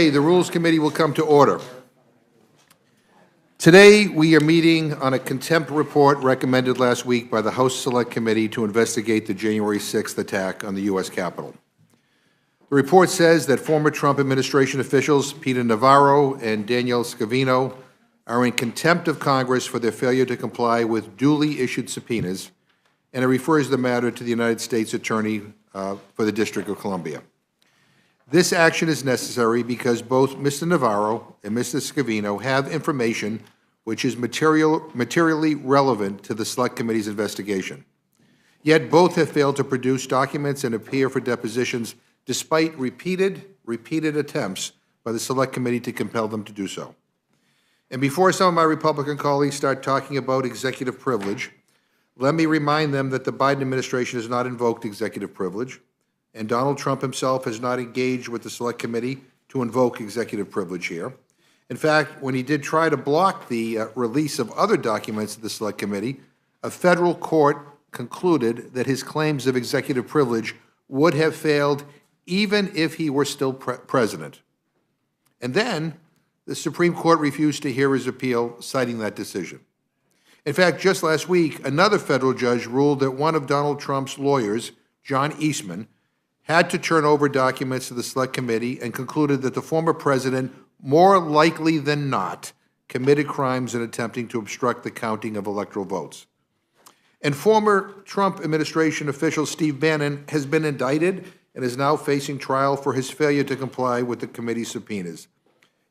The Rules Committee will come to order. Today, we are meeting on a contempt report recommended last week by the House Select Committee to investigate the January 6th attack on the U.S. Capitol. The report says that former Trump administration officials Peter Navarro and Daniel Scavino are in contempt of Congress for their failure to comply with duly issued subpoenas, and it refers the matter to the United States Attorney for the District of Columbia. This action is necessary because both Mr. Navarro and Mr. Scavino have information which is materially relevant to the Select Committee's investigation. Yet both have failed to produce documents and appear for depositions despite repeated attempts by the Select Committee to compel them to do so. And before some of my Republican colleagues start talking about executive privilege, let me remind them that the Biden administration has not invoked executive privilege, and Donald Trump himself has not engaged with the Select Committee to invoke executive privilege here. In fact, when he did try to block the release of other documents to the Select Committee, a federal court concluded that his claims of executive privilege would have failed even if he were still president. And then the Supreme Court refused to hear his appeal, citing that decision. In fact, just last week, another federal judge ruled that one of Donald Trump's lawyers, John Eastman, had to turn over documents to the Select Committee and concluded that the former president, more likely than not, committed crimes in attempting to obstruct the counting of electoral votes. And former Trump administration official Steve Bannon has been indicted and is now facing trial for his failure to comply with the committee's subpoenas.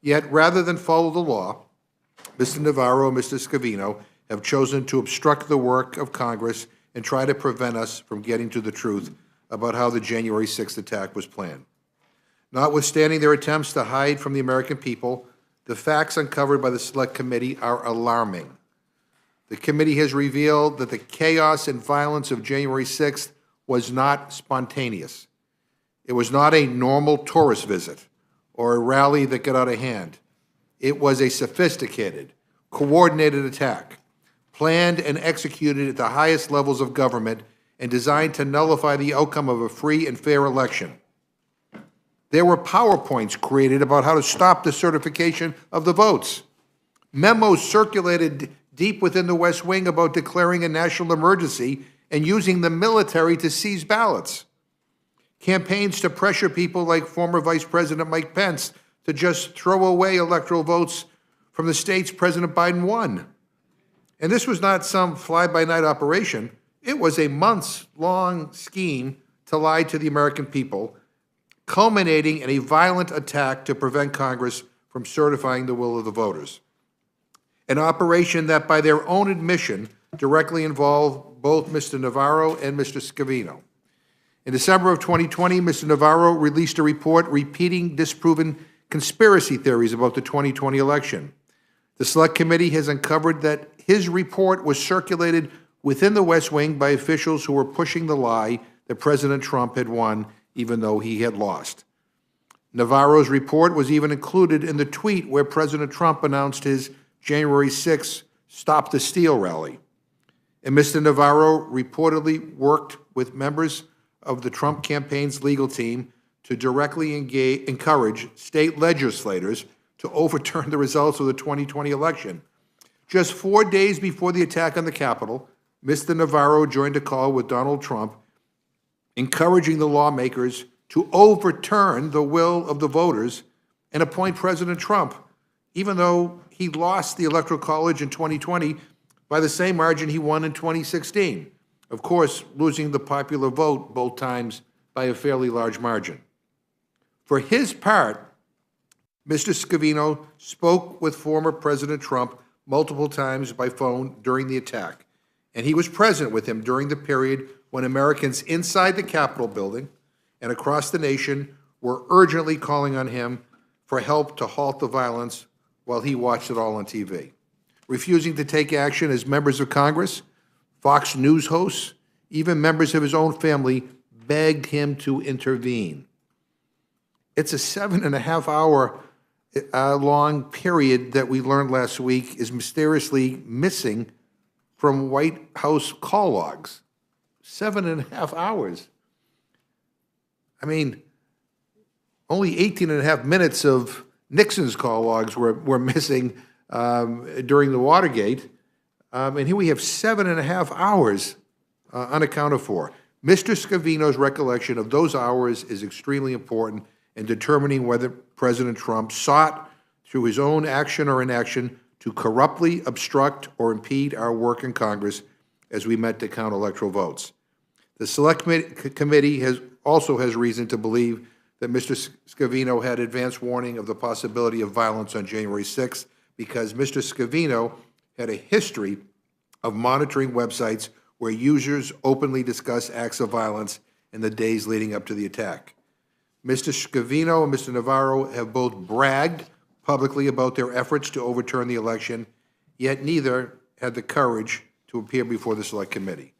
Yet, rather than follow the law, Mr. Navarro and Mr. Scavino have chosen to obstruct the work of Congress and try to prevent us from getting to the truth about how the January 6th attack was planned. Notwithstanding their attempts to hide from the American people, the facts uncovered by the Select Committee are alarming. The committee has revealed that the chaos and violence of January 6th was not spontaneous. It was not a normal tourist visit or a rally that got out of hand. It was a sophisticated, coordinated attack, planned and executed at the highest levels of government and designed to nullify the outcome of a free and fair election. There were PowerPoints created about how to stop the certification of the votes. Memos circulated deep within the West Wing about declaring a national emergency and using the military to seize ballots. Campaigns to pressure people like former Vice President Mike Pence to just throw away electoral votes from the states President Biden won. And this was not some fly-by-night operation. It was a months-long scheme to lie to the American people, culminating in a violent attack to prevent Congress from certifying the will of the voters. An operation that, by their own admission, directly involved both Mr. Navarro and Mr. Scavino. In December of 2020, Mr. Navarro released a report repeating disproven conspiracy theories about the 2020 election. The Select Committee has uncovered that his report was circulated within the West Wing by officials who were pushing the lie that President Trump had won, even though he had lost. Navarro's report was even included in the tweet where President Trump announced his January 6th Stop the Steal rally. And Mr. Navarro reportedly worked with members of the Trump campaign's legal team to directly encourage state legislators to overturn the results of the 2020 election. Just 4 days before the attack on the Capitol, Mr. Navarro joined a call with Donald Trump, encouraging the lawmakers to overturn the will of the voters and appoint President Trump, even though he lost the Electoral College in 2020 by the same margin he won in 2016. Of course, losing the popular vote both times by a fairly large margin. For his part, Mr. Scavino spoke with former President Trump multiple times by phone during the attack, and he was present with him during the period when Americans inside the Capitol building and across the nation were urgently calling on him for help to halt the violence while he watched it all on TV. Refusing to take action as members of Congress, Fox News hosts, even members of his own family begged him to intervene. It's a 7.5-hour long period that we learned last week is mysteriously missing from White House call logs. 7.5 hours. I mean, only 18 and a half minutes of Nixon's call logs were missing during the Watergate. And here we have 7.5 hours unaccounted for. Mr. Scavino's recollection of those hours is extremely important in determining whether President Trump sought, through his own action or inaction, to corruptly obstruct or impede our work in Congress as we met to count electoral votes. The Select Committee also has reason to believe that Mr. Scavino had advance warning of the possibility of violence on January 6th because Mr. Scavino had a history of monitoring websites where users openly discuss acts of violence in the days leading up to the attack. Mr. Scavino and Mr. Navarro have both bragged publicly about their efforts to overturn the election, yet neither had the courage to appear before the Select Committee.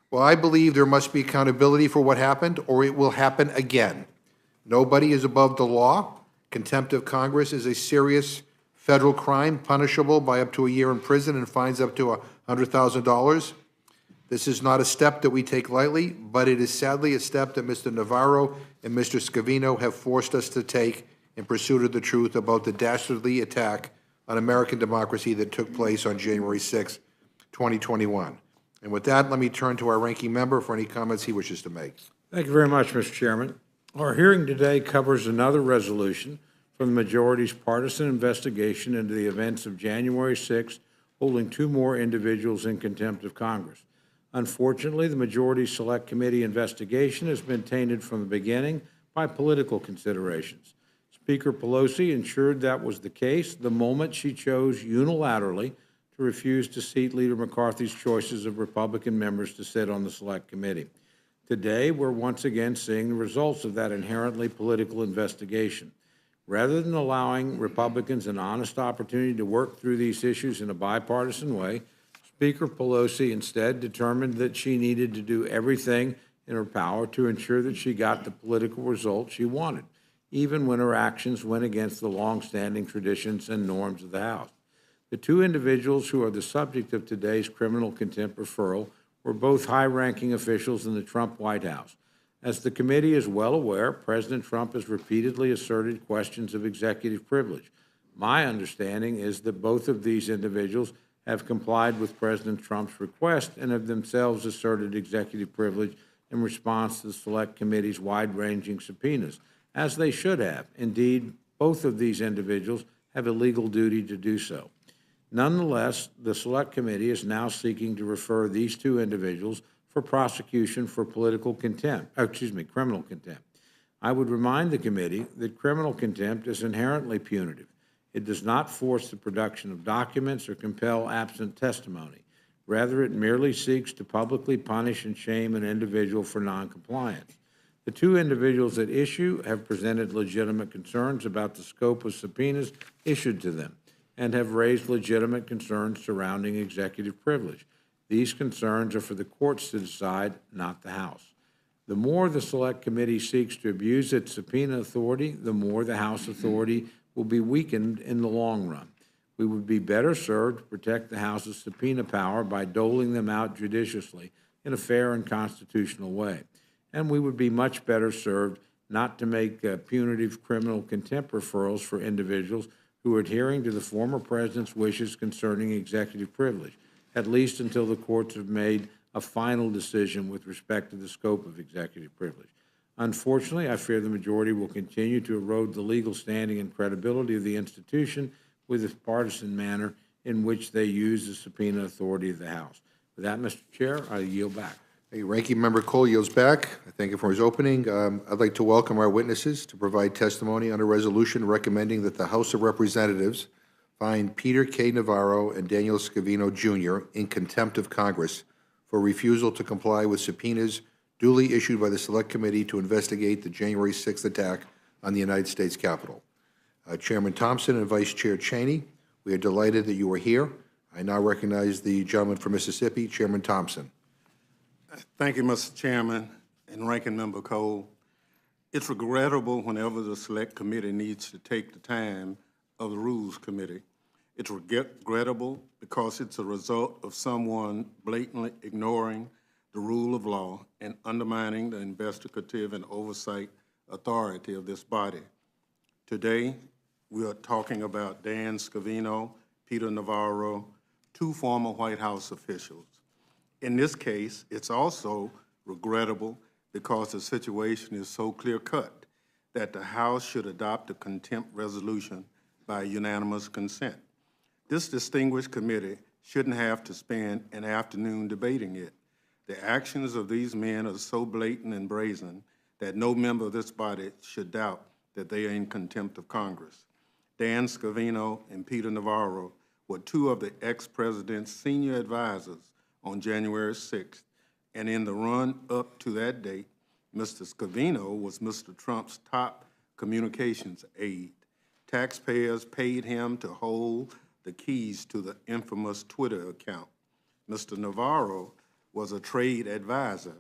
Well, I believe there must be accountability for what happened, or it will happen again. Nobody is above the law. Contempt of Congress is a serious federal crime punishable by up to a year in prison and fines up to $100,000. This is not a step that we take lightly, but it is sadly a step that Mr. Navarro and Mr. Scavino have forced us to take in pursuit of the truth about the dastardly attack on American democracy that took place on January 6, 2021. And with that, let me turn to our ranking member for any comments he wishes to make. Thank you very much, Mr. Chairman. Our hearing today covers another resolution from the majority's partisan investigation into the events of January 6th, holding two more individuals in contempt of Congress. Unfortunately, the majority Select Committee investigation has been tainted from the beginning by political considerations. Speaker Pelosi ensured that was the case the moment she chose unilaterally to refuse to seat Leader McCarthy's choices of Republican members to sit on the Select Committee. Today, we're once again seeing the results of that inherently political investigation. Rather than allowing Republicans an honest opportunity to work through these issues in a bipartisan way, Speaker Pelosi instead determined that she needed to do everything in her power to ensure that she got the political result she wanted, even when her actions went against the longstanding traditions and norms of the House. The two individuals who are the subject of today's criminal contempt referral were both high-ranking officials in the Trump White House. As the committee is well aware, President Trump has repeatedly asserted questions of executive privilege. My understanding is that both of these individuals have complied with President Trump's request and have themselves asserted executive privilege in response to the Select Committee's wide-ranging subpoenas, as they should have. Indeed, both of these individuals have a legal duty to do so. Nonetheless, the Select Committee is now seeking to refer these two individuals for prosecution for criminal contempt. I would remind the committee that criminal contempt is inherently punitive. It does not force the production of documents or compel absent testimony. Rather, it merely seeks to publicly punish and shame an individual for noncompliance. The two individuals at issue have presented legitimate concerns about the scope of subpoenas issued to them and have raised legitimate concerns surrounding executive privilege. These concerns are for the courts to decide, not the House. The more the Select Committee seeks to abuse its subpoena authority, the more the House authority will be weakened in the long run. We would be better served to protect the House's subpoena power by doling them out judiciously in a fair and constitutional way. And we would be much better served not to make punitive criminal contempt referrals for individuals who are adhering to the former president's wishes concerning executive privilege, at least until the courts have made a final decision with respect to the scope of executive privilege. Unfortunately, I fear the majority will continue to erode the legal standing and credibility of the institution with the partisan manner in which they use the subpoena authority of the House. With that, Mr. Chair, I yield back. Ranking Member Cole yields back. I thank you for his opening. I'd like to welcome our witnesses to provide testimony on a resolution recommending that the House of Representatives find Peter K. Navarro and Daniel Scavino, Jr. in contempt of Congress for refusal to comply with subpoenas duly issued by the Select Committee to investigate the January 6th attack on the United States Capitol. Chairman Thompson and Vice Chair Cheney, we are delighted that you are here. I now recognize the gentleman from Mississippi, Chairman Thompson. Thank you, Mr. Chairman and Ranking Member Cole. It's regrettable whenever the Select Committee needs to take the time of the Rules Committee. It's regrettable because it's a result of someone blatantly ignoring the rule of law and undermining the investigative and oversight authority of this body. Today, we are talking about Dan Scavino, Peter Navarro, two former White House officials. In this case, it's also regrettable because the situation is so clear-cut that the House should adopt a contempt resolution by unanimous consent. This distinguished committee shouldn't have to spend an afternoon debating it. The actions of these men are so blatant and brazen that no member of this body should doubt that they are in contempt of Congress. Dan Scavino and Peter Navarro were two of the ex-president's senior advisors on January 6th, and in the run-up to that date, Mr. Scavino was Mr. Trump's top communications aide. Taxpayers paid him to hold the keys to the infamous Twitter account. Mr. Navarro was a trade advisor,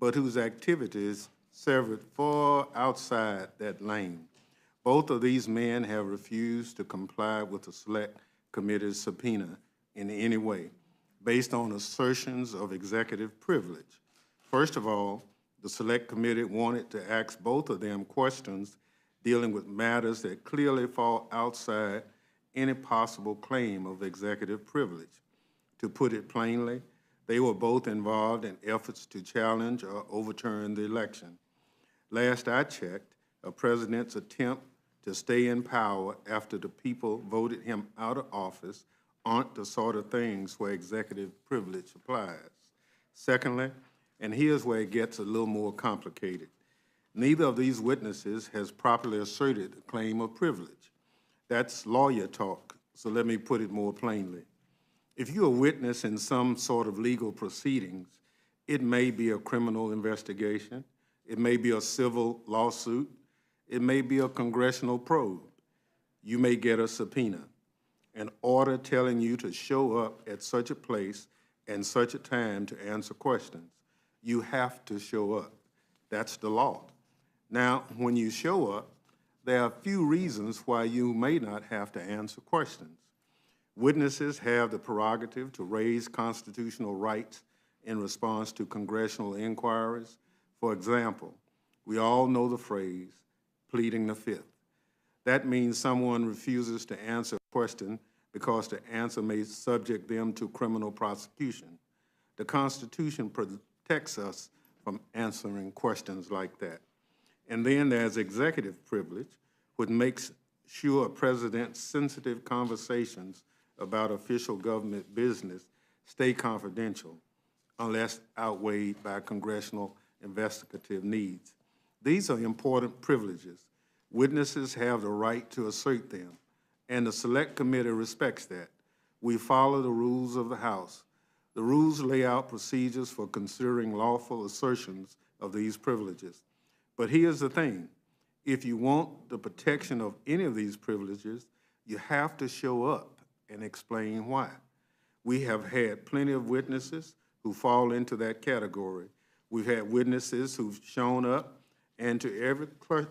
but whose activities severed far outside that lane. Both of these men have refused to comply with the Select Committee's subpoena in any way, based on assertions of executive privilege. First of all, the Select Committee wanted to ask both of them questions dealing with matters that clearly fall outside any possible claim of executive privilege. To put it plainly, they were both involved in efforts to challenge or overturn the election. Last I checked, a president's attempt to stay in power after the people voted him out of office aren't the sort of things where executive privilege applies. Secondly, and here's where it gets a little more complicated, neither of these witnesses has properly asserted a claim of privilege. That's lawyer talk, so let me put it more plainly. If you're a witness in some sort of legal proceedings, it may be a criminal investigation, it may be a civil lawsuit, it may be a congressional probe. You may get a subpoena, an order telling you to show up at such a place and such a time to answer questions. You have to show up. That's the law. Now, when you show up, there are a few reasons why you may not have to answer questions. Witnesses have the prerogative to raise constitutional rights in response to congressional inquiries. For example, we all know the phrase, pleading the fifth. That means someone refuses to answer a question because the answer may subject them to criminal prosecution. The Constitution protects us from answering questions like that. And then there's executive privilege, which makes sure a president's sensitive conversations about official government business stay confidential unless outweighed by congressional investigative needs. These are important privileges. Witnesses have the right to assert them, and the Select Committee respects that. We follow the rules of the House. The rules lay out procedures for considering lawful assertions of these privileges. But here's the thing. If you want the protection of any of these privileges, you have to show up and explain why. We have had plenty of witnesses who fall into that category. We've had witnesses who've shown up and to every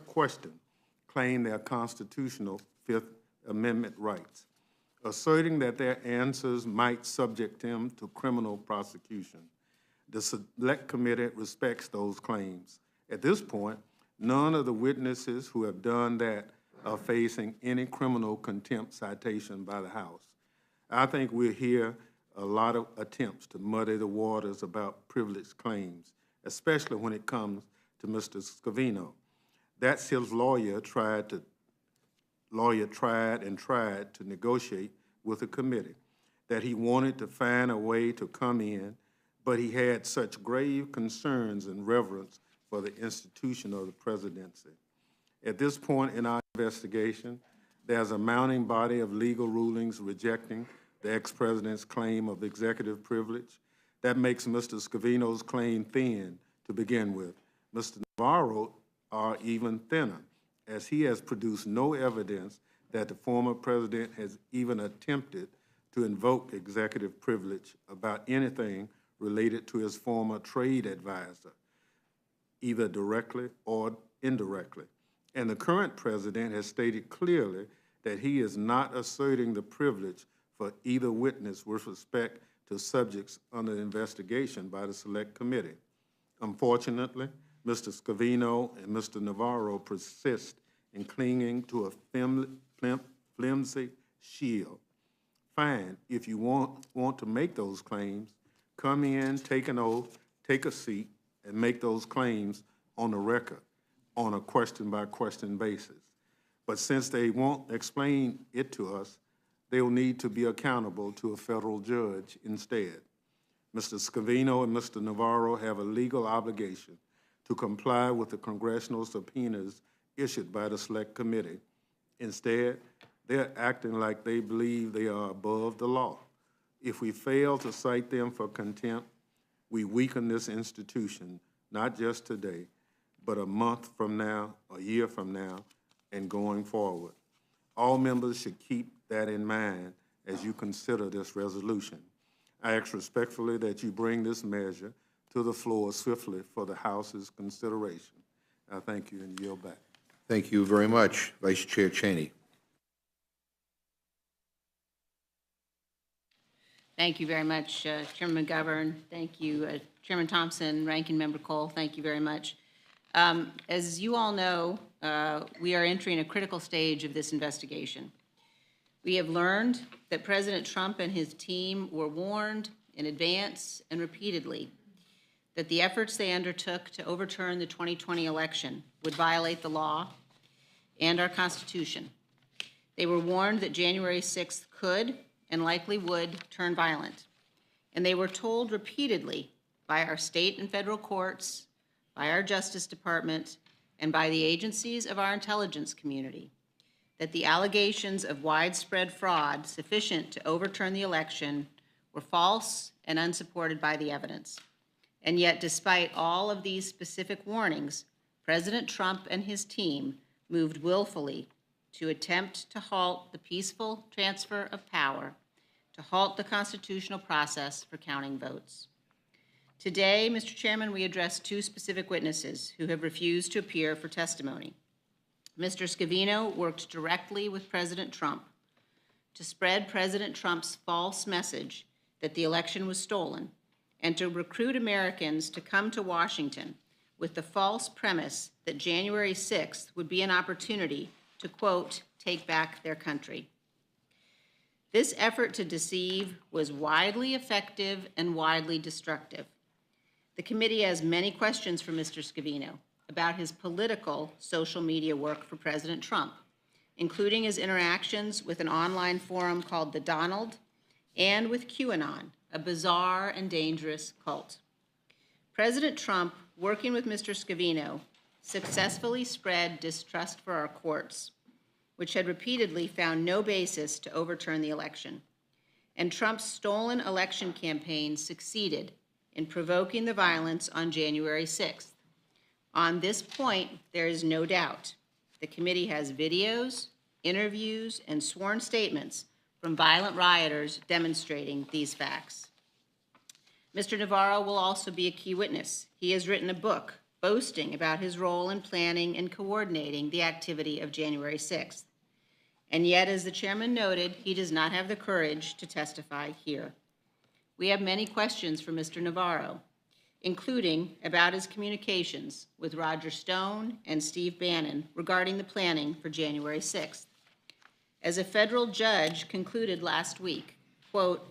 question claim their constitutional Fifth Amendment rights, asserting that their answers might subject them to criminal prosecution. The Select Committee respects those claims. At this point, none of the witnesses who have done that are facing any criminal contempt citation by the House. I think we'll hear a lot of attempts to muddy the waters about privilege claims, especially when it comes to Mr. Scavino. That's his lawyer tried to negotiate with the committee, that he wanted to find a way to come in, but he had such grave concerns and reverence for the institution of the presidency. At this point in our investigation, there's a mounting body of legal rulings rejecting the ex-president's claim of executive privilege. That makes Mr. Scavino's claim thin to begin with. Mr. Navarro are even thinner, as he has produced no evidence that the former president has even attempted to invoke executive privilege about anything related to his former trade advisor, either directly or indirectly. And the current president has stated clearly that he is not asserting the privilege for either witness with respect to subjects under investigation by the Select Committee. Unfortunately, Mr. Scavino and Mr. Navarro persist in clinging to a flimsy shield. Fine, if you want to make those claims, come in, take an oath, take a seat, and make those claims on the record on a question-by-question basis. But since they won't explain it to us, they will need to be accountable to a federal judge instead. Mr. Scavino and Mr. Navarro have a legal obligation to comply with the congressional subpoenas issued by the Select Committee. Instead, they're acting like they believe they are above the law. If we fail to cite them for contempt, we weaken this institution, not just today, but a month from now, a year from now, and going forward. All members should keep that in mind as you consider this resolution. I ask respectfully that you bring this measure to the floor swiftly for the House's consideration. I thank you and yield back. Thank you very much, Vice Chair Cheney. Thank you very much, Chairman McGovern. Thank you, Chairman Thompson, Ranking Member Cole. Thank you very much. As you all know, we are entering a critical stage of this investigation. We have learned that President Trump and his team were warned in advance and repeatedly that the efforts they undertook to overturn the 2020 election would violate the law and our Constitution. They were warned that January 6th could and likely would turn violent. And they were told repeatedly by our state and federal courts, by our Justice Department, and by the agencies of our intelligence community that the allegations of widespread fraud sufficient to overturn the election were false and unsupported by the evidence. And yet, despite all of these specific warnings, President Trump and his team moved willfully to attempt to halt the peaceful transfer of power, to halt the constitutional process for counting votes. Today, Mr. Chairman, we address two specific witnesses who have refused to appear for testimony. Mr. Scavino worked directly with President Trump to spread President Trump's false message that the election was stolen and to recruit Americans to come to Washington with the false premise that January 6th would be an opportunity to, quote, take back their country. This effort to deceive was widely effective and widely destructive. The committee has many questions for Mr. Scavino about his political social media work for President Trump, including his interactions with an online forum called The Donald and with QAnon, a bizarre and dangerous cult. President Trump, working with Mr. Scavino, successfully spread distrust for our courts, which had repeatedly found no basis to overturn the election. And Trump's stolen election campaign succeeded in provoking the violence on January 6th. On this point, there is no doubt. The committee has videos, interviews, and sworn statements from violent rioters demonstrating these facts. Mr. Navarro will also be a key witness. He has written a book boasting about his role in planning and coordinating the activity of January 6th. And yet, as the chairman noted, he does not have the courage to testify here. We have many questions for Mr. Navarro, including about his communications with Roger Stone and Steve Bannon regarding the planning for January 6th. As a federal judge concluded last week, quote,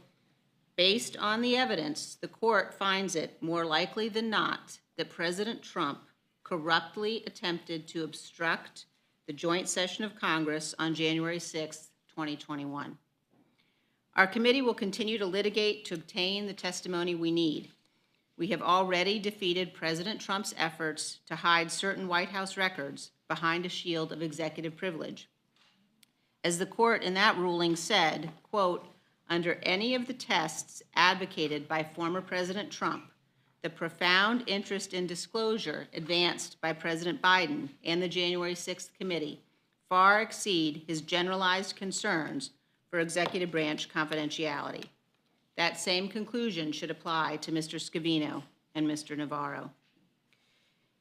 based on the evidence, the court finds it more likely than not that President Trump corruptly attempted to obstruct the joint session of Congress on January 6, 2021. Our committee will continue to litigate to obtain the testimony we need. We have already defeated President Trump's efforts to hide certain White House records behind a shield of executive privilege. As the court in that ruling said, quote, under any of the tests advocated by former President Trump, the profound interest in disclosure advanced by President Biden and the January 6th committee far exceed his generalized concerns for executive branch confidentiality. That same conclusion should apply to Mr. Scavino and Mr. Navarro.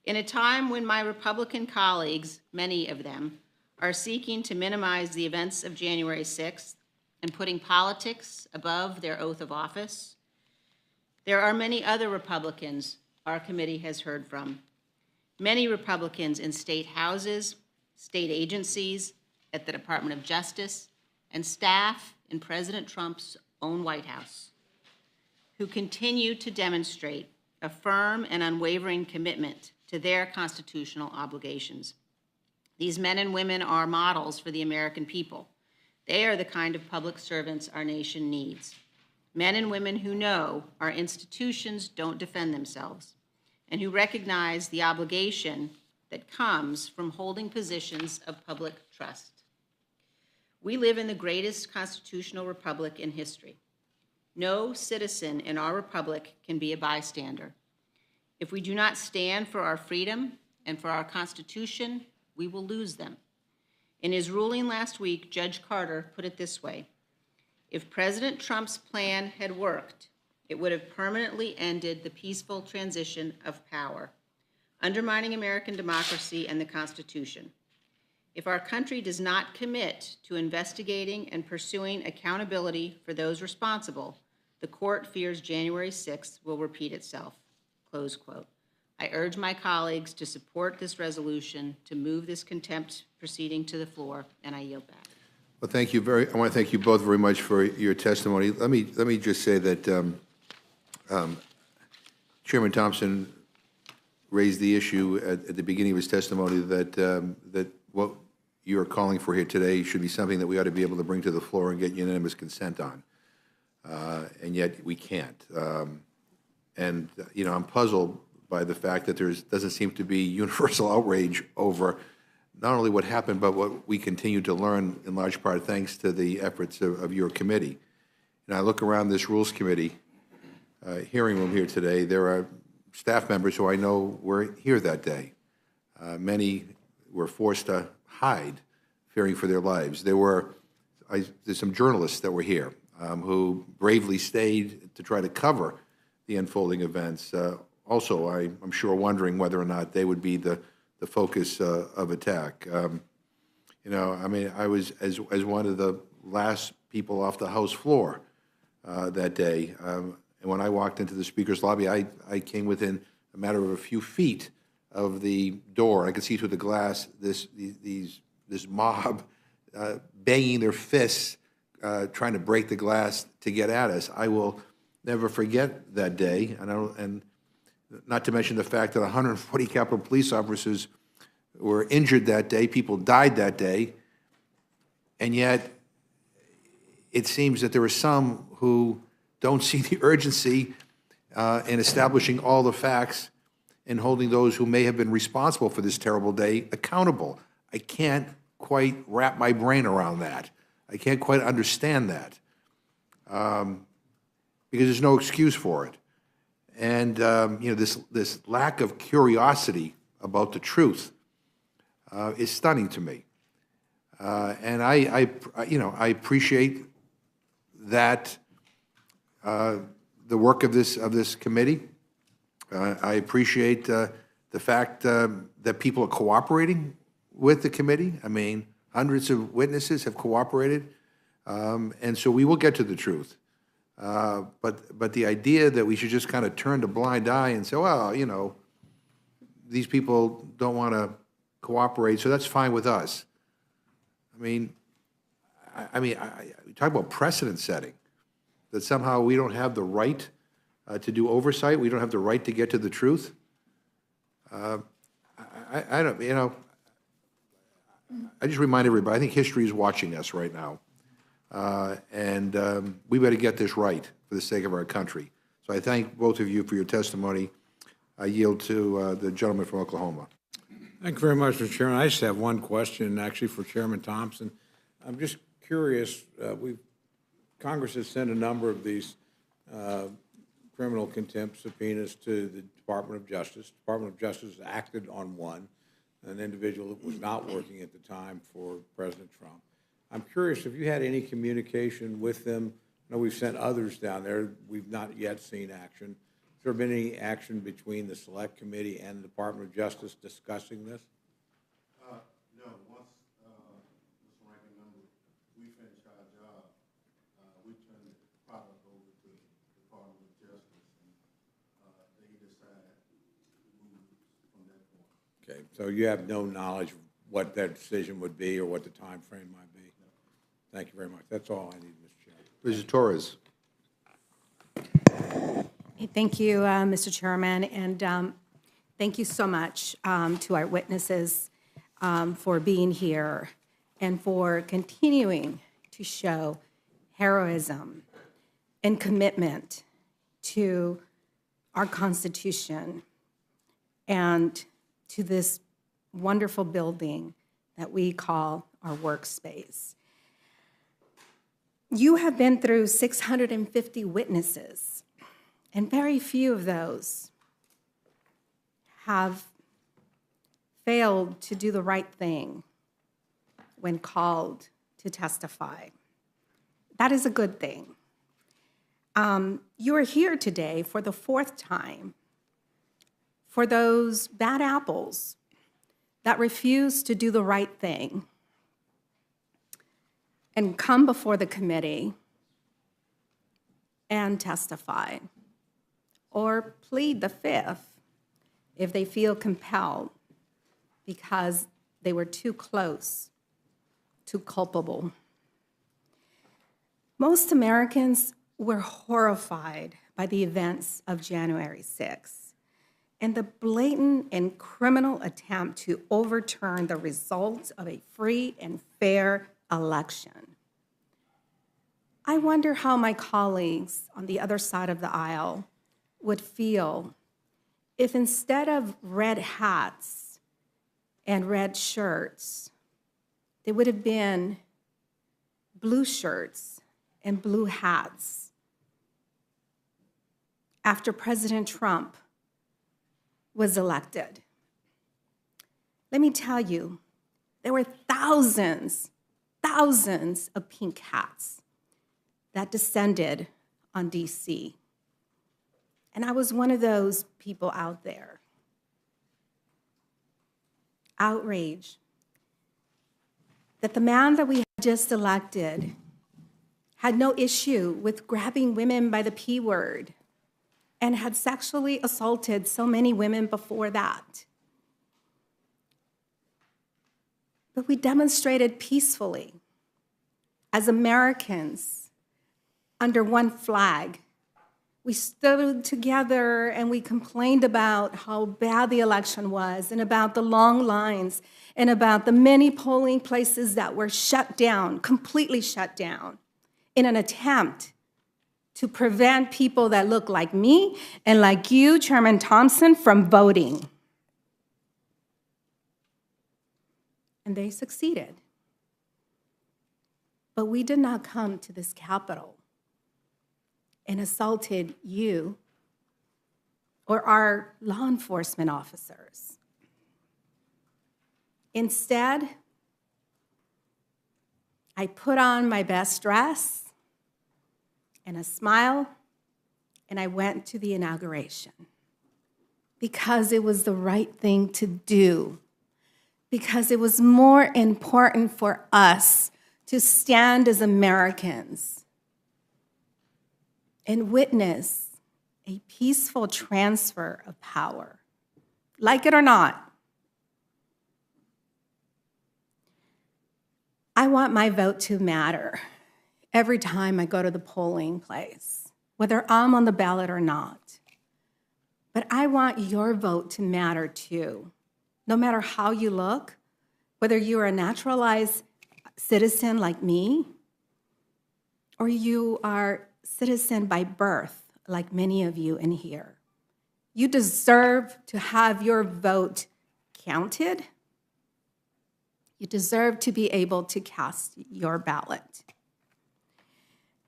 In a time when my Republican colleagues, many of them, are seeking to minimize the events of January 6th and putting politics above their oath of office, there are many other Republicans our committee has heard from. Many Republicans in state houses, state agencies, at the Department of Justice, and staff in President Trump's own White House, who continue to demonstrate a firm and unwavering commitment to their constitutional obligations. These men and women are models for the American people. They are the kind of public servants our nation needs. Men and women who know our institutions don't defend themselves and who recognize the obligation that comes from holding positions of public trust. We live in the greatest constitutional republic in history. No citizen in our republic can be a bystander. If we do not stand for our freedom and for our Constitution, we will lose them. In his ruling last week, Judge Carter put it this way: if President Trump's plan had worked, it would have permanently ended the peaceful transition of power, undermining American democracy and the Constitution. If our country does not commit to investigating and pursuing accountability for those responsible, the court fears January 6th will repeat itself, close quote. I urge my colleagues to support this resolution, to move this contempt proceeding to the floor, and I yield back. Well, thank you I want to thank you both very much for your testimony. Let me just say that Chairman Thompson raised the issue at the beginning of his testimony that that what you're calling for here today should be something that we ought to be able to bring to the floor and get unanimous consent on, and yet we can't. And you know, I'm puzzled by the fact that there doesn't seem to be universal outrage over not only what happened, but what we continue to learn, in large part thanks to the efforts of your committee. And I look around this Rules Committee hearing room here today. There are staff members who I know were here that day. Many were forced to hide, fearing for their lives. There's some journalists that were here who bravely stayed to try to cover the unfolding events. Also, I'm sure wondering whether or not they would be the focus of attack. You know, I mean, I was as one of the last people off the House floor that day. And when I walked into the Speaker's lobby, I came within a matter of a few feet of the door. I could see through the glass this mob banging their fists, trying to break the glass to get at us. I will never forget that day, and not to mention the fact that 140 Capitol Police officers were injured that day, people died that day, and yet it seems that there are some who don't see the urgency in establishing all the facts and holding those who may have been responsible for this terrible day accountable. I can't quite wrap my brain around that. I can't quite understand that because there's no excuse for it. And you know, this lack of curiosity about the truth is stunning to me. And you know, I appreciate that the work of this committee. I appreciate the fact that people are cooperating with the committee. I mean, hundreds of witnesses have cooperated, and so we will get to the truth. But the idea that we should just kind of turn a blind eye and say, well, you know, these people don't want to cooperate, so that's fine with us. I mean, we talk about precedent setting, that somehow we don't have the right to do oversight, we don't have the right to get to the truth. I don't, you know, I just remind everybody, I think history is watching us right now. And we better get this right for the sake of our country. So I thank both of you for your testimony. I yield to the gentleman from Oklahoma. Thank you very much, Mr. Chairman. I just have one question, actually, for Chairman Thompson. I'm just curious. Congress has sent a number of these criminal contempt subpoenas to the Department of Justice. The Department of Justice acted on one, an individual that was not working at the time for President Trump. I'm curious if you had any communication with them. I know we've sent others down there. We've not yet seen action. Has there been any action between the Select Committee and the Department of Justice discussing this? No. Once, Mr. Ranking Member, we finish our job, we turn the product over to the Department of Justice, and they decide to move from that point. Okay, so you have no knowledge of what that decision would be or what the time frame might be? Thank you very much. That's all I need, Mr. Chairman. Mr. Torres. Thank you, Mr. Chairman, and thank you so much to our witnesses for being here and for continuing to show heroism and commitment to our Constitution and to this wonderful building that we call our workspace. You have been through 650 witnesses, and very few of those have failed to do the right thing when called to testify. That is a good thing. You are here today for the fourth time for those bad apples that refuse to do the right thing and come before the committee and testify, or plead the fifth if they feel compelled because they were too close, too culpable. Most Americans were horrified by the events of January 6th and the blatant and criminal attempt to overturn the results of a free and fair election. I wonder how my colleagues on the other side of the aisle would feel if instead of red hats and red shirts, there would have been blue shirts and blue hats after President Trump was elected. Let me tell you, there were thousands of pink hats that descended on DC. And I was one of those people out there. Outraged that the man that we had just elected had no issue with grabbing women by the P word and had sexually assaulted so many women before that. But we demonstrated peacefully as Americans under one flag. We stood together and we complained about how bad the election was and about the long lines and about the many polling places that were shut down, completely shut down, in an attempt to prevent people that look like me and like you, Chairman Thompson, from voting. And they succeeded. But we did not come to this Capitol and assaulted you or our law enforcement officers. Instead, I put on my best dress and a smile, and I went to the inauguration because it was the right thing to do, because it was more important for us to stand as Americans and witness a peaceful transfer of power, like it or not. I want my vote to matter every time I go to the polling place, whether I'm on the ballot or not. But I want your vote to matter too, no matter how you look, whether you're a naturalized citizen like me, or you are citizen by birth, like many of you in here. You deserve to have your vote counted. You deserve to be able to cast your ballot.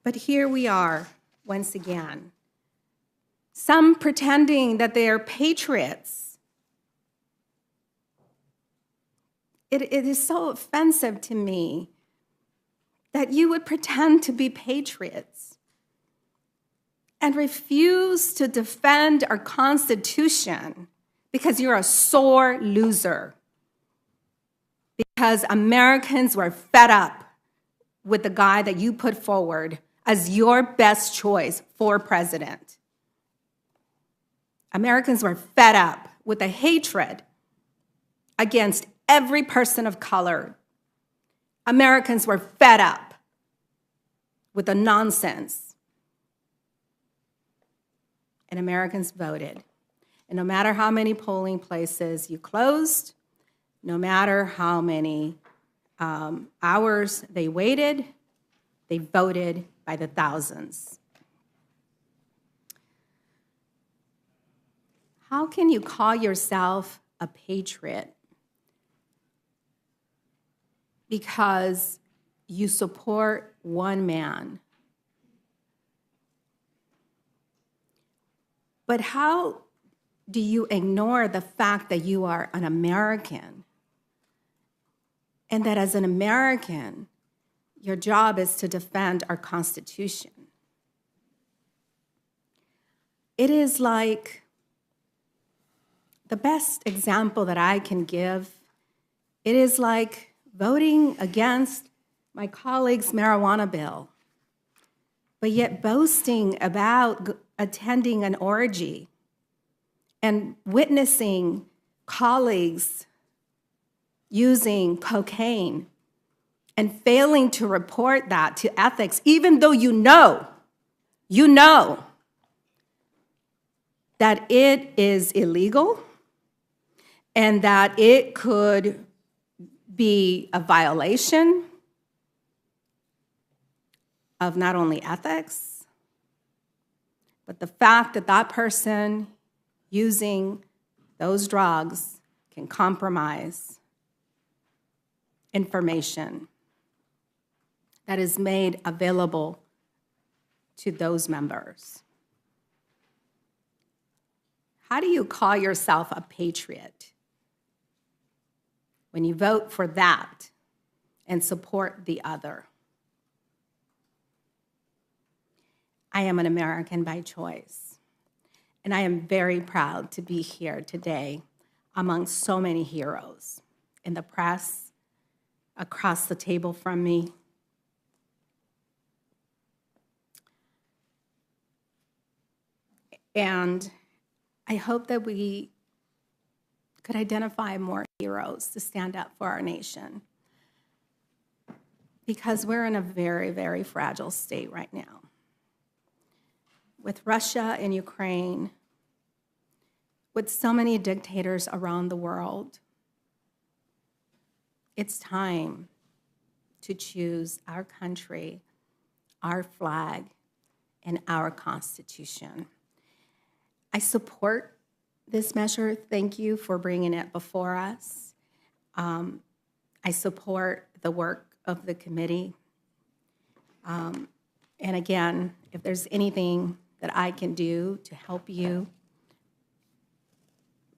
But here we are, once again. Some pretending that they are patriots. It is so offensive to me that you would pretend to be patriots and refuse to defend our Constitution because you're a sore loser. Because Americans were fed up with the guy that you put forward as your best choice for president. Americans were fed up with the hatred against every person of color. Americans were fed up with the nonsense. And Americans voted. And no matter how many polling places you closed, no matter how many hours they waited, they voted by the thousands. How can you call yourself a patriot because you support one man? But how do you ignore the fact that you are an American and that as an American, your job is to defend our Constitution? It is like the best example that I can give, it is like voting against my colleague's marijuana bill, but yet boasting about attending an orgy and witnessing colleagues using cocaine and failing to report that to ethics, even though you know that it is illegal and that it could be a violation of not only ethics, but the fact that that person using those drugs can compromise information that is made available to those members. How do you call yourself a patriot when you vote for that and support the other? I am an American by choice, and I am very proud to be here today among so many heroes in the press, across the table from me. And I hope that we could identify more heroes to stand up for our nation, because we're in a very, very fragile state right now. With Russia and Ukraine, with so many dictators around the world, it's time to choose our country, our flag, and our Constitution. I support this measure. Thank you for bringing it before us. I support the work of the committee. And again, if there's anything that I can do to help you,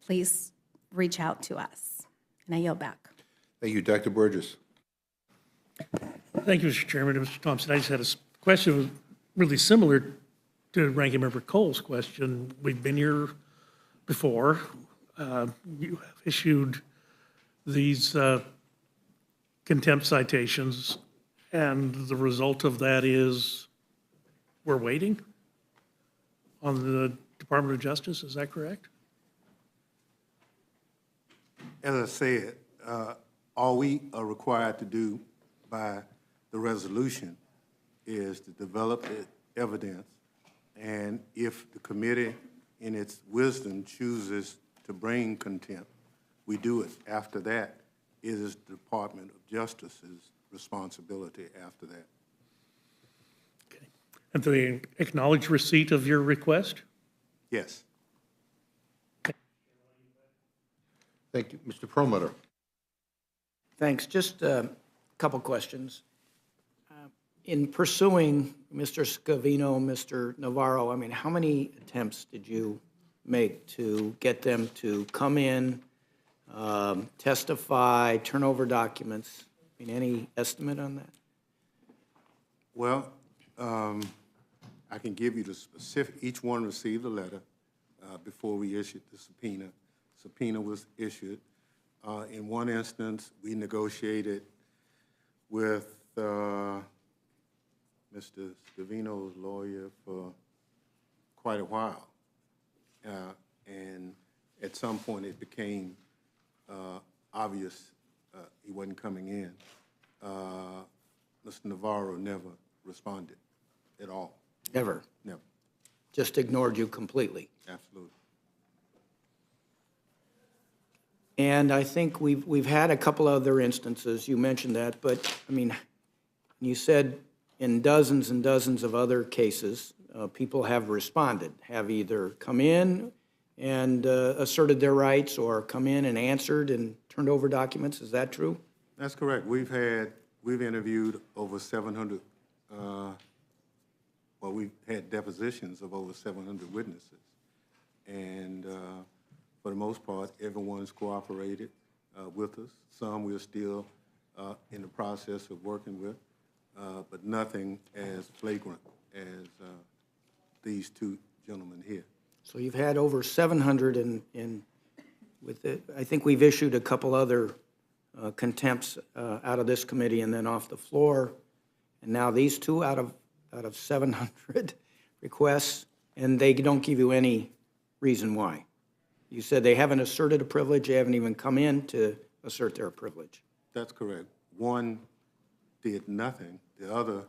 please reach out to us. And I yield back. Thank you. Dr. Burgess. Thank you, Mr. Chairman. Mr. Thompson, I just had a question really similar to Ranking Member Cole's question. We've been here before. You have issued these contempt citations, and the result of that is we're waiting on the Department of Justice. Is that correct? As I said, all we are required to do by the resolution is to develop the evidence, and if the committee, in its wisdom, chooses to bring contempt, we do it. After that, it is the Department of Justice's responsibility after that. Okay. And they acknowledge receipt of your request? Yes. Thank you. Mr. Perlmutter. Thanks. Just a couple questions. In pursuing Mr. Scavino, Mr. Navarro, I mean, how many attempts did you make to get them to come in, testify, turn over documents? I mean, any estimate on that? Well, I can give you the specific. Each one received a letter before we issued the subpoena. Subpoena was issued. In one instance, we negotiated with Mr. Scavino's lawyer for quite a while. And at some point, it became obvious he wasn't coming in, Mr. Navarro never responded at all. Never. Never. Just ignored you completely. Absolutely. And I think we've had a couple other instances, you mentioned that, but, I mean, you said in dozens and dozens of other cases, people have responded, have either come in and asserted their rights or come in and answered and turned over documents. Is that true? That's correct. We've interviewed over 700, well, we've had depositions of over 700 witnesses. And for the most part, everyone's cooperated with us. Some we're still in the process of working with, but nothing as flagrant as these two gentlemen here. So you've had over 700 with it. I think we've issued a couple other contempts out of this committee and then off the floor. And now these two out of 700 requests, and they don't give you any reason why. You said they haven't asserted a privilege, they haven't even come in to assert their privilege. That's correct. One did nothing, the other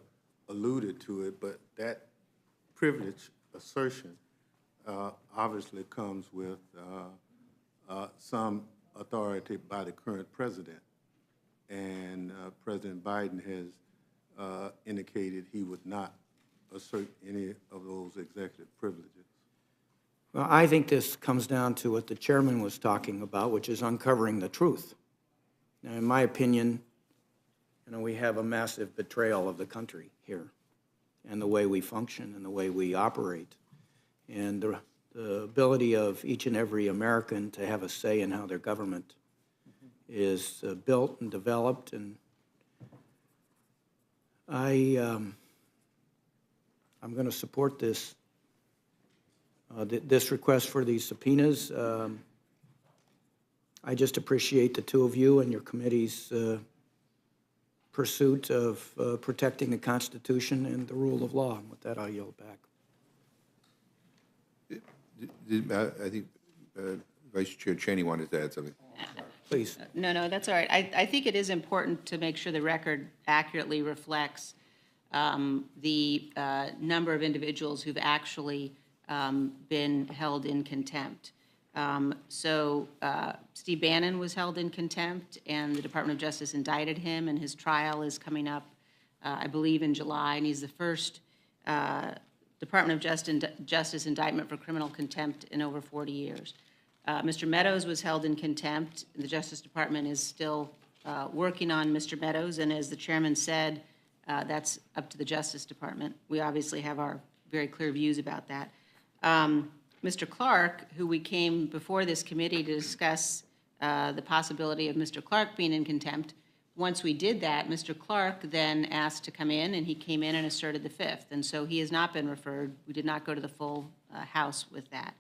alluded to it, but that privilege assertion obviously comes with some authority by the current president. And President Biden has indicated he would not assert any of those executive privileges. Well, I think this comes down to what the chairman was talking about, which is uncovering the truth. Now, in my opinion, we have a massive betrayal of the country here and the way we function and the way we operate and the ability of each and every American to have a say in how their government is built and developed. And I'm going to support this this request for these subpoenas. I just appreciate the two of you and your committee's pursuit of protecting the Constitution and the rule of law. And with that, I'll yield back. I think Vice Chair Cheney wanted to add something. Please. No, that's all right. I think it is important to make sure the record accurately reflects the number of individuals who've actually been held in contempt. So Steve Bannon was held in contempt, and the Department of Justice indicted him, and his trial is coming up, I believe, in July, and he's the first Department of Justice indictment for criminal contempt in over 40 years. Mr. Meadows was held in contempt. The Justice Department is still working on Mr. Meadows, and as the chairman said, that's up to the Justice Department. We obviously have our very clear views about that. Mr. Clark, who we came before this committee to discuss the possibility of Mr. Clark being in contempt, once we did that, Mr. Clark then asked to come in, and he came in and asserted the fifth. And so he has not been referred. We did not go to the full House with that.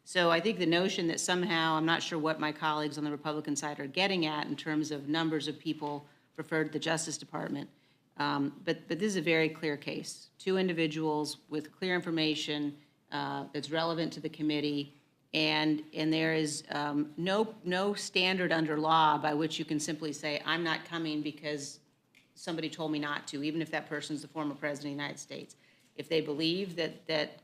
So I think the notion that somehow, I'm not sure what my colleagues on the Republican side are getting at in terms of numbers of people referred to the Justice Department, but this is a very clear case. Two individuals with clear information that's relevant to the committee, and there is no standard under law by which you can simply say, I'm not coming because somebody told me not to, even if that person's the former president of the United States. If they believe that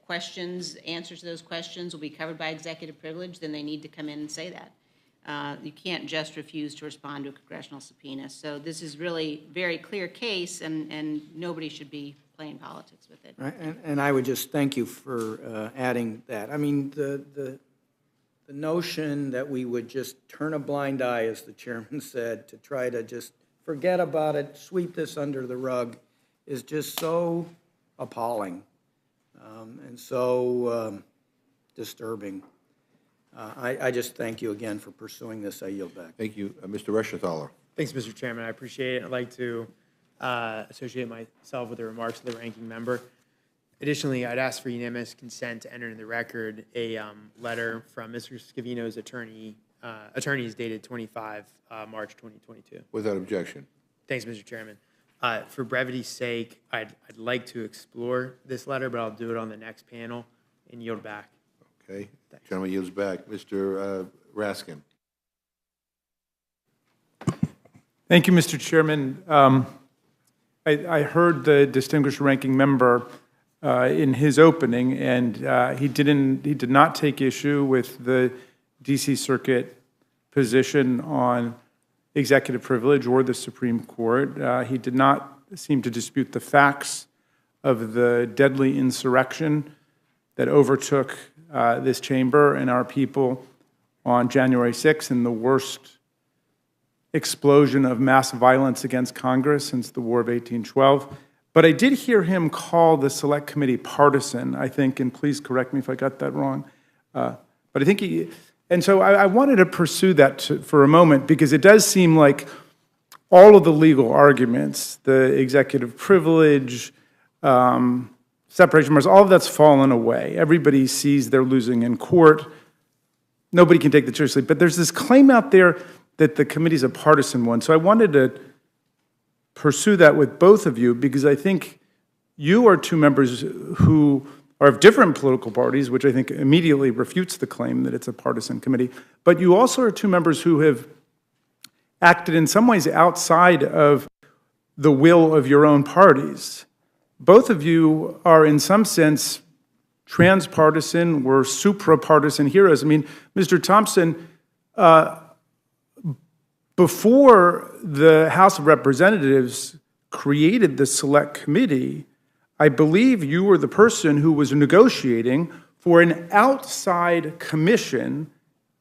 answers to those questions will be covered by executive privilege, then they need to come in and say that. You can't just refuse to respond to a congressional subpoena. So this is really a very clear case, and nobody should be playing politics with it. Right, and I would just thank you for adding that. I mean, the notion that we would just turn a blind eye, as the chairman said, to try to just forget about it, sweep this under the rug, is just so appalling and so disturbing. I just thank you again for pursuing this. I yield back. Thank you. Mr. Reschenthaler. Thanks, Mr. Chairman. I appreciate it. I'd like to associate myself with the remarks of the ranking member. Additionally, I'd ask for unanimous consent to enter into the record a letter from Mr. Scavino's attorneys dated 25 March 2022. Without objection. Thanks, Mr. Chairman. For brevity's sake, I'd like to explore this letter, but I'll do it on the next panel and yield back. Okay. Gentleman yields back. Mr. Raskin. Thank you, Mr. Chairman. I heard the distinguished ranking member in his opening, and he did not take issue with the D.C. Circuit position on executive privilege or the Supreme Court. He did not seem to dispute the facts of the deadly insurrection that overtook this chamber and our people on January 6th, and the worst explosion of mass violence against Congress since the War of 1812. But I did hear him call the Select Committee partisan, I think, and please correct me if I got that wrong. But I think and so I wanted to pursue that for a moment, because it does seem like all of the legal arguments, the executive privilege, separation of powers, all of that's fallen away. Everybody sees they're losing in court. Nobody can take that seriously. But there's this claim out there that the committee's a partisan one. So I wanted to pursue that with both of you, because I think you are two members who are of different political parties, which I think immediately refutes the claim that it's a partisan committee. But you also are two members who have acted in some ways outside of the will of your own parties. Both of you are, in some sense, transpartisan, we're suprapartisan heroes. I mean, Mr. Thompson, before the House of Representatives created the Select Committee, I believe you were the person who was negotiating for an outside commission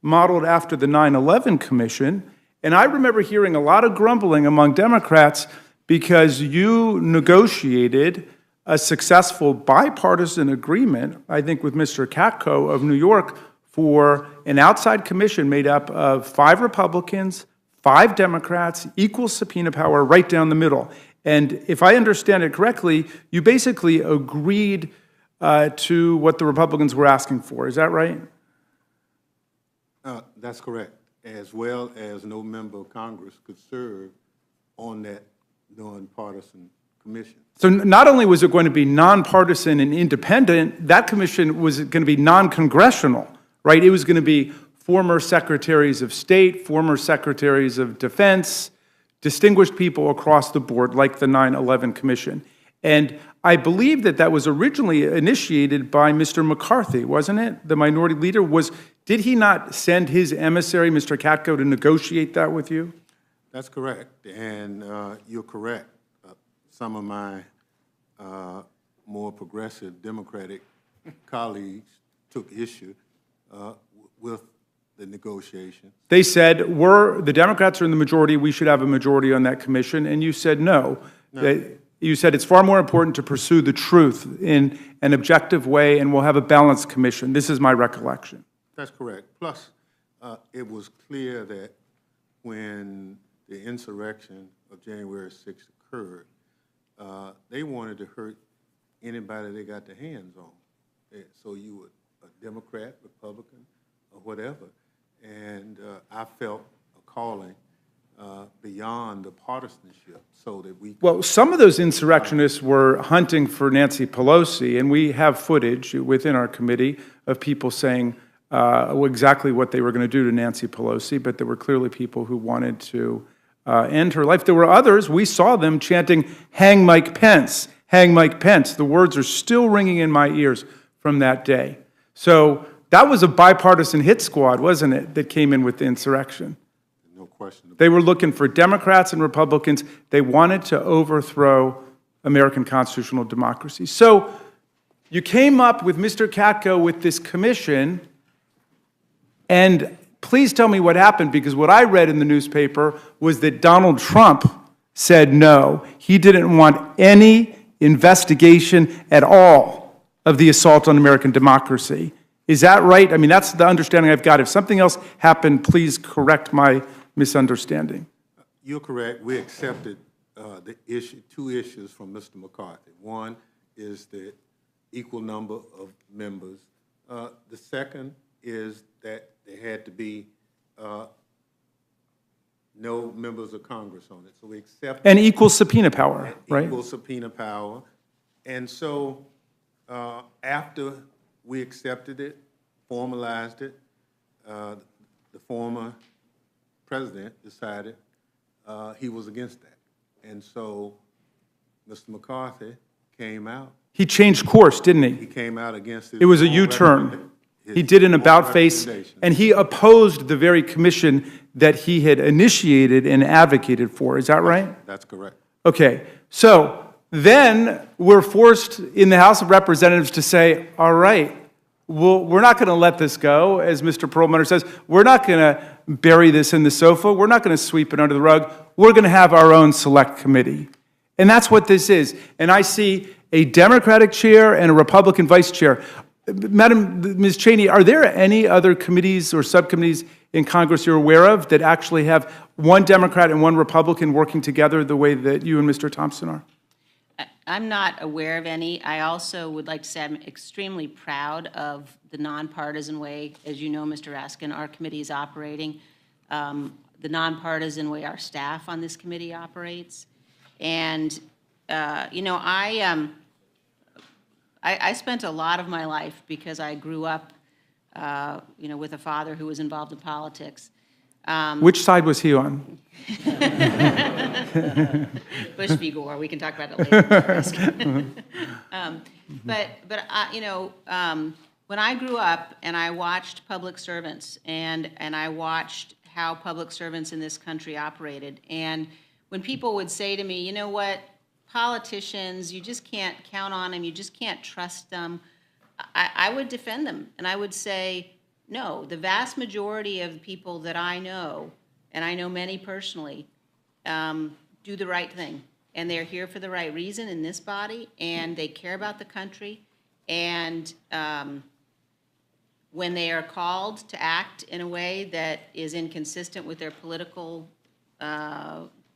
modeled after the 9/11 Commission. And I remember hearing a lot of grumbling among Democrats because you negotiated a successful bipartisan agreement, I think with Mr. Katko of New York, for an outside commission made up of 5 Republicans, 5 Democrats, equal subpoena power right down the middle. And if I understand it correctly, you basically agreed to what the Republicans were asking for. Is that right? That's correct, as well as no member of Congress could serve on that nonpartisan commission. So not only was it going to be nonpartisan and independent, that commission was going to be non-congressional, right? It was going to be former secretaries of state, former secretaries of defense, distinguished people across the board, like the 9/11 Commission. And I believe that that was originally initiated by Mr. McCarthy, wasn't it? The minority leader did he not send his emissary, Mr. Katko, to negotiate that with you? That's correct, and you're correct. Some of my more progressive Democratic colleagues took issue with the negotiation. They said, the Democrats are in the majority, we should have a majority on that commission, and you said no. You said it's far more important to pursue the truth in an objective way, and we'll have a balanced commission. This is my recollection. That's correct. Plus, it was clear that when the insurrection of January 6th occurred, they wanted to hurt anybody they got their hands on. So you were a Democrat, Republican, or whatever. And I felt a calling beyond the partisanship so that we could... Well, some of those insurrectionists were hunting for Nancy Pelosi, and we have footage within our committee of people saying exactly what they were going to do to Nancy Pelosi, but there were clearly people who wanted to end her life. There were others, we saw them chanting, "Hang Mike Pence, hang Mike Pence." The words are still ringing in my ears from that day. So that was a bipartisan hit squad, wasn't it, that came in with the insurrection? No question. They were looking for Democrats and Republicans. They wanted to overthrow American constitutional democracy. So you came up with Mr. Katko with this commission, and please tell me what happened, because what I read in the newspaper was that Donald Trump said no. He didn't want any investigation at all of the assault on American democracy. Is that right? I mean, that's the understanding I've got. If something else happened, please correct my misunderstanding. You're correct. We accepted two issues from Mr. McCarthy. One is the equal number of members. The second is that there had to be no members of Congress on it. So we accepted... And equal subpoena power, right? Equal subpoena power. And so after we accepted it, formalized it, the former president decided he was against that. And so Mr. McCarthy came out. He changed course, didn't He he? came out against his It was a own U-turn. his He did an own about-face, recommendation. and he opposed the very commission that he had initiated and advocated for. Is that right? That's correct. Okay, so then we're forced in the House of Representatives to say, all right, well, we're not going to let this go, as Mr. Perlmutter says. We're not going to bury this in the sofa. We're not going to sweep it under the rug. We're going to have our own select committee. And that's what this is. And I see a Democratic chair and a Republican vice chair. Ms. Cheney, are there any other committees or subcommittees in Congress you're aware of that actually have one Democrat and one Republican working together the way that you and Mr. Thompson are? I'm not aware of any. I also would like to say I'm extremely proud of the nonpartisan way, as you know, Mr. Raskin, our committee is operating, the nonpartisan way our staff on this committee operates. And, you know, I spent a lot of my life, because I grew up, you know, with a father who was involved in politics. Which side was he on? Bush v. Gore. We can talk about it later. You know, when I grew up and I watched public servants and I watched how public servants in this country operated, and when people would say to me, you know what, politicians, you just can't count on them, you just can't trust them, I would defend them, and I would say, no, the vast majority of people that I know, and I know many personally, do the right thing. And they're here for the right reason in this body, and they care about the country. And when they are called to act in a way that is inconsistent with their political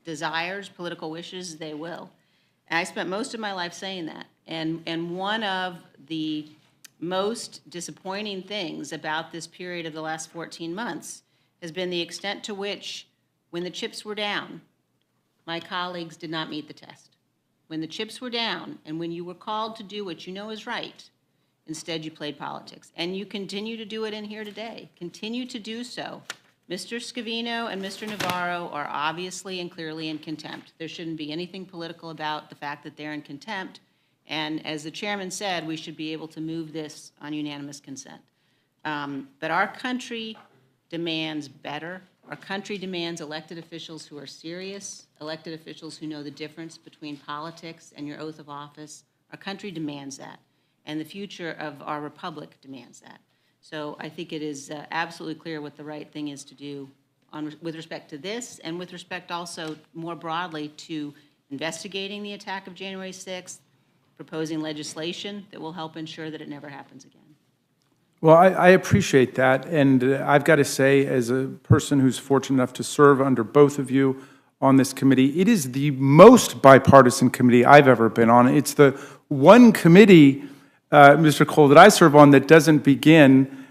desires, political wishes, they will. And I spent most of my life saying that. And one of the most disappointing things about this period of the last 14 months has been the extent to which, when the chips were down, my colleagues did not meet the test. When the chips were down and when you were called to do what you know is right, instead you played politics. And you continue to do it in here today. Continue to do so. Mr. Scavino and Mr. Navarro are obviously and clearly in contempt. There shouldn't be anything political about the fact that they're in contempt. And as the chairman said, we should be able to move this on unanimous consent. But our country demands better. Our country demands elected officials who are serious, elected officials who know the difference between politics and your oath of office. Our country demands that, and the future of our republic demands that. So I think it is absolutely clear what the right thing is to do with respect to this, and with respect also more broadly to investigating the attack of January 6th, proposing legislation that will help ensure that it never happens again. Well, I appreciate that, and I've got to say, as a person who's fortunate enough to serve under both of you on this committee, it is the most bipartisan committee I've ever been on. It's the one committee, Mr. Cole, that I serve on that doesn't begin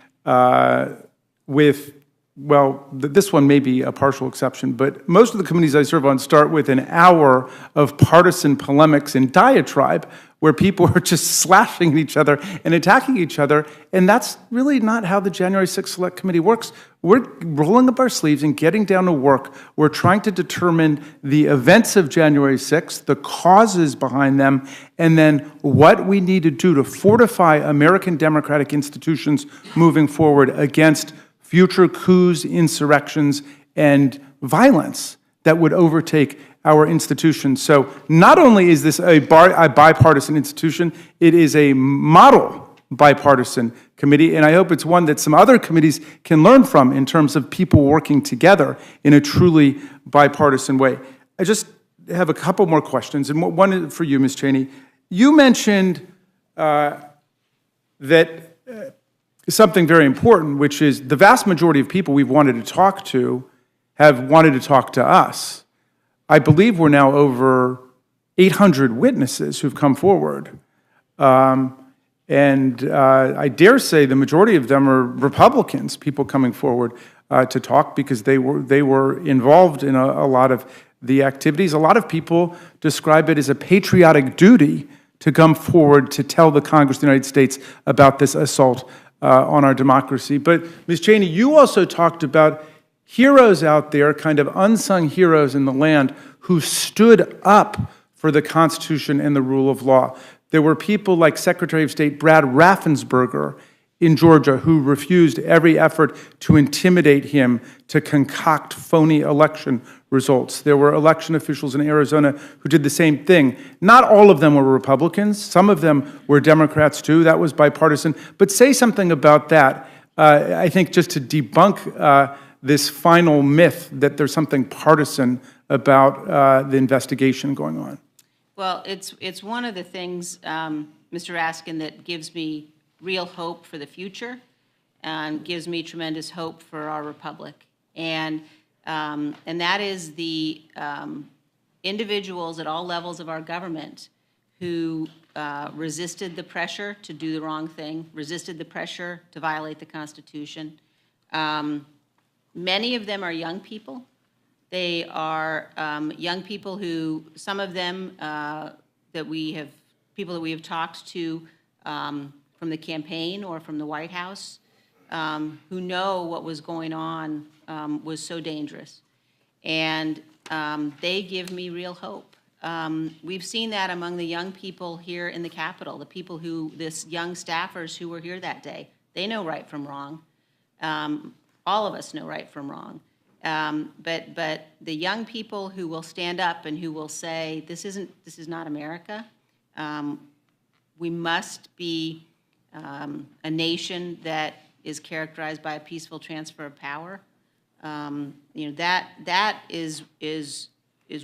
with, well, this one may be a partial exception, but most of the committees I serve on start with an hour of partisan polemics and diatribe where people are just slashing at each other and attacking each other, and that's really not how the January 6th Select Committee works. We're rolling up our sleeves and getting down to work. We're trying to determine the events of January 6th, the causes behind them, and then what we need to do to fortify American democratic institutions moving forward against future coups, insurrections, and violence that would overtake our institutions. So not only is this a bipartisan institution, it is a model bipartisan committee, and I hope it's one that some other committees can learn from in terms of people working together in a truly bipartisan way. I just have a couple more questions, and one for you, Ms. Cheney. You mentioned that something very important, which is the vast majority of people we've wanted to talk to have wanted to talk to us. I believe we're now over 800 witnesses who've come forward. And I dare say the majority of them are Republicans, people coming forward to talk because they were involved in a lot of the activities. A lot of people describe it as a patriotic duty to come forward to tell the Congress of the United States about this assault on our democracy. But Ms. Cheney, you also talked about heroes out there, kind of unsung heroes in the land, who stood up for the Constitution and the rule of law. There were people like Secretary of State Brad Raffensperger in Georgia who refused every effort to intimidate him to concoct phony election results. There were election officials in Arizona who did the same thing. Not all of them were Republicans. Some of them were Democrats too. That was bipartisan. But say something about that, I think, just to debunk this final myth that there's something partisan about the investigation going on. Well, it's one of the things, Mr. Raskin, that gives me real hope for the future and gives me tremendous hope for our republic. And that is the individuals at all levels of our government who resisted the pressure to do the wrong thing, resisted the pressure to violate the Constitution. Many of them are young people. They are young people who, some of them people that we have talked to from the campaign or from the White House, who know what was going on was so dangerous. And they give me real hope. We've seen that among the young people here in the Capitol, the people this young staffers who were here that day. They know right from wrong. All of us know right from wrong. But the young people who will stand up and who will say, this is not America. We must be a nation that is characterized by a peaceful transfer of power. That is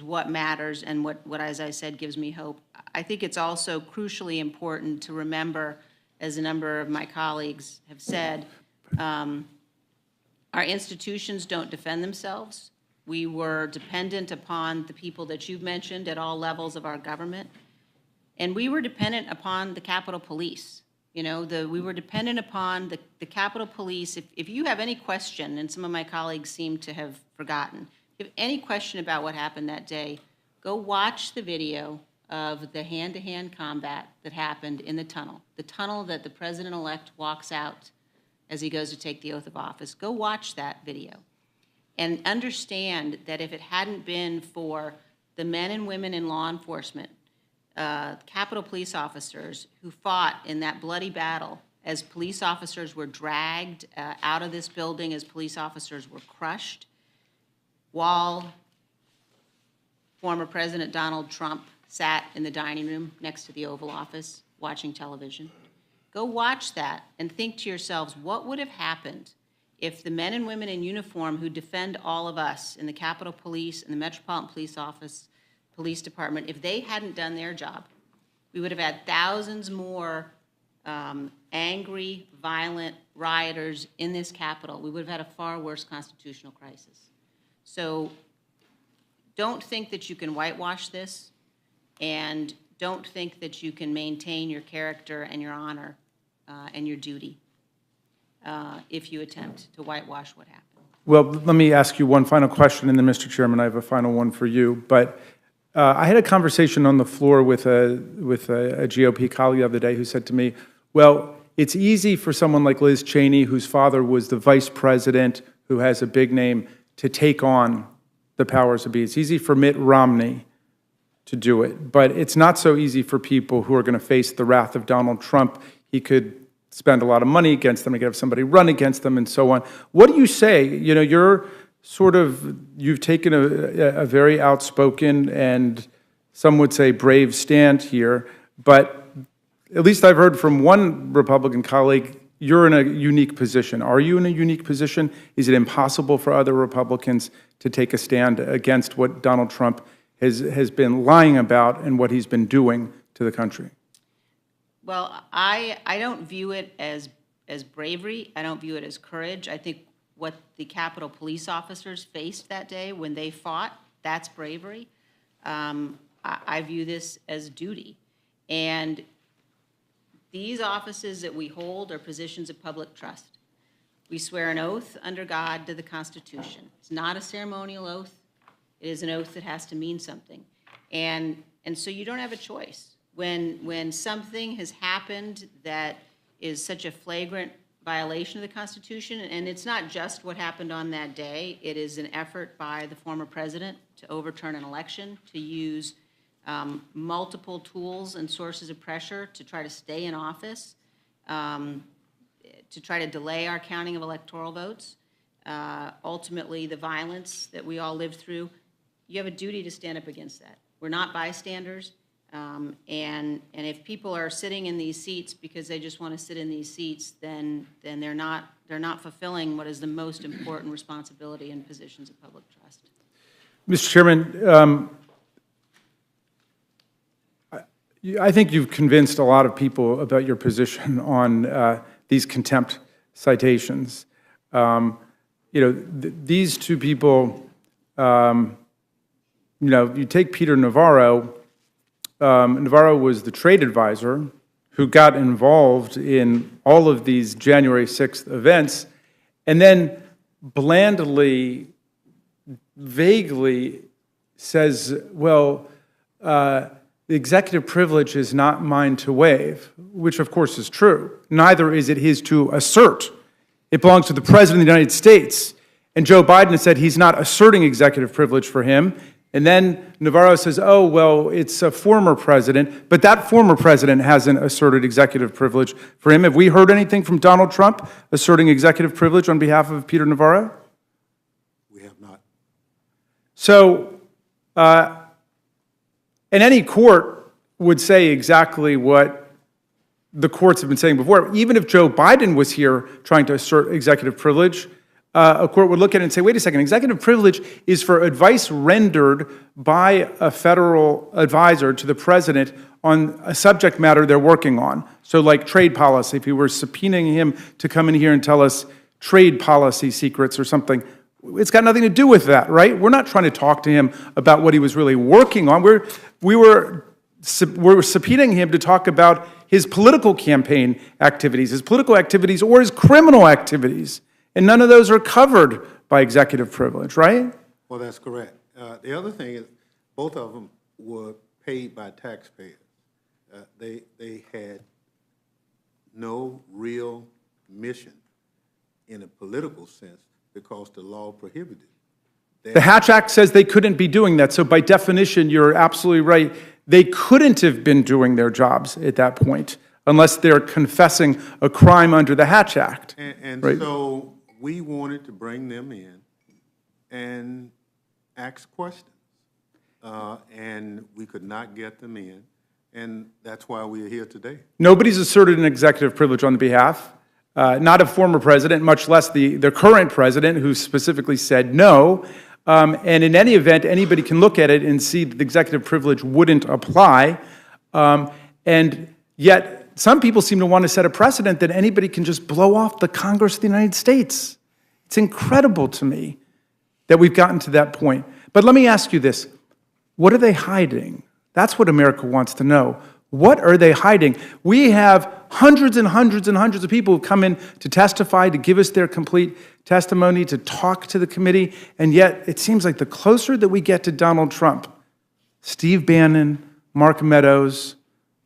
what matters and what, as I said, gives me hope. I think it's also crucially important to remember, as a number of my colleagues have said, our institutions don't defend themselves. We were dependent upon the people that you've mentioned at all levels of our government. And we were dependent upon the Capitol Police. We were dependent upon the Capitol Police. If you have any question, and some of my colleagues seem to have forgotten, if you have any question about what happened that day, go watch the video of the hand-to-hand combat that happened in the tunnel that the president-elect walks out as he goes to take the oath of office. Go watch that video and understand that if it hadn't been for the men and women in law enforcement, Capitol police officers who fought in that bloody battle as police officers were dragged out of this building, as police officers were crushed, while former President Donald Trump sat in the dining room next to the Oval Office watching television. Go watch that and think to yourselves, what would have happened if the men and women in uniform who defend all of us in the Capitol Police and the Metropolitan Police Department, if they hadn't done their job? We would have had thousands more angry, violent rioters in this Capitol. We would have had a far worse constitutional crisis. So don't think that you can whitewash this, and don't think that you can maintain your character and your honor and your duty if you attempt to whitewash what happened. Well, let me ask you one final question, and then, Mr. Chairman, I have a final one for you. But I had a conversation on the floor with a GOP colleague the other day who said to me, well, it's easy for someone like Liz Cheney, whose father was the vice president, who has a big name, to take on the powers that be. It's easy for Mitt Romney to do it, but it's not so easy for people who are going to face the wrath of Donald Trump. He could spend a lot of money against them, he could have somebody run against them, and so on. What do you say? You've taken a very outspoken and some would say brave stand here, but at least I've heard from one Republican colleague, you're in a unique position. Are you in a unique position? Is it impossible for other Republicans to take a stand against what Donald Trump has been lying about and what he's been doing to the country? Well, I don't view it as bravery. I don't view it as courage. I think what the Capitol police officers faced that day when they fought, that's bravery. I view this as duty. And these offices that we hold are positions of public trust. We swear an oath under God to the Constitution. It's not a ceremonial oath. It is an oath that has to mean something. And so you don't have a choice. When something has happened that is such a flagrant violation of the Constitution, and it's not just what happened on that day. It is an effort by the former president to overturn an election, to use multiple tools and sources of pressure to try to stay in office, to try to delay our counting of electoral votes. Ultimately, the violence that we all lived through, you have a duty to stand up against that. We're not bystanders, and if people are sitting in these seats because they just want to sit in these seats, then they're not fulfilling what is the most important responsibility in positions of public trust. Mr. Chairman, I think you've convinced a lot of people about your position on these contempt citations. These two people, you take Peter Navarro. Navarro was the trade advisor who got involved in all of these January 6th events, and then blandly, vaguely says, well, the executive privilege is not mine to waive, which of course is true. Neither is it his to assert. It belongs to the President of the United States. And Joe Biden has said he's not asserting executive privilege for him. And then Navarro says, oh, well, it's a former president, but that former president hasn't asserted executive privilege for him. Have we heard anything from Donald Trump asserting executive privilege on behalf of Peter Navarro? We have not. So, and any court would say exactly what the courts have been saying before. Even if Joe Biden was here trying to assert executive privilege, a court would look at it and say, wait a second, executive privilege is for advice rendered by a federal advisor to the president on a subject matter they're working on. So like trade policy, if we were subpoenaing him to come in here and tell us trade policy secrets or something, it's got nothing to do with that, right? We're not trying to talk to him about what he was really working on. We were subpoenaing him to talk about his political campaign activities, or his criminal activities. And none of those are covered by executive privilege, right? Well, that's correct. The other thing is both of them were paid by taxpayers. They had no real mission in a political sense because the law prohibited it. The Hatch Act says they couldn't be doing that. So by definition, you're absolutely right. They couldn't have been doing their jobs at that point unless they're confessing a crime under the Hatch Act. And right? So we wanted to bring them in and ask questions. And we could not get them in. And that's why we are here today. Nobody's asserted an executive privilege on the behalf. Not a former president, much less the current president, who specifically said no. And in any event, anybody can look at it and see that the executive privilege wouldn't apply. And yet, some people seem to want to set a precedent that anybody can just blow off the Congress of the United States. It's incredible to me that we've gotten to that point. But let me ask you this. What are they hiding? That's what America wants to know. What are they hiding? We have hundreds and hundreds and hundreds of people who come in to testify, to give us their complete testimony, to talk to the committee, and yet it seems like the closer that we get to Donald Trump, Steve Bannon, Mark Meadows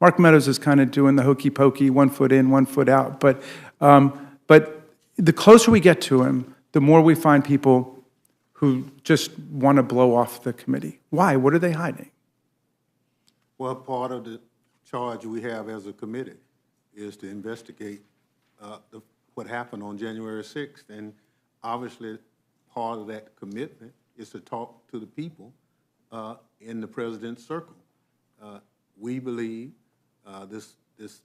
is kind of doing the hokey pokey, 1 foot in, 1 foot out, but the closer we get to him, the more we find people who just want to blow off the committee. Why? What are they hiding? Well, part of the charge we have as a committee is to investigate what happened on January 6th. And obviously, part of that commitment is to talk to the people in the president's circle. We believe this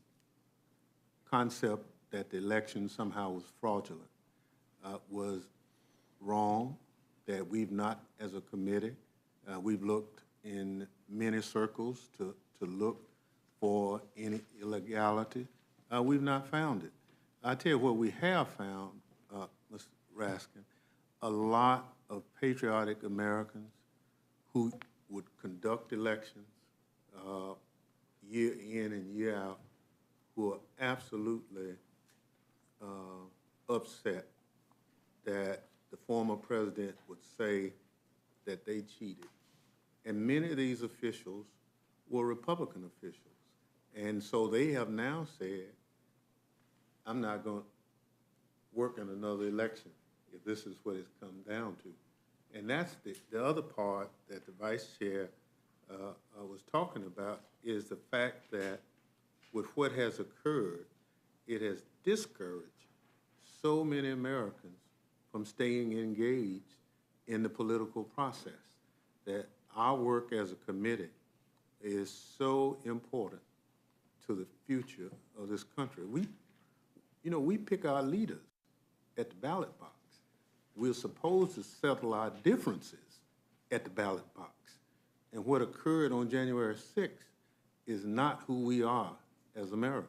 concept that the election somehow was fraudulent was wrong, that we've not, as a committee, we've looked in many circles to look for any illegality. We've not found it. I tell you what we have found, Mr. Raskin, a lot of patriotic Americans who would conduct elections year in and year out, who are absolutely upset that the former president would say that they cheated. And many of these officials were Republican officials. And so they have now said, I'm not going work in another election if this is what it's come down to. And that's the other part that the vice chair was talking about is the fact that with what has occurred, it has discouraged so many Americans from staying engaged in the political process, that our work as a committee is so important to the future of this country. We pick our leaders at the ballot box. We're supposed to settle our differences at the ballot box. And what occurred on January 6th is not who we are as Americans.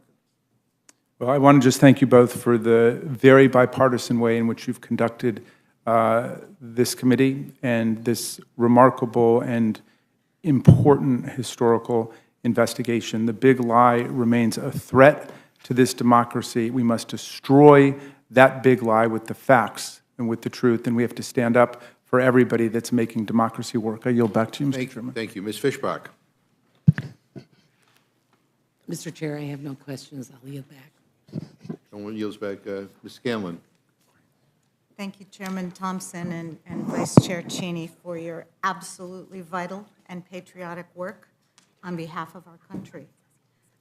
Well, I want to just thank you both for the very bipartisan way in which you've conducted this committee and this remarkable and important historical investigation. The big lie remains a threat to this democracy. We must destroy that big lie with the facts and with the truth, and we have to stand up for everybody that's making democracy work. I yield back to you, Mr. Chairman. Thank you. Ms. Fishbach. Mr. Chair, I have no questions. I'll yield back. No one yields back. Ms. Scanlon. Thank you, Chairman Thompson and Vice Chair Cheney, for your absolutely vital and patriotic work on behalf of our country.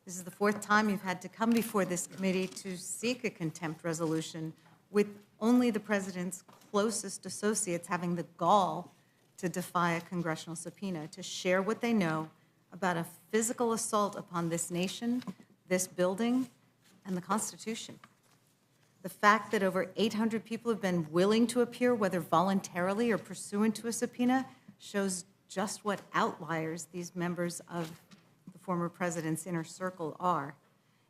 This is the fourth time you've had to come before this committee to seek a contempt resolution, with only the president's closest associates having the gall to defy a congressional subpoena, to share what they know about a physical assault upon this nation, this building, and the Constitution. The fact that over 800 people have been willing to appear, whether voluntarily or pursuant to a subpoena, shows just what outliers these members of the former president's inner circle are.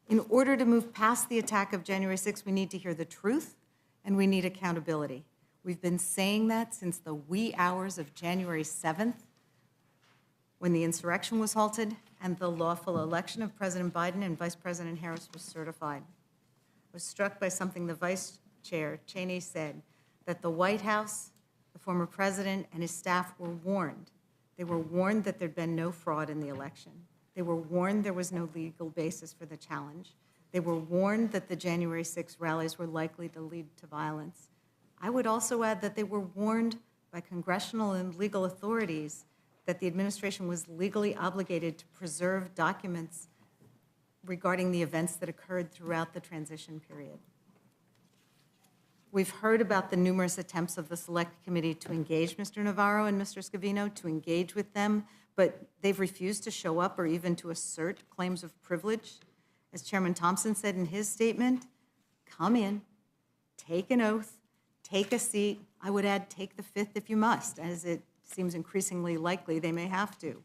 In order to move past the attack of January 6th, we need to hear the truth and we need accountability. We've been saying that since the wee hours of January 7th, when the insurrection was halted and the lawful election of President Biden and Vice President Harris was certified. I was struck by something the Vice Chair Cheney said, that the White House, the former president, and his staff were warned. They were warned that there'd been no fraud in the election. They were warned there was no legal basis for the challenge. They were warned that the January 6 rallies were likely to lead to violence. I would also add that they were warned by congressional and legal authorities that the administration was legally obligated to preserve documents regarding the events that occurred throughout the transition period. We've heard about the numerous attempts of the Select Committee to engage Mr. Navarro and Mr. Scavino, to engage with them, but they've refused to show up or even to assert claims of privilege. As Chairman Thompson said in his statement, come in, take an oath, take a seat. I would add, take the fifth if you must, as it seems increasingly likely they may have to.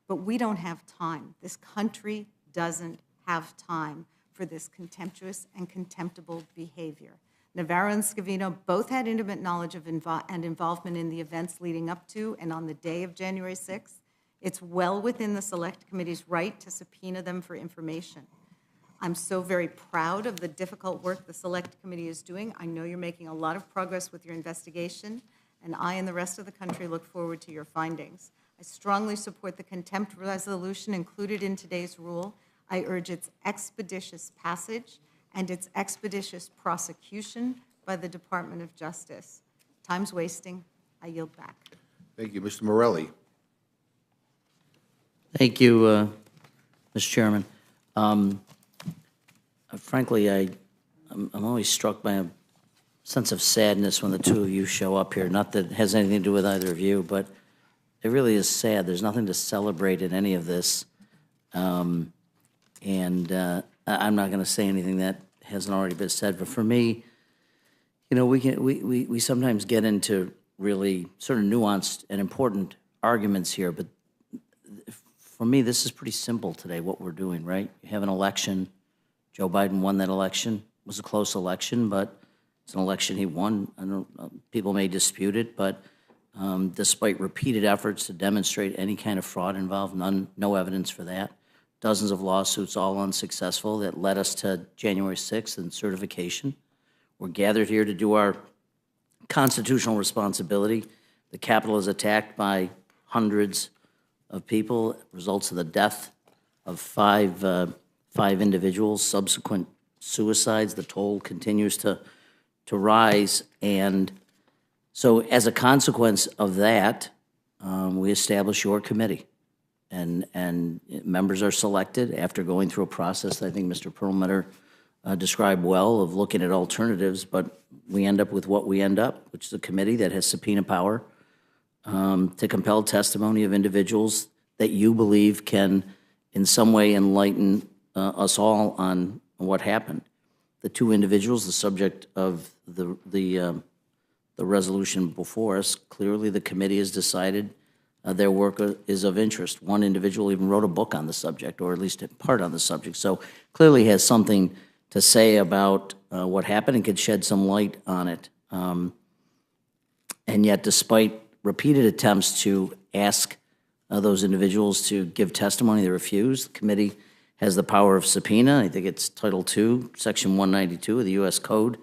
But we don't have time. This country doesn't have time for this contemptuous and contemptible behavior. Navarro and Scavino both had intimate knowledge of and involvement in the events leading up to and on the day of January 6th. It's well within the Select Committee's right to subpoena them for information. I'm so very proud of the difficult work the Select Committee is doing. I know you're making a lot of progress with your investigation, and I and the rest of the country look forward to your findings. I strongly support the contempt resolution included in today's rule. I urge its expeditious passage and its expeditious prosecution by the Department of Justice. Time's wasting. I yield back. Thank you. Mr. Morelli. Thank you, Mr. Chairman. Frankly, I'm always struck by a sense of sadness when the two of you show up here. Not that it has anything to do with either of you, but it really is sad. There's nothing to celebrate in any of this. I'm not going to say anything that hasn't already been said. But for me, you know, we sometimes get into really sort of nuanced and important arguments here. But for me, this is pretty simple today, what we're doing, right? You have an election. Joe Biden won that election. It was a close election, but it's an election he won. I don't, people may dispute it, but despite repeated efforts to demonstrate any kind of fraud involved, no evidence for that. Dozens of lawsuits, all unsuccessful, that led us to January 6th and certification. We're gathered here to do our constitutional responsibility. The Capitol is attacked by hundreds of people, results of the death of five individuals, subsequent suicides. The toll continues to to rise. And so as a consequence of that, we establish your committee. And members are selected after going through a process that I think Mr. Perlmutter described well of looking at alternatives, but we end up with what we end up, which is a committee that has subpoena power to compel testimony of individuals that you believe can in some way enlighten us all on what happened. The two individuals, the subject of the resolution before us, clearly the committee has decided their work is of interest. One individual even wrote a book on the subject, or at least a part on the subject, so clearly has something to say about what happened and could shed some light on it. And yet, despite repeated attempts to ask those individuals to give testimony, they refuse. The committee has the power of subpoena. I think it's Title II, Section 192 of the U.S. Code,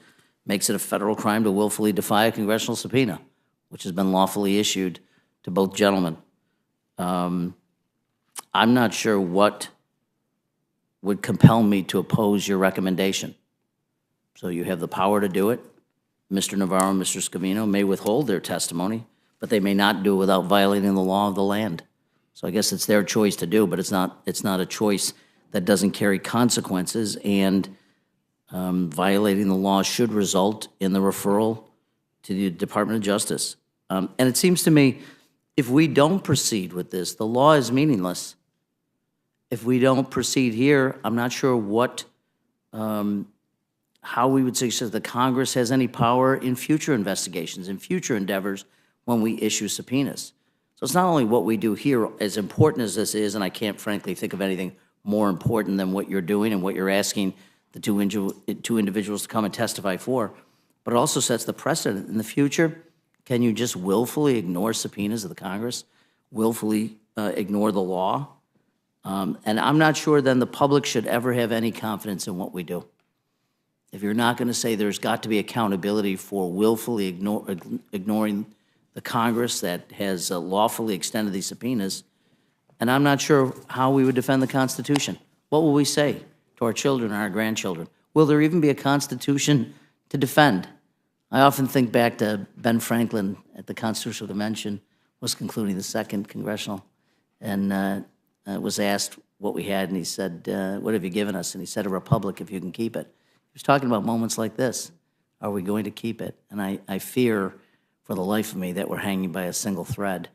makes it a federal crime to willfully defy a congressional subpoena, which has been lawfully issued to both gentlemen. I'm not sure what would compel me to oppose your recommendation. So you have the power to do it. Mr. Navarro and Mr. Scavino may withhold their testimony, but they may not do it without violating the law of the land. So I guess it's their choice to do, but it's not a choice that doesn't carry consequences, and violating the law should result in the referral to the Department of Justice. And it seems to me, if we don't proceed with this, the law is meaningless. If we don't proceed here, I'm not sure how we would say that the Congress has any power in future investigations, in future endeavors when we issue subpoenas. So it's not only what we do here, as important as this is, and I can't frankly think of anything more important than what you're doing and what you're asking the two individuals to come and testify for, but it also sets the precedent in the future. Can you just willfully ignore subpoenas of the Congress, willfully ignore the law? And I'm not sure then the public should ever have any confidence in what we do. If you're not going to say there's got to be accountability for willfully ignoring the Congress that has lawfully extended these subpoenas, and I'm not sure how we would defend the Constitution. What will we say to our children and our grandchildren? Will there even be a Constitution to defend? I often think back to Ben Franklin at the Constitutional Convention, was concluding the second congressional, and was asked what we had, and he said, what have you given us? And he said, a republic if you can keep it. He was talking about moments like this. Are we going to keep it? And I fear for the life of me that we're hanging by a single thread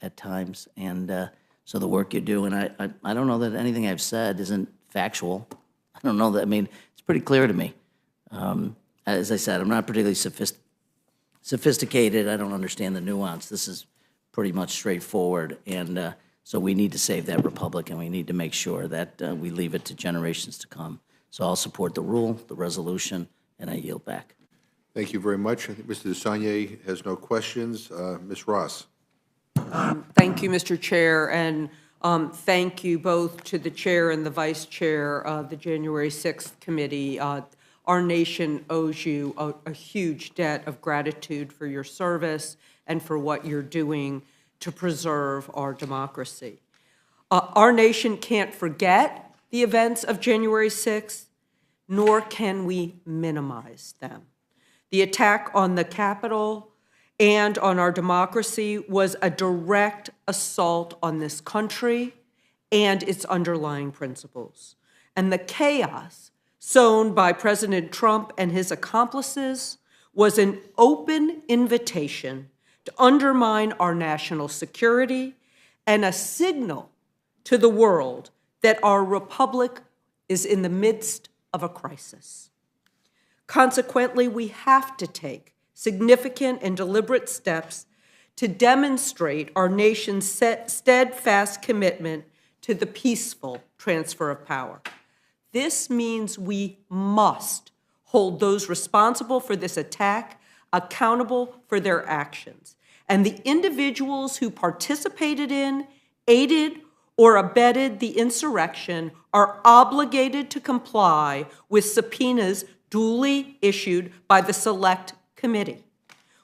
at times. And so the work you do, and I don't know that anything I've said isn't factual. I don't know that, I mean, it's pretty clear to me. As I said, I'm not particularly sophisticated. I don't understand the nuance. This is pretty much straightforward. And so we need to save that republic, and we need to make sure that we leave it to generations to come. So I'll support the rule, the resolution, and I yield back. Thank you very much. I think Mr. DeSagne has no questions. Ms. Ross. Thank you, Mr. Chair, and thank you both to the chair and the vice chair of the January 6th committee. Our nation owes you a huge debt of gratitude for your service and for what you're doing to preserve our democracy. Our nation can't forget the events of January 6th, nor can we minimize them. The attack on the Capitol and on our democracy was a direct assault on this country and its underlying principles. And the chaos sown by President Trump and his accomplices was an open invitation to undermine our national security and a signal to the world that our republic is in the midst of a crisis. Consequently, we have to take significant and deliberate steps to demonstrate our nation's steadfast commitment to the peaceful transfer of power. This means we must hold those responsible for this attack accountable for their actions. And the individuals who participated in, aided, or abetted the insurrection are obligated to comply with subpoenas duly issued by the Select Committee.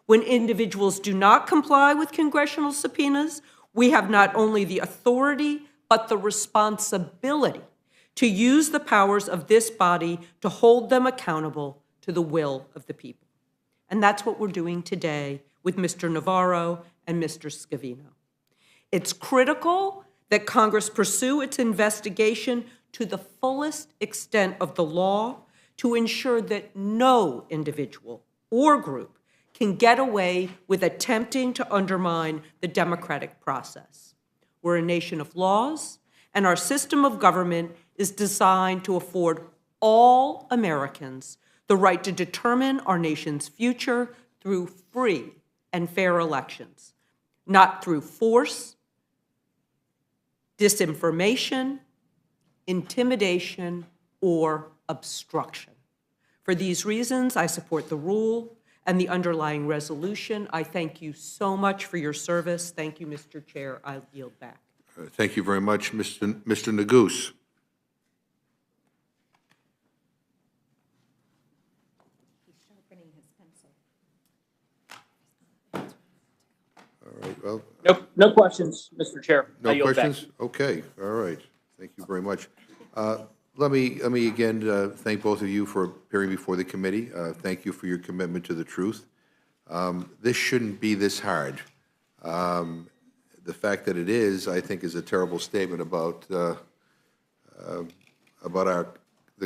When individuals do not comply with congressional subpoenas, we have not only the authority, but the responsibility to use the powers of this body to hold them accountable to the will of the people. And that's what we're doing today with Mr. Navarro and Mr. Scavino. It's critical that Congress pursue its investigation to the fullest extent of the law to ensure that no individual or group can get away with attempting to undermine the democratic process. We're a nation of laws, and our system of government is designed to afford all Americans the right to determine our nation's future through free and fair elections, not through force, disinformation, intimidation, or obstruction. For these reasons, I support the rule and the underlying resolution. I thank you so much for your service. Thank you, Mr. Chair. I yield back. Thank you very much, Mr. Neguse. All right, well. No questions, Mr. Chair. I No yield back. questions? Okay, all right. Thank you very much. Let me again thank both of you for appearing before the committee. Thank you for your commitment to the truth. This shouldn't be this hard. The fact that it is, I think, is a terrible statement about the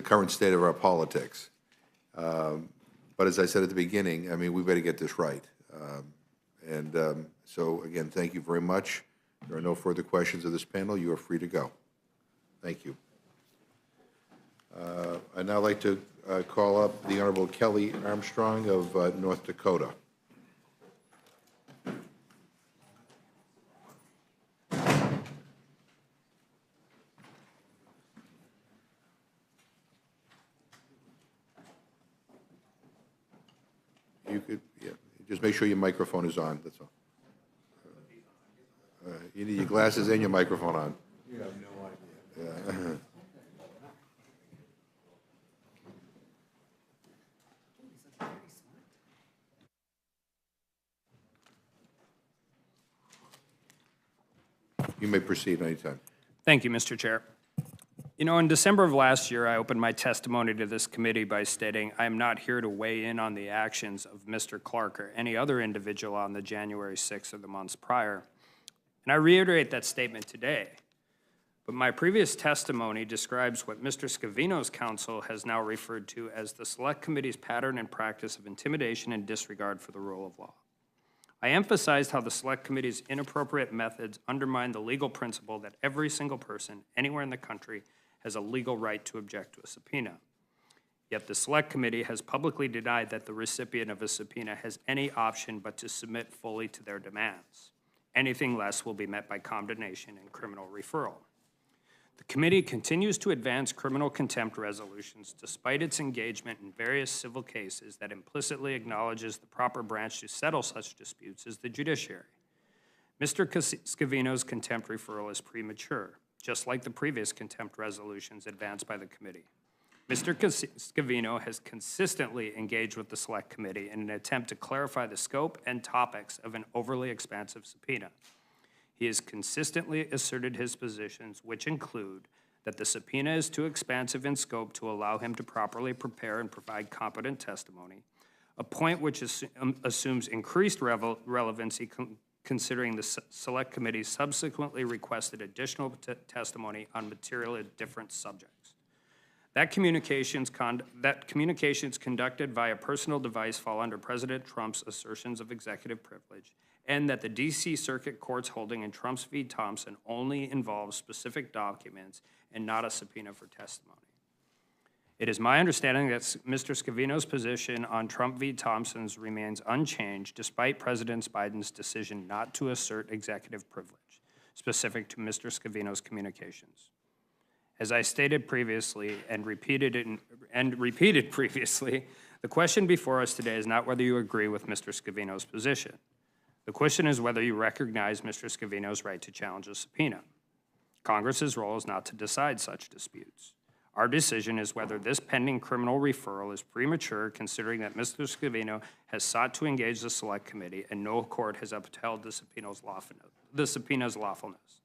current state of our politics. But as I said at the beginning, I mean, we better get this right. So again, thank you very much. There are no further questions of this panel. You are free to go. Thank you. I'd now like to call up the Honorable Kelly Armstrong of North Dakota. You could, yeah, just make sure your microphone is on, that's all. You need your glasses and your microphone on. You have no idea. Yeah. You may proceed anytime. Thank you, Mr. Chair. You know, in December of last year, I opened my testimony to this committee by stating, I am not here to weigh in on the actions of Mr. Clark or any other individual on the January 6th or the months prior. And I reiterate that statement today. But my previous testimony describes what Mr. Scavino's counsel has now referred to as the Select Committee's pattern and practice of intimidation and disregard for the rule of law. I emphasized how the Select Committee's inappropriate methods undermine the legal principle that every single person anywhere in the country has a legal right to object to a subpoena. Yet the Select Committee has publicly denied that the recipient of a subpoena has any option but to submit fully to their demands. Anything less will be met by condemnation and criminal referral. The committee continues to advance criminal contempt resolutions despite its engagement in various civil cases that implicitly acknowledges the proper branch to settle such disputes is the judiciary. Mr. Scavino's contempt referral is premature, just like the previous contempt resolutions advanced by the committee. Mr. Scavino has consistently engaged with the Select Committee in an attempt to clarify the scope and topics of an overly expansive subpoena. He has consistently asserted his positions, which include that the subpoena is too expansive in scope to allow him to properly prepare and provide competent testimony, a point which assumes increased relevancy considering the Select Committee subsequently requested additional testimony on materially different subjects. That communications conducted via personal device fall under President Trump's assertions of executive privilege, and that the D.C. Circuit Court's holding in Trump's v. Thompson only involves specific documents and not a subpoena for testimony. It is my understanding that Mr. Scavino's position on Trump v. Thompson's remains unchanged despite President Biden's decision not to assert executive privilege specific to Mr. Scavino's communications. As I stated previously and repeated previously, the question before us today is not whether you agree with Mr. Scavino's position. The question is whether you recognize Mr. Scavino's right to challenge a subpoena. Congress's role is not to decide such disputes. Our decision is whether this pending criminal referral is premature, considering that Mr. Scavino has sought to engage the Select Committee and no court has upheld the subpoena's lawfulness.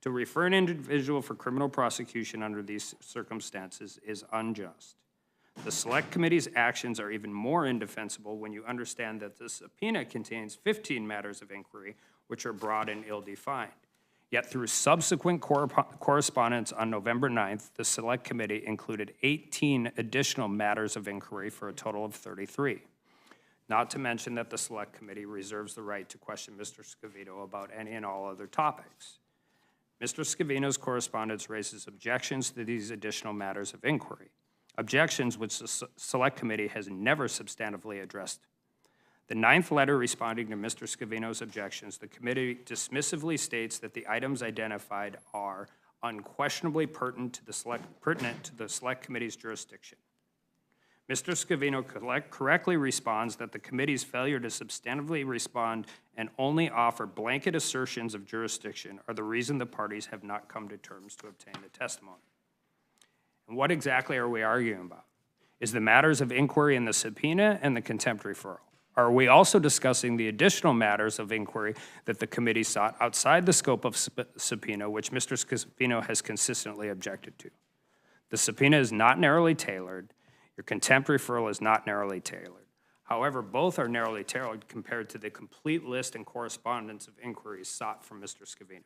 To refer an individual for criminal prosecution under these circumstances is unjust. The Select Committee's actions are even more indefensible when you understand that the subpoena contains 15 matters of inquiry, which are broad and ill-defined. Yet through subsequent correspondence on November 9th, the Select Committee included 18 additional matters of inquiry for a total of 33. Not to mention that the Select Committee reserves the right to question Mr. Scavino about any and all other topics. Mr. Scavino's correspondence raises objections to these additional matters of inquiry, objections which the Select Committee has never substantively addressed. The 9th letter responding to Mr. Scavino's objections, the committee dismissively states that the items identified are unquestionably pertinent to the Select Committee's jurisdiction. Mr. Scavino correctly responds that the committee's failure to substantively respond and only offer blanket assertions of jurisdiction are the reason the parties have not come to terms to obtain the testimony. And what exactly are we arguing about? Is the matters of inquiry in the subpoena and the contempt referral? Are we also discussing the additional matters of inquiry that the committee sought outside the scope of subpoena, which Mr. Scavino has consistently objected to? The subpoena is not narrowly tailored. Your contempt referral is not narrowly tailored. However, both are narrowly tailored compared to the complete list and correspondence of inquiries sought from Mr. Scavino.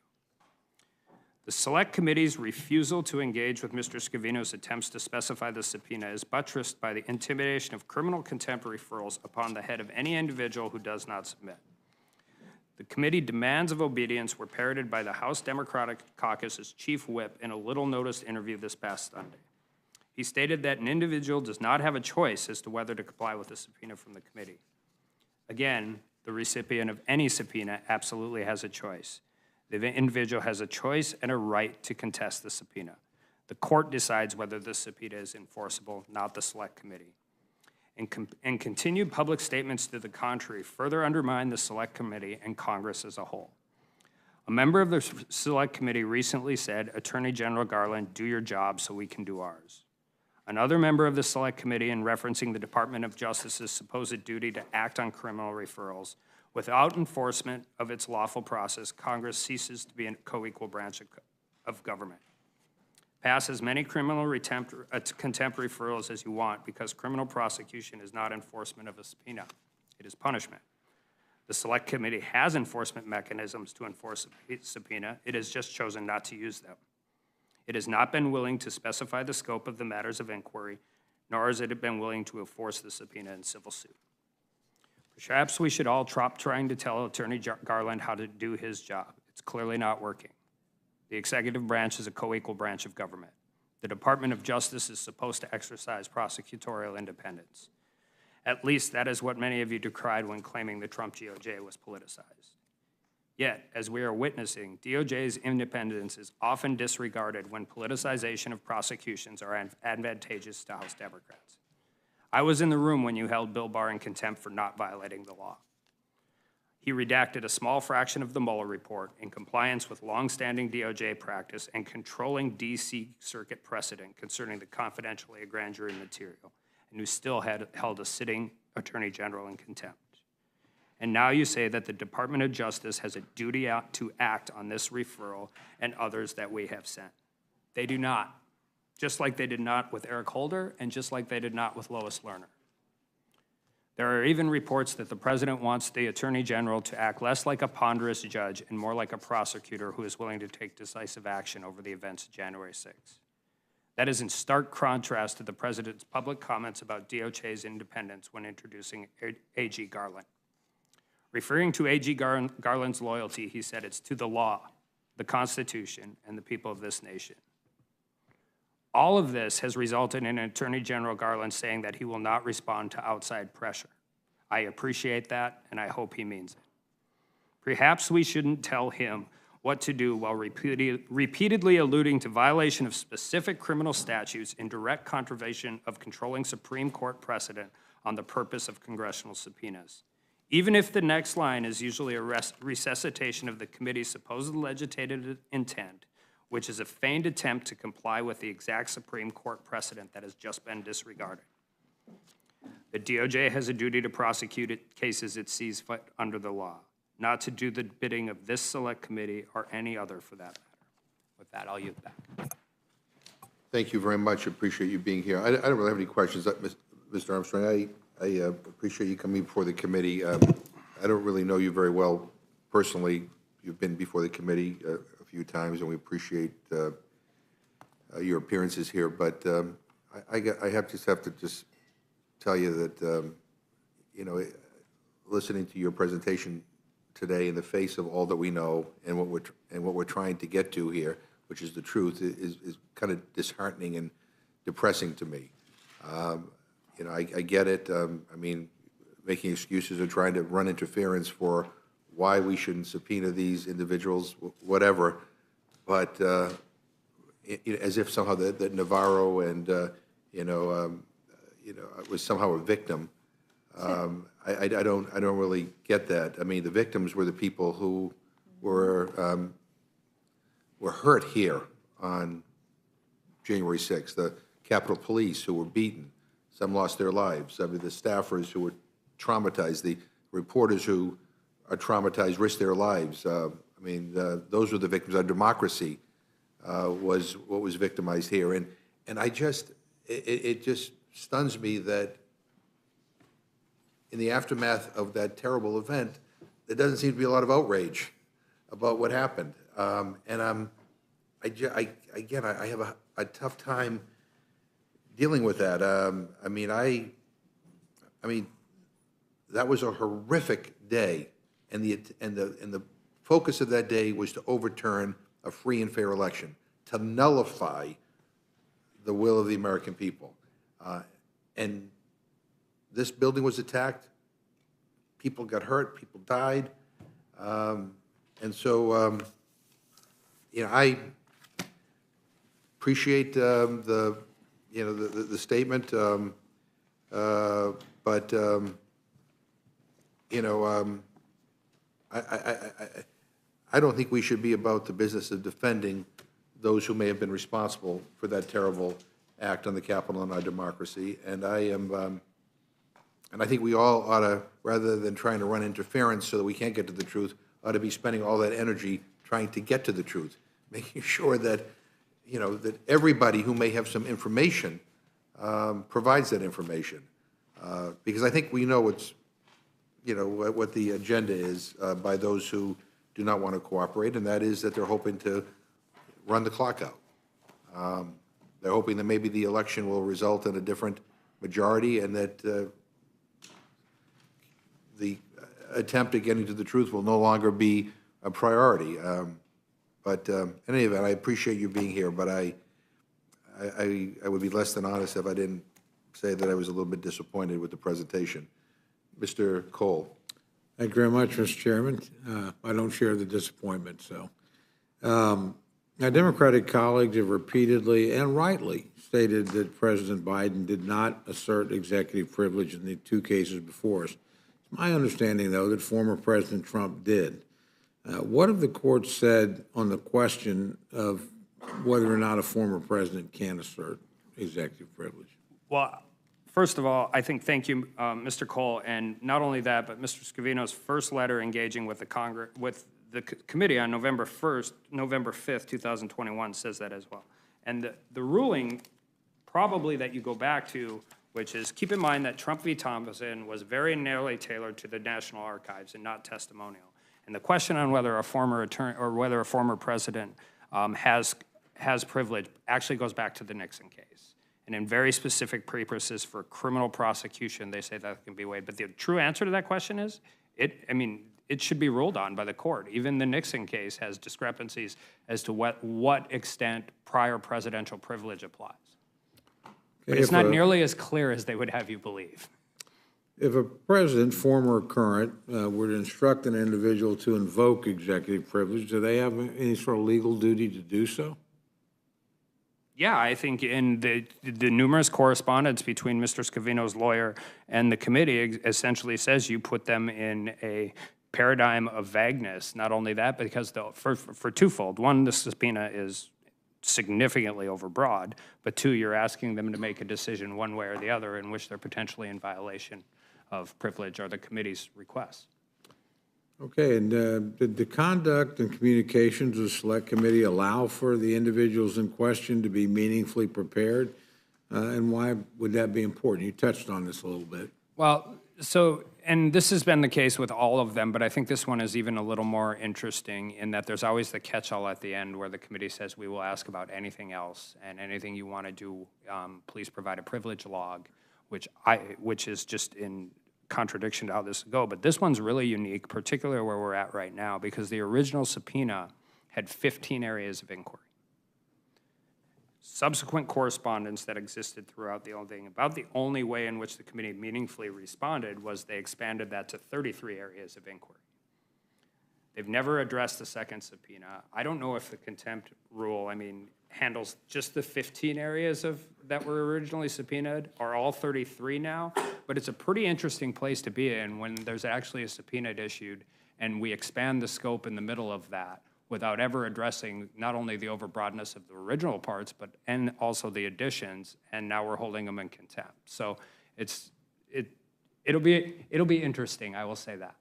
The Select Committee's refusal to engage with Mr. Scavino's attempts to specify the subpoena is buttressed by the intimidation of criminal contempt referrals upon the head of any individual who does not submit. The committee demands of obedience were parroted by the House Democratic Caucus's chief whip in a little-noticed interview this past Sunday. He stated that an individual does not have a choice as to whether to comply with a subpoena from the committee. Again, the recipient of any subpoena absolutely has a choice. The individual has a choice and a right to contest the subpoena. The court decides whether the subpoena is enforceable, not the Select Committee. And continued public statements to the contrary further undermine the Select Committee and Congress as a whole. A member of the Select Committee recently said, "Attorney General Garland, do your job so we can do ours." Another member of the Select Committee, in referencing the Department of Justice's supposed duty to act on criminal referrals, without enforcement of its lawful process, Congress ceases to be a co-equal branch of government. Pass as many criminal contempt referrals as you want, because criminal prosecution is not enforcement of a subpoena. It is punishment. The Select Committee has enforcement mechanisms to enforce a subpoena. It has just chosen not to use them. It has not been willing to specify the scope of the matters of inquiry, nor has it been willing to enforce the subpoena in civil suit. Perhaps we should all stop trying to tell Attorney Garland how to do his job. It's clearly not working. The executive branch is a co-equal branch of government. The Department of Justice is supposed to exercise prosecutorial independence. At least that is what many of you decried when claiming the Trump DOJ was politicized. Yet, as we are witnessing, DOJ's independence is often disregarded when politicization of prosecutions are advantageous to House Democrats. I was in the room when you held Bill Barr in contempt for not violating the law. He redacted a small fraction of the Mueller report in compliance with longstanding DOJ practice and controlling D.C. Circuit precedent concerning the confidentiality of grand jury material, and who still held a sitting attorney general in contempt. And now you say that the Department of Justice has a duty to act on this referral and others that we have sent. They do not, just like they did not with Eric Holder and just like they did not with Lois Lerner. There are even reports that the president wants the attorney general to act less like a ponderous judge and more like a prosecutor who is willing to take decisive action over the events of January 6th. That is in stark contrast to the president's public comments about DOJ's independence when introducing A.G. Garland. Referring to A.G. Garland's loyalty, he said it's to the law, the Constitution, and the people of this nation. All of this has resulted in Attorney General Garland saying that he will not respond to outside pressure. I appreciate that, and I hope he means it. Perhaps we shouldn't tell him what to do while repeatedly alluding to violation of specific criminal statutes in direct contravention of controlling Supreme Court precedent on the purpose of congressional subpoenas. Even if the next line is usually a resuscitation of the committee's supposed legislative intent, which is a feigned attempt to comply with the exact Supreme Court precedent that has just been disregarded. The DOJ has a duty to prosecute cases it sees fit under the law, not to do the bidding of this select committee or any other for that matter. With that, I'll yield back. Thank you very much. Appreciate you being here. I don't really have any questions. Mr. Armstrong, I appreciate you coming before the committee. I don't really know you very well personally. You've been before the committee a few times, and we appreciate your appearances here. But I have to tell you that, you know, listening to your presentation today in the face of all that we know and what we're trying to get to here, which is the truth, is kind of disheartening and depressing to me. You know, I get it. I mean, making excuses or trying to run interference for why we shouldn't subpoena these individuals, whatever, but as if somehow that Navarro and was somehow a victim. I don't really get that. I mean, the victims were the people who were hurt here on January 6th. The Capitol Police who were beaten, some lost their lives. I mean, the staffers who were traumatized, the reporters who are traumatized, risked their lives. I mean, those were the victims. Our democracy was what was victimized here, and it just stuns me that in the aftermath of that terrible event, there doesn't seem to be a lot of outrage about what happened. And I have a tough time dealing with that. I mean, that was a horrific day, and the focus of that day was to overturn a free and fair election, to nullify the will of the American people. And this building was attacked. People got hurt. People died. And so, you know, I appreciate the statement, but you know, I don't think we should be about the business of defending those who may have been responsible for that terrible act on the Capitol and our democracy. And I think we all ought to, rather than trying to run interference so that we can't get to the truth, ought to be spending all that energy trying to get to the truth, making sure that, you know, that everybody who may have some information provides that information. Because I think we know what's, you know, what the agenda is by those who do not want to cooperate, and that is that they're hoping to run the clock out. They're hoping that maybe the election will result in a different majority and that the attempt at getting to the truth will no longer be a priority. But in any event, I appreciate you being here, but I would be less than honest if I didn't say that I was a little bit disappointed with the presentation. Mr. Cole. Thank you very much, Mr. Chairman. I don't share the disappointment, so. Our Democratic colleagues have repeatedly and rightly stated that President Biden did not assert executive privilege in the two cases before us. It's my understanding, though, that former President Trump did. What have the courts said on the question of whether or not a former president can assert executive privilege? Well, first of all, I think thank you, Mr. Cole, and not only that, but Mr. Scavino's first letter engaging with the committee on November 5th, 2021 says that as well. And the ruling probably that you go back to, which is keep in mind that Trump v. Thompson was very narrowly tailored to the National Archives and not testimonial. And the question on whether a former attorney or whether a former president has privilege actually goes back to the Nixon case. And in very specific purposes for criminal prosecution, they say that can be waived. But the true answer to that question is, it should be ruled on by the court. Even the Nixon case has discrepancies as to what extent prior presidential privilege applies. But it's not nearly as clear as they would have you believe. If a president, former or current, were to instruct an individual to invoke executive privilege, do they have any sort of legal duty to do so? Yeah, I think in the numerous correspondence between Mr. Scavino's lawyer and the committee essentially says you put them in a paradigm of vagueness. Not only that, but because for twofold. One, the subpoena is significantly overbroad, but two, you're asking them to make a decision one way or the other in which they're potentially in violation of privilege or the committee's request. Okay, and did the conduct and communications of the Select Committee allow for the individuals in question to be meaningfully prepared? And why would that be important? You touched on this a little bit. Well, so, and this has been the case with all of them, but I think this one is even a little more interesting in that there's always the catch-all at the end where the committee says, we will ask about anything else, and anything you want to do, please provide a privilege log, which is just in contradiction to how this would go. But this one's really unique, particularly where we're at right now, because the original subpoena had 15 areas of inquiry. Subsequent correspondence that existed throughout the whole thing, about the only way in which the committee meaningfully responded was they expanded that to 33 areas of inquiry. They've never addressed the second subpoena. I don't know if the contempt rule, handles just the 15 areas that were originally subpoenaed, or all 33 now, but it's a pretty interesting place to be in when there's actually a subpoena issued and we expand the scope in the middle of that without ever addressing not only the overbroadness of the original parts, and also the additions, and now we're holding them in contempt. So it'll be interesting, I will say that.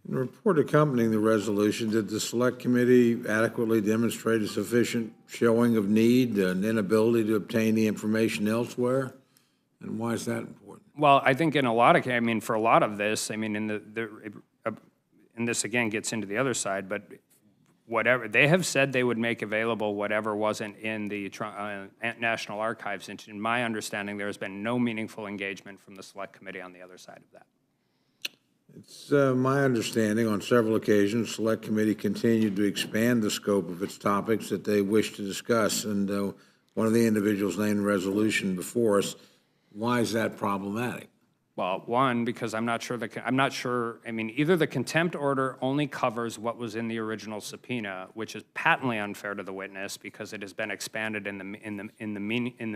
In the report accompanying the resolution, did the Select Committee adequately demonstrate a sufficient showing of need and inability to obtain the information elsewhere? And why is that important? Well, I think in a lot of, for a lot of this, and this again gets into the other side, but whatever, they have said they would make available whatever wasn't in the National Archives. And in my understanding, there has been no meaningful engagement from the Select Committee on the other side of that. It's my understanding on several occasions, Select Committee continued to expand the scope of its topics that they wish to discuss. And one of the individuals named in the resolution before us, why is that problematic? Well, one, because I'm not sure, either the contempt order only covers what was in the original subpoena, which is patently unfair to the witness because it has been expanded in the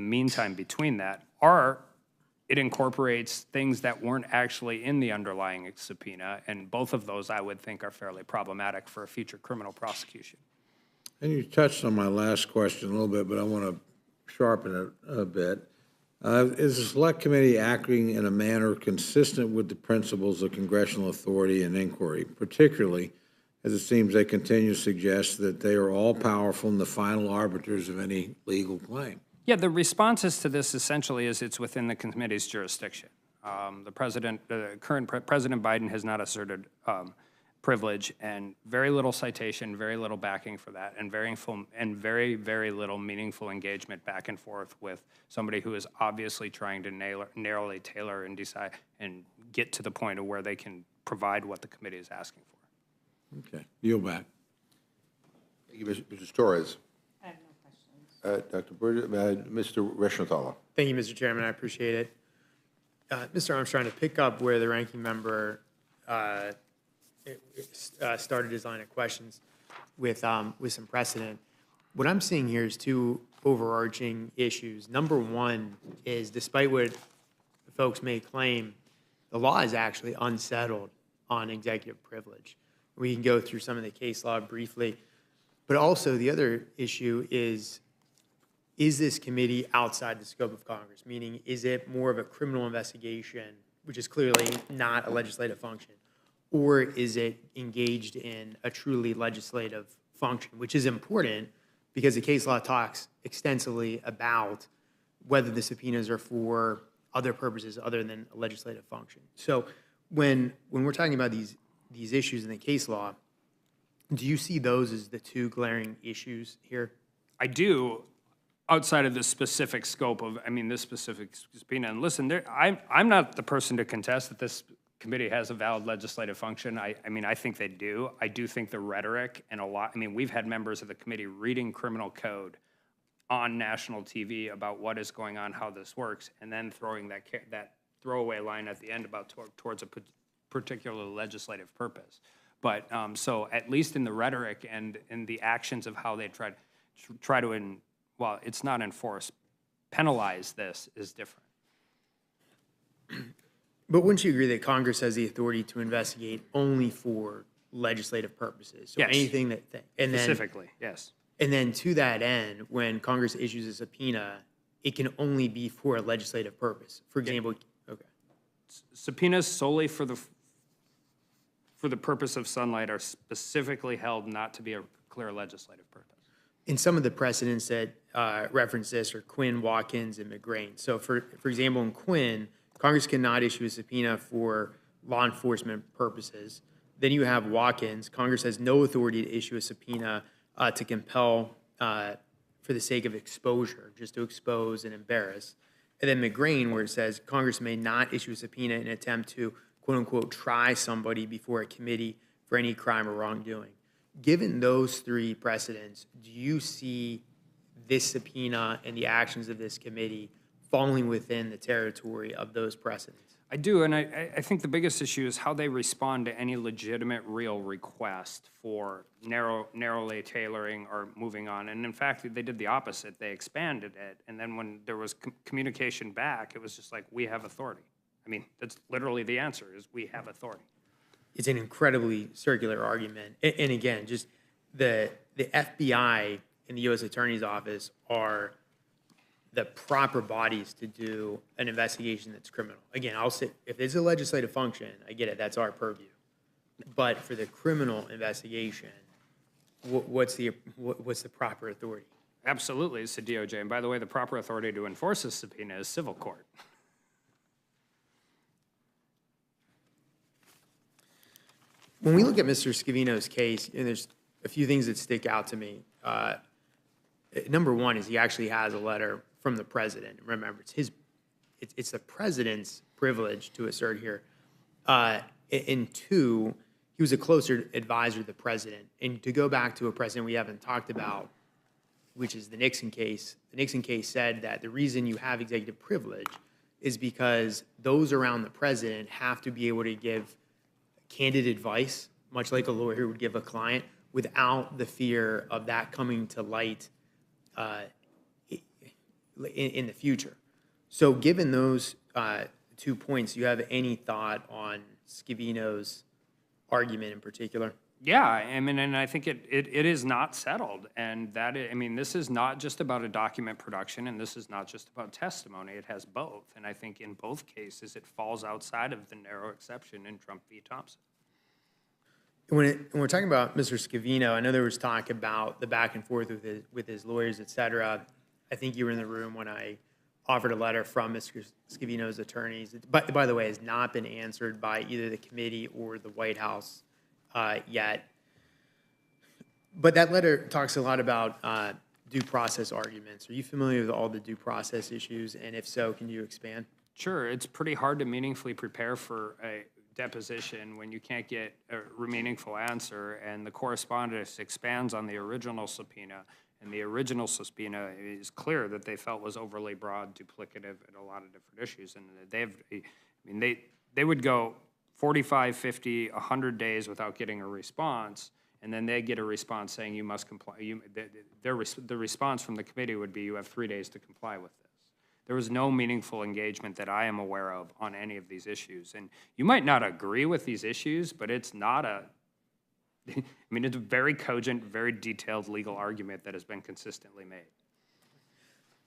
meantime between that, or it incorporates things that weren't actually in the underlying subpoena, and both of those I would think are fairly problematic for a future criminal prosecution. And you touched on my last question a little bit, but I want to sharpen it a bit. Is the Select Committee acting in a manner consistent with the principles of congressional authority and inquiry, particularly as it seems they continue to suggest that they are all powerful and the final arbiters of any legal claim? Yeah, the responses to this essentially is it's within the committee's jurisdiction. The current President Biden has not asserted privilege, and very little citation, very little backing for that, and very, very little meaningful engagement back and forth with somebody who is obviously trying to narrowly tailor and decide and get to the point of where they can provide what the committee is asking for. Okay, yield back. Thank you, Mrs. Torres. I have no questions. Dr. Burgess, Mr. Reshnathala. Thank you, Mr. Chairman. I appreciate it. Mr. Armstrong, to pick up where the ranking member started his line of questions with some precedent. What I'm seeing here is two overarching issues. Number one is, despite what folks may claim, the law is actually unsettled on executive privilege. We can go through some of the case law briefly, but also the other issue is this committee outside the scope of Congress? Meaning, is it more of a criminal investigation, which is clearly not a legislative function, or is it engaged in a truly legislative function, which is important because the case law talks extensively about whether the subpoenas are for other purposes other than a legislative function. So when we're talking about these issues in the case law, do you see those as the two glaring issues here? I do, outside of the specific scope of, this specific subpoena. And listen, I'm not the person to contest that this committee has a valid legislative function. I think they do. I do think the rhetoric and we've had members of the committee reading criminal code on national TV about what is going on, how this works, and then throwing that throwaway line at the end about towards a particular legislative purpose. But so at least in the rhetoric and in the actions of how they try to, well, it's not enforce, penalize this is different. But wouldn't you agree that Congress has the authority to investigate only for legislative purposes? So yes. Anything that, specifically, yes. And then to that end, when Congress issues a subpoena, it can only be for a legislative purpose. For example, okay. Subpoenas solely for for the purpose of sunlight are specifically held not to be a clear legislative purpose. In some of the precedents that reference this are Quinn, Watkins, and McGrain. So for example, in Quinn, Congress cannot issue a subpoena for law enforcement purposes. Then you have Watkins. Congress has no authority to issue a subpoena to compel for the sake of exposure, just to expose and embarrass. And then McGrain, where it says Congress may not issue a subpoena in an attempt to, quote unquote, try somebody before a committee for any crime or wrongdoing. Given those three precedents, do you see this subpoena and the actions of this committee falling within the territory of those precedents? I do, and I think the biggest issue is how they respond to any legitimate, real request for narrowly tailoring or moving on. And in fact, they did the opposite. They expanded it, and then when there was communication back, it was just like, we have authority. I mean, that's literally the answer, is we have authority. It's an incredibly circular argument. And again, just the FBI and the U.S. Attorney's Office are the proper bodies to do an investigation that's criminal. Again, I'll say, if it's a legislative function, I get it, that's our purview. But for the criminal investigation, what's the proper authority? Absolutely, it's the DOJ. And by the way, the proper authority to enforce a subpoena is civil court. When we look at Mr. Scavino's case, and there's a few things that stick out to me. Number one is he actually has a letter from the president. Remember, it's the president's privilege to assert here. And two, he was a closer advisor to the president. And to go back to a precedent we haven't talked about, which is the Nixon case said that the reason you have executive privilege is because those around the president have to be able to give candid advice, much like a lawyer would give a client, without the fear of that coming to light in the future. So given those 2 points, do you have any thought on Scavino's argument in particular? Yeah, I mean, and I think it is not settled. And I mean, this is not just about a document production, and this is not just about testimony. It has both. And I think in both cases, it falls outside of the narrow exception in Trump v. Thompson. When we're talking about Mr. Scavino, I know there was talk about the back and forth with his lawyers, et cetera. I think you were in the room when I offered a letter from Mr. Scavino's attorneys. But by the way, has not been answered by either the committee or the White House yet. But that letter talks a lot about due process arguments. Are you familiar with all the due process issues? And if so, can you expand? Sure. It's pretty hard to meaningfully prepare for a deposition when you can't get a meaningful answer, and the correspondence expands on the original subpoena, and the original subpoena is clear that they felt was overly broad, duplicative, and a lot of different issues. And they would go 45, 50, 100 days without getting a response, and then they get a response saying you must comply. The response from the committee would be you have 3 days to comply with this. There was no meaningful engagement that I am aware of on any of these issues. And you might not agree with these issues, but it's not I mean, it's a very cogent, very detailed legal argument that has been consistently made.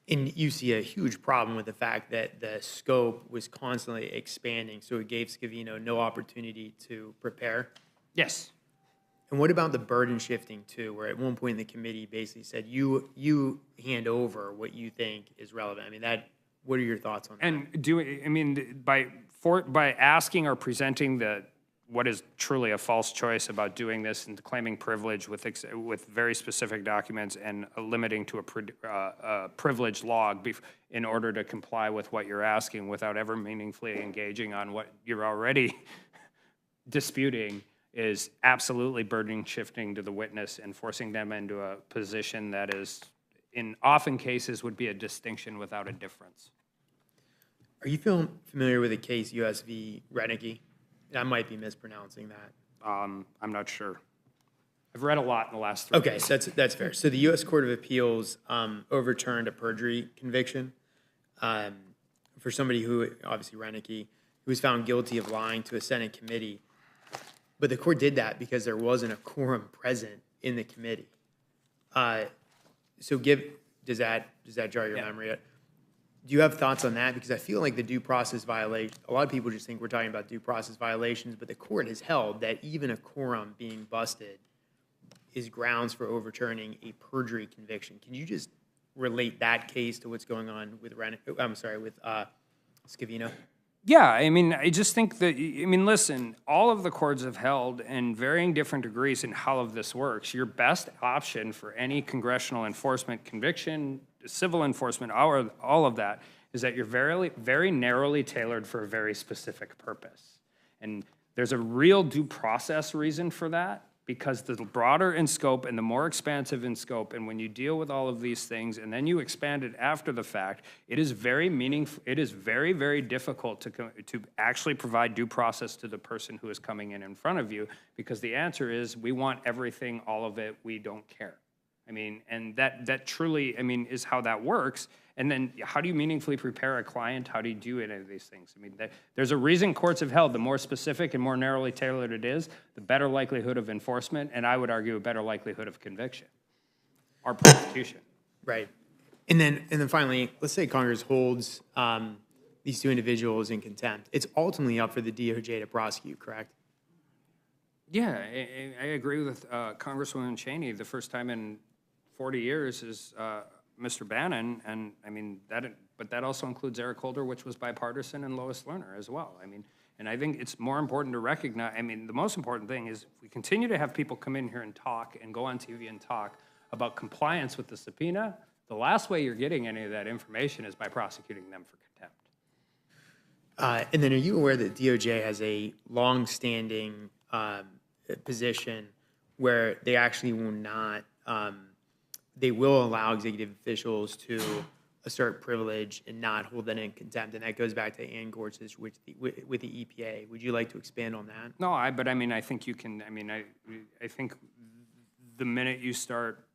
And you see a huge problem with the fact that the scope was constantly expanding, so it gave Scavino no opportunity to prepare? Yes. And what about the burden shifting too, where at one point the committee basically said, you hand over what you think is relevant? I mean, what are your thoughts on that? And by asking or presenting what is truly a false choice about doing this and claiming privilege with very specific documents and limiting to a privilege log in order to comply with what you're asking without ever meaningfully engaging on what you're already disputing is absolutely burden shifting to the witness and forcing them into a position that is, in often cases, would be a distinction without a difference. Are you familiar with the case U.S. v. Renicky? I might be mispronouncing that. I'm not sure. I've read a lot in the last 3 Okay, days. so that's fair. So the U.S. Court of Appeals overturned a perjury conviction for somebody who, obviously Renicky, who was found guilty of lying to a Senate committee. But the court did that because there wasn't a quorum present in the committee. Does that jar your memory? Do you have thoughts on that? Because I feel like the due process violation, a lot of people just think we're talking about due process violations, but the court has held that even a quorum being busted is grounds for overturning a perjury conviction. Can you just relate that case to what's going on with Scavino? Yeah, I mean, I just think that, I mean, listen, all of the courts have held in varying different degrees in how of this works. Your best option for any congressional enforcement conviction, civil enforcement, all of that, is that you're very narrowly tailored for a very specific purpose. And there's a real due process reason for that, because the broader in scope and the more expansive in scope, and when you deal with all of these things and then you expand it after the fact, it is very meaningful. It is very, very difficult to actually provide due process to the person who is coming in front of you, because the answer is we want everything, all of it, we don't care. I mean, and that truly, I mean, is how that works. And then how do you meaningfully prepare a client? How do you do any of these things? I mean, there's a reason courts have held the more specific and more narrowly tailored it is, the better likelihood of enforcement, and I would argue a better likelihood of conviction or prosecution. Right. And then finally, let's say Congress holds these two individuals in contempt. It's ultimately up for the DOJ to prosecute, correct? Yeah, I agree with Congresswoman Cheney. The first time in 40 years is Mr. Bannon, and I mean, but that also includes Eric Holder, which was bipartisan, and Lois Lerner as well. I mean, and I think it's more important to recognize, I mean, the most important thing is if we continue to have people come in here and talk and go on TV and talk about compliance with the subpoena, the last way you're getting any of that information is by prosecuting them for contempt. And then are you aware that DOJ has a long-standing position where they actually will not, they will allow executive officials to assert privilege and not hold that in contempt, and that goes back to Ann Gorsuch with the EPA. Would you like to expand on that? No, but I mean, I think you can, I mean, I think the minute you start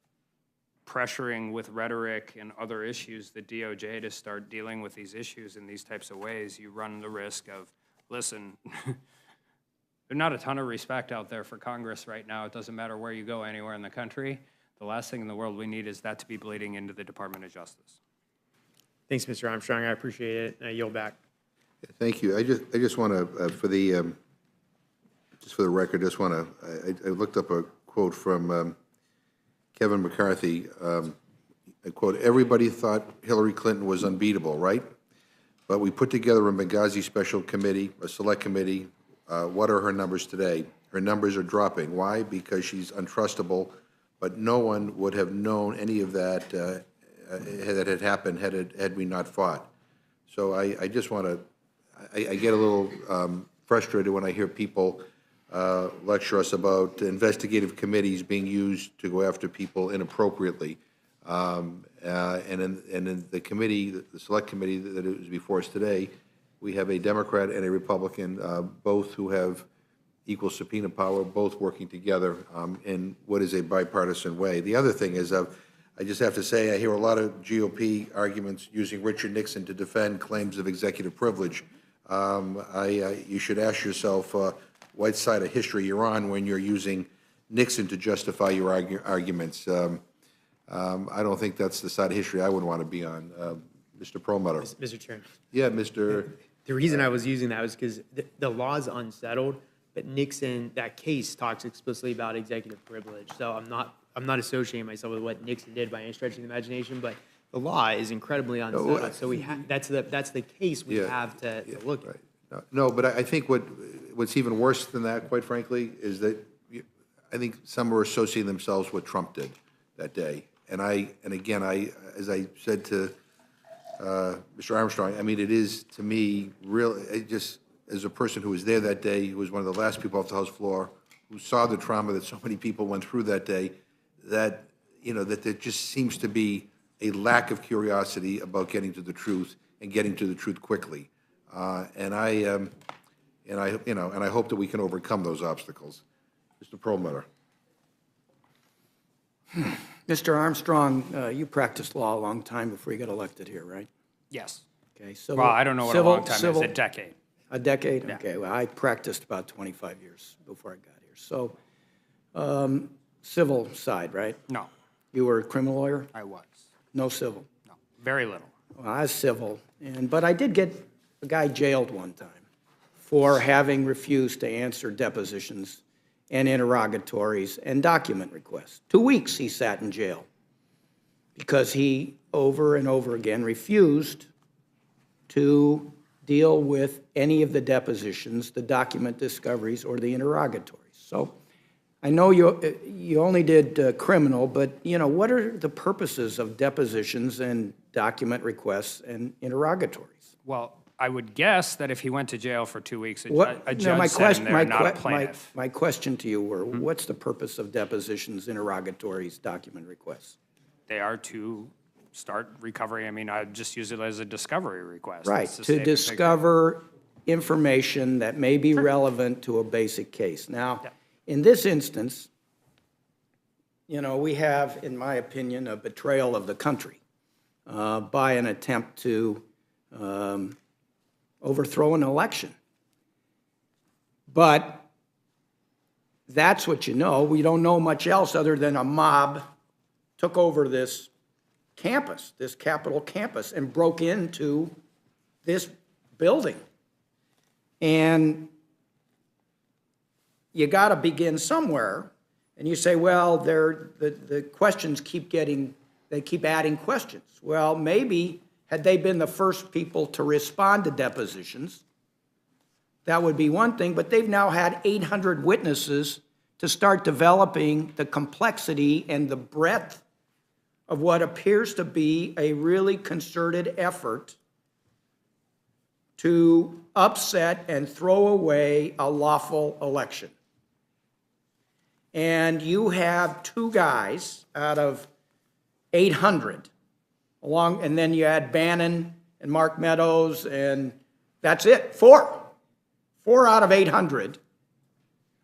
pressuring with rhetoric and other issues the DOJ to start dealing with these issues in these types of ways, you run the risk of, listen, there's not a ton of respect out there for Congress right now. It doesn't matter where you go anywhere in the country. The last thing in the world we need is that to be bleeding into the Department of Justice. Thanks, Mr. Armstrong. I appreciate it. I yield back. Thank you. I just want to, for the record, I looked up a quote from Kevin McCarthy. I quote, "Everybody thought Hillary Clinton was unbeatable, right? But we put together a Benghazi special committee, a select committee. What are her numbers today? Her numbers are dropping. Why? Because she's untrustable, but no one would have known any of that that had happened had we not fought." So I just want to, I get a little frustrated when I hear people lecture us about investigative committees being used to go after people inappropriately. And in the committee, the select committee that is before us today, we have a Democrat and a Republican, both who have equal subpoena power, both working together in what is a bipartisan way. The other thing is, I just have to say, I hear a lot of GOP arguments using Richard Nixon to defend claims of executive privilege. You should ask yourself what side of history you're on when you're using Nixon to justify your arguments. I don't think that's the side of history I would want to be on. Mr. Perlmutter. Mr. Chairman. Yeah, Mr. The reason I was using that was because the law is unsettled, but Nixon, that case talks explicitly about executive privilege. So I'm not associating myself with what Nixon did by any stretch of the imagination, but the law is incredibly unsettled. So that's the case we have to look at. No, but I think what's even worse than that, quite frankly, is that I think some are associating themselves with what Trump did that day. And again, as I said to Mr. Armstrong, I mean, it is to me really just as a person who was there that day, who was one of the last people off the House floor, who saw the trauma that so many people went through that day, that that there just seems to be a lack of curiosity about getting to the truth and getting to the truth quickly. And I hope that we can overcome those obstacles. Mr. Perlmutter. Mr. Armstrong, you practiced law a long time before you got elected here, right? Yes. Okay. So well, I don't know what a long time is. A decade. A decade? Yeah. Okay. Well, I practiced about 25 years before I got here. So civil side, right? No. You were a criminal lawyer? I was. No civil? No. Very little. Well, I was civil, but I did get a guy jailed one time for having refused to answer depositions and interrogatories and document requests. 2 weeks he sat in jail because he, over and over again, refused to deal with any of the depositions, the document discoveries, or the interrogatories. So I know you only did criminal, but, you know, what are the purposes of depositions and document requests and interrogatories? Well, I would guess that if he went to jail for 2 weeks, a No, judge my said question, him they're not a plaintiff. my question to you were, what's the purpose of depositions, interrogatories, document requests? They are to start recovery. I mean, I just use it as a discovery request. Right, That's the to same thing. discover information that may be relevant to a basic case. Now, in this instance, you know, we have, in my opinion, a betrayal of the country by an attempt to overthrow an election. But that's what you know. We don't know much else other than a mob took over this campus, this Capitol campus, and broke into this building. And you got to begin somewhere. And you say, well, the questions keep adding questions. Well, maybe had they been the first people to respond to depositions, that would be one thing, but they've now had 800 witnesses to start developing the complexity and the breadth of what appears to be a really concerted effort to upset and throw away a lawful election. And you have two guys out of 800, and then you add Bannon and Mark Meadows, and that's it, four out of 800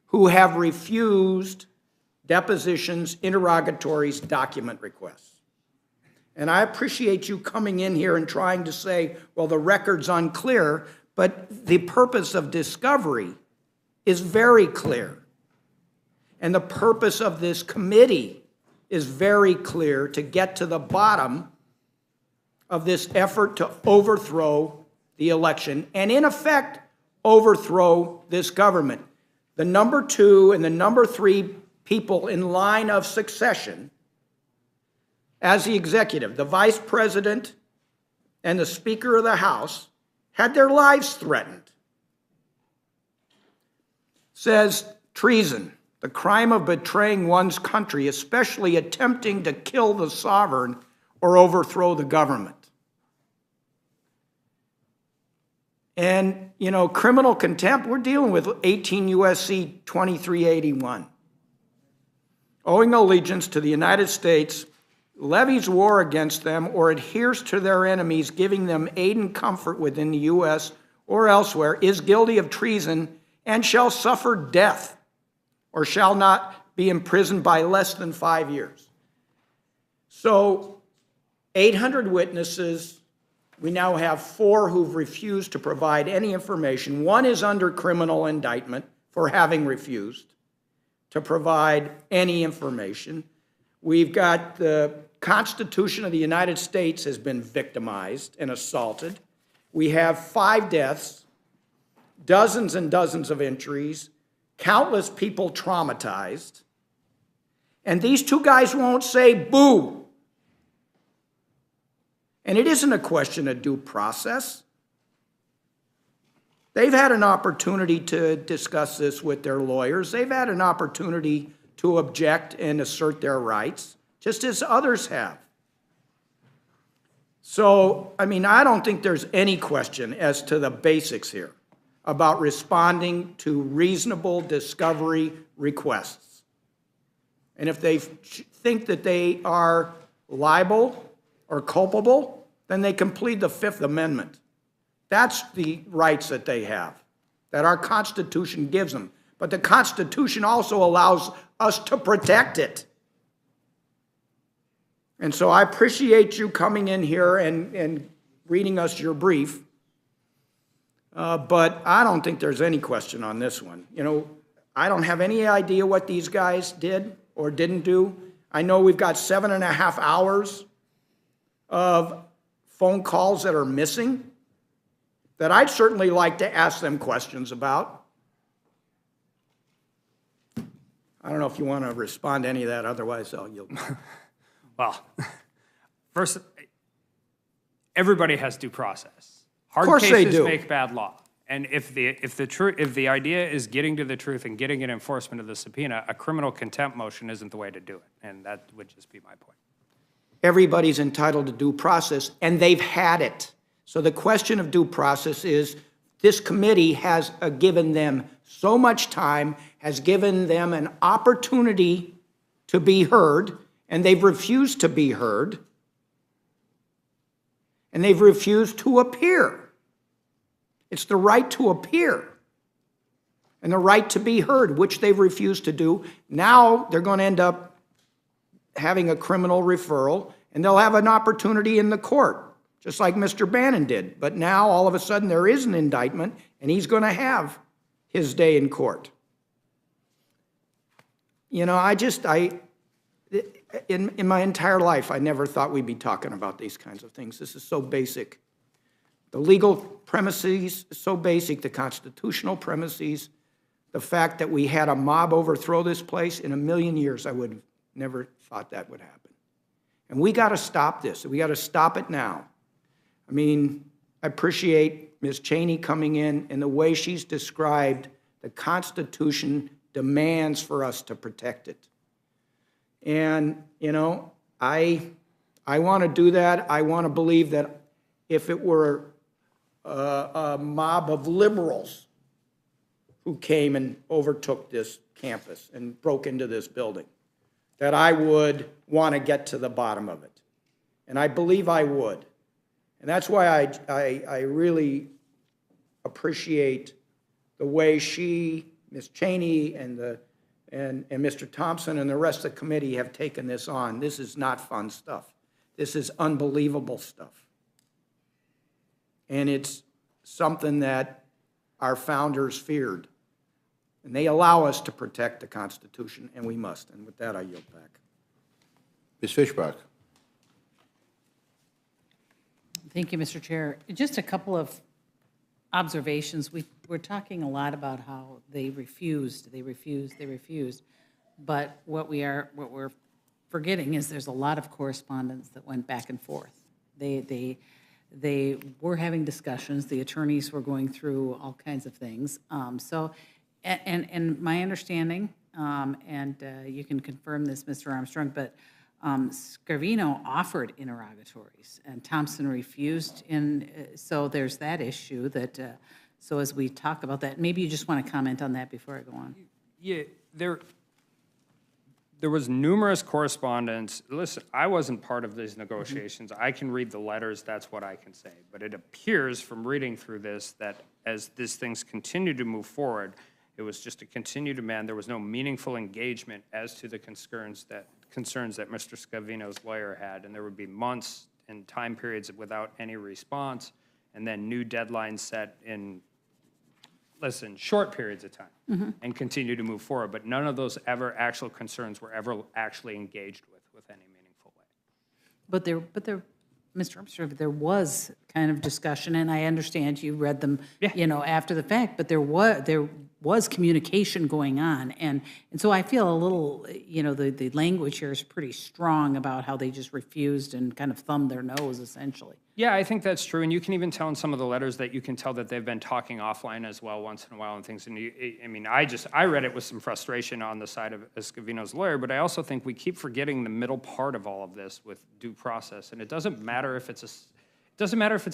who have refused depositions, interrogatories, document requests. And I appreciate you coming in here and trying to say, well, the record's unclear, but the purpose of discovery is very clear. And the purpose of this committee is very clear, to get to the bottom of this effort to overthrow the election and, in effect, overthrow this government. The number 2 and the number 3 people in line of succession as the executive, the vice president and the Speaker of the House, had their lives threatened. Says treason, the crime of betraying one's country, especially attempting to kill the sovereign or overthrow the government. And, you know, criminal contempt, we're dealing with 18 U.S.C. 2381. Owing allegiance to the United States, levies war against them, or adheres to their enemies, giving them aid and comfort within the U.S. or elsewhere, is guilty of treason and shall suffer death, or shall not be imprisoned by less than 5 years. So 800 witnesses. We now have 4 who've refused to provide any information. 1 is under criminal indictment for having refused to provide any information. We've got the Constitution of the United States has been victimized and assaulted. We have 5 deaths, dozens and dozens of injuries, countless people traumatized. And these 2 guys won't say boo. And it isn't a question of due process. They've had an opportunity to discuss this with their lawyers. They've had an opportunity to object and assert their rights, just as others have. So, I mean, I don't think there's any question as to the basics here about responding to reasonable discovery requests. And if they think that they are liable or culpable, then they can plead the Fifth Amendment. That's the rights that they have, that our Constitution gives them. But the Constitution also allows us to protect it. And so I appreciate you coming in here and reading us your brief. But I don't think there's any question on this one. You know, I don't have any idea what these guys did or didn't do. I know we've got 7.5 hours of phone calls that are missing that I'd certainly like to ask them questions about. I don't know if you want to respond to any of that, otherwise I'll yield. Well, first, everybody has due process. Of course they do. Hard cases make bad law. And if the idea is getting to the truth and getting an enforcement of the subpoena, a criminal contempt motion isn't the way to do it. And that would just be my point. Everybody's entitled to due process, and they've had it. So the question of due process is, this committee has given them so much time, has given them an opportunity to be heard, and they've refused to be heard, and they've refused to appear. It's the right to appear and the right to be heard, which they've refused to do. Now they're going to end up having a criminal referral, and they'll have an opportunity in the court, just like Mr. Bannon did. But now, all of a sudden, there is an indictment, and he's going to have his day in court. You know, in my entire life, I never thought we'd be talking about these kinds of things. This is so basic. The legal premises is so basic, the constitutional premises, the fact that we had a mob overthrow this place. In a million years, I would have never thought that would happen. And we got to stop this. We got to stop it now. I mean, I appreciate Ms. Cheney coming in and the way she's described the Constitution demands for us to protect it. And, you know, I want to do that. I want to believe that if it were a mob of liberals who came and overtook this campus and broke into this building, that I would want to get to the bottom of it. And I believe I would. And that's why I really appreciate the way Ms. Cheney and Mr. Thompson and the rest of the committee have taken this on. This is not fun stuff. This is unbelievable stuff. And it's something that our founders feared. And they allow us to protect the Constitution, and we must. And with that, I yield back. Ms. Fischbach. Thank you, Mr. Chair. Just a couple of observations. We're talking a lot about how they refused. But what we're forgetting is there's a lot of correspondence that went back and forth. They were having discussions. The attorneys were going through all kinds of things. And my understanding, and you can confirm this, Mr. Armstrong, but Scavino offered interrogatories, and Thompson refused. So there's that issue that, so as we talk about that, maybe you just want to comment on that before I go on. Yeah, there was numerous correspondence. Listen, I wasn't part of these negotiations. I can read the letters, that's what I can say. But it appears from reading through this that as these things continue to move forward, it was just a continued demand. There was no meaningful engagement as to the concerns that Mr. Scavino's lawyer had, and there would be months and time periods without any response, and then new deadlines set in, short periods of time, and continue to move forward. But none of those actual concerns were ever actually engaged with any meaningful way. But there, Mr. Armstrong, there was kind of discussion, and I understand you read them, after the fact, but there was communication going on, and so I feel a little, the language here is pretty strong about how they just refused and kind of thumbed their nose, essentially. Yeah, I think that's true, and you can even tell in some of the letters that you can tell that they've been talking offline as well once in a while and things. And I read it with some frustration on the side of Scavino's lawyer, but I also think we keep forgetting the middle part of all of this with due process, and it doesn't matter if it's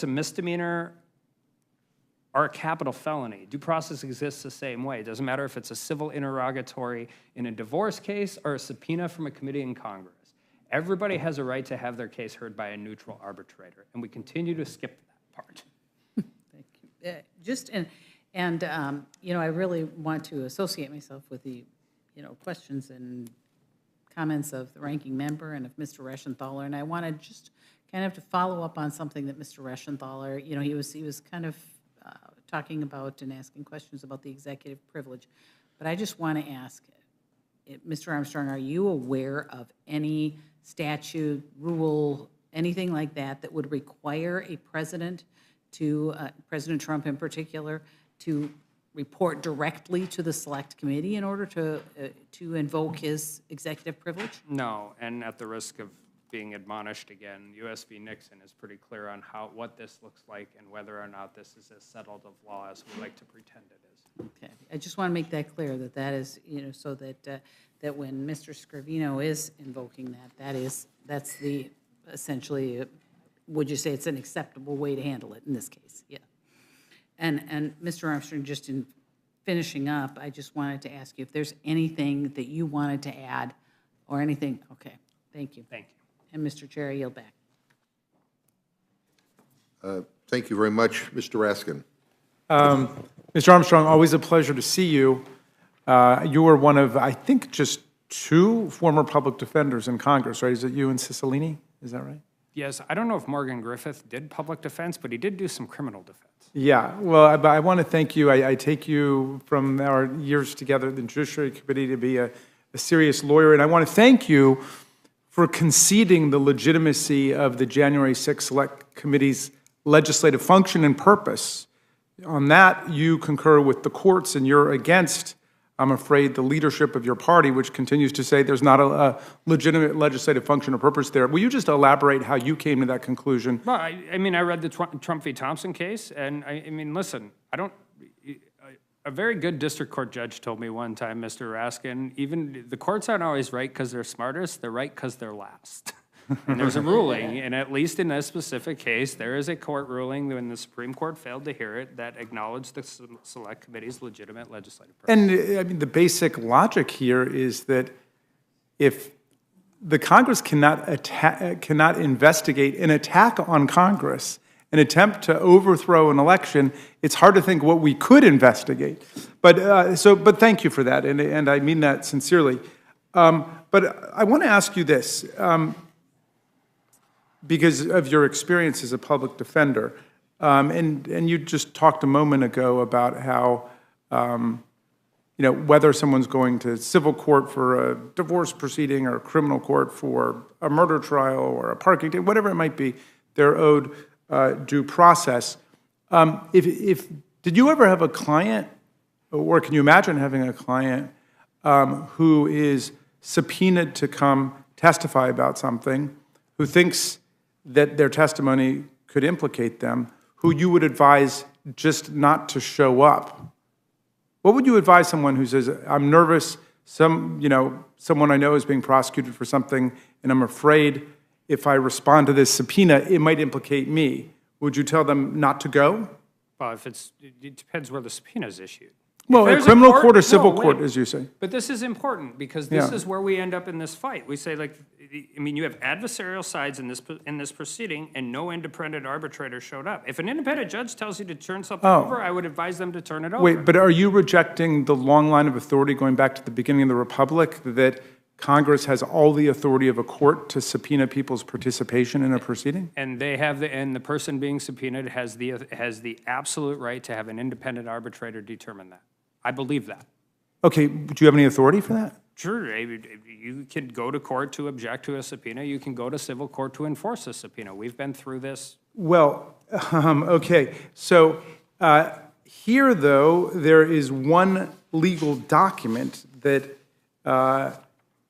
a misdemeanor or a capital felony. Due process exists the same way. It doesn't matter if it's a civil interrogatory in a divorce case or a subpoena from a committee in Congress. Everybody has a right to have their case heard by a neutral arbitrator, and we continue to skip that part. Thank you. I really want to associate myself with the, questions and comments of the ranking member and of Mr. Reschenthaler, and I want to just kind of to follow up on something that Mr. Reschenthaler, he was kind of talking about and asking questions about the executive privilege, but I just want to ask, Mr. Armstrong, are you aware of any statute, rule, anything like that that would require a president to, President Trump in particular, to report directly to the Select Committee in order to invoke his executive privilege? No, and at the risk of being admonished again, US v. Nixon is pretty clear on what this looks like and whether or not this is as settled of law as we like to pretend it is. Okay, I just want to make that clear, that that is, so that, that when Mr. Scavino is invoking that's the, essentially, would you say it's an acceptable way to handle it in this case? Yeah. And Mr. Armstrong, just in finishing up, I just wanted to ask you if there's anything that you wanted to add or anything. Okay, thank you. Thank you. And Mr. Chair, I yield back. Thank you very much. Mr. Raskin. Mr. Armstrong, always a pleasure to see you. You were one of, I think, just 2 former public defenders in Congress, right? Is it you and Cicilline? Is that right? Yes, I don't know if Morgan Griffith did public defense, but he did do some criminal defense. Yeah, well, I want to thank you. I take you from our years together in the Judiciary Committee to be a serious lawyer, and I want to thank you for conceding the legitimacy of the January 6th Select Committee's legislative function and purpose. On that, you concur with the courts, and you're against, I'm afraid, the leadership of your party, which continues to say there's not a legitimate legislative function or purpose there. Will you just elaborate how you came to that conclusion? Well, I mean, I read the Trump v. Thompson case, and I mean, listen, a very good district court judge told me one time, Mr. Raskin, even the courts aren't always right because they're smartest, they're right because they're last. And there's a ruling, and at least in this specific case, there is a court ruling when the Supreme Court failed to hear it that acknowledged the Select Committee's legitimate legislative purpose. And I mean, the basic logic here is that if the Congress cannot investigate an attack on Congress, an attempt to overthrow an election, it's hard to think what we could investigate. But thank you for that, and I mean that sincerely. But I want to ask you this. Because of your experience as a public defender, and you just talked a moment ago about how, whether someone's going to civil court for a divorce proceeding or a criminal court for a murder trial or a parking ticket, whatever it might be, they're owed due process. Did you ever have a client, or can you imagine having a client who is subpoenaed to come testify about something, who thinks that their testimony could implicate them, who you would advise just not to show up? What would you advise someone who says, I'm nervous, someone I know is being prosecuted for something, and I'm afraid if I respond to this subpoena, it might implicate me? Would you tell them not to go? Well, it depends where the subpoena is issued. Well, a criminal court or civil court, as you say. But this is important because this is where we end up in this fight. We say, you have adversarial sides in this proceeding, and no independent arbitrator showed up. If an independent judge tells you to turn something over, I would advise them to turn it over. Wait, but are you rejecting the long line of authority going back to the beginning of the Republic that Congress has all the authority of a court to subpoena people's participation in a proceeding? And they have the person being subpoenaed has the absolute right to have an independent arbitrator determine that. I believe that. Okay, do you have any authority for that? Sure, you can go to court to object to a subpoena. You can go to civil court to enforce a subpoena. We've been through this. Well, okay. So here, though, there is one legal document that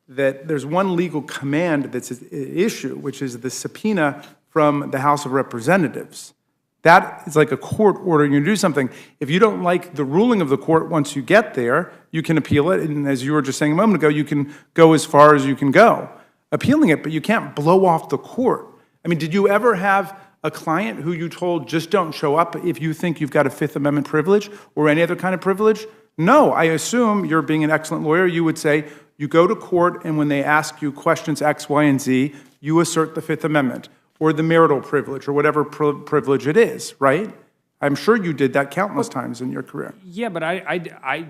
there's one legal command that's an issue, which is the subpoena from the House of Representatives. That is like a court ordering you to do something. If you don't like the ruling of the court once you get there, you can appeal it. And as you were just saying a moment ago, you can go as far as you can go appealing it, but you can't blow off the court. I mean, did you ever have a client who you told just don't show up if you think you've got a Fifth Amendment privilege or any other kind of privilege? No, I assume you're being an excellent lawyer. You would say you go to court, and when they ask you questions X, Y, and Z, you assert the Fifth Amendment, or the marital privilege, or whatever privilege it is, right? I'm sure you did that countless times in your career. Yeah, but I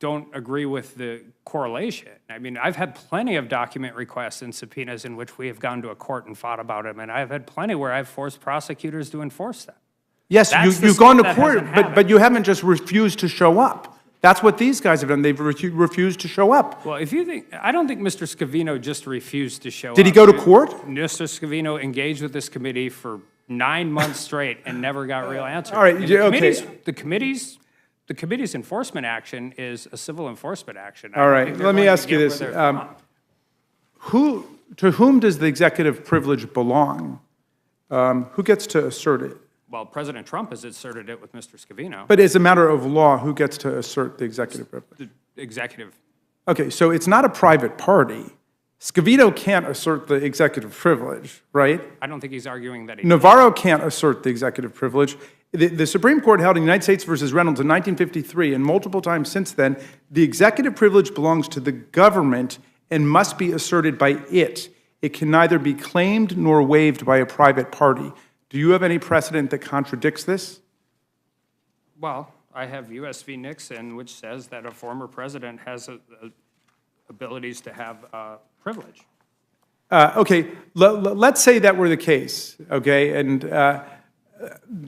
don't agree with the correlation. I mean, I've had plenty of document requests and subpoenas in which we have gone to a court and fought about them, and I've had plenty where I've forced prosecutors to enforce that. Yes, you've gone to court, but you haven't just refused to show up. That's what these guys have done. They've refused to show up. Well, if you think, I don't think Mr. Scavino just refused to show up. Did he go to court? Mr. Scavino engaged with this committee for 9 months straight and never got real answers. All right, And okay. The committee's enforcement action is a civil enforcement action. All right, let me ask you this. To whom does the executive privilege belong? Who gets to assert it? Well, President Trump has asserted it with Mr. Scavino. But as a matter of law, who gets to assert the executive privilege? The executive. Okay, so it's not a private party. Scavino can't assert the executive privilege, right? I don't think he's arguing that he Navarro can't assert the executive privilege. The Supreme Court held in United States versus Reynolds in 1953, and multiple times since then, the executive privilege belongs to the government and must be asserted by it. It can neither be claimed nor waived by a private party. Do you have any precedent that contradicts this? Well, I have U.S. v. Nixon, which says that a former president has abilities to have privilege. Okay, let's say that were the case, okay? And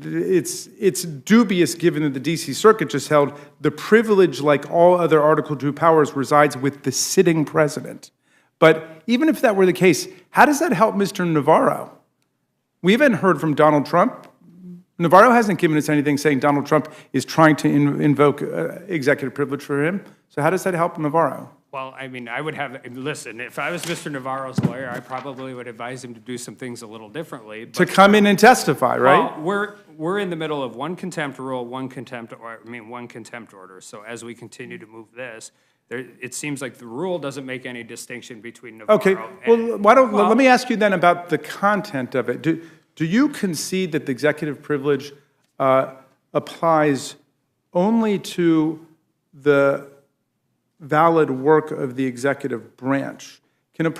it's dubious given that the D.C. Circuit just held the privilege, like all other Article II powers, resides with the sitting president. But even if that were the case, how does that help Mr. Navarro? We haven't heard from Donald Trump. Navarro hasn't given us anything saying Donald Trump is trying to invoke executive privilege for him. So how does that help Navarro? Well, I mean, I would have, listen, if I was Mr. Navarro's lawyer, I probably would advise him to do some things a little differently. To come in and testify, right? Well, we're in the middle of one contempt rule, one contempt order. So as we continue to move this, it seems like the rule doesn't make any distinction between Navarro okay, and... Let me ask you then about the content of it. Do you concede that the executive privilege applies only to the valid work of the executive branch? Can a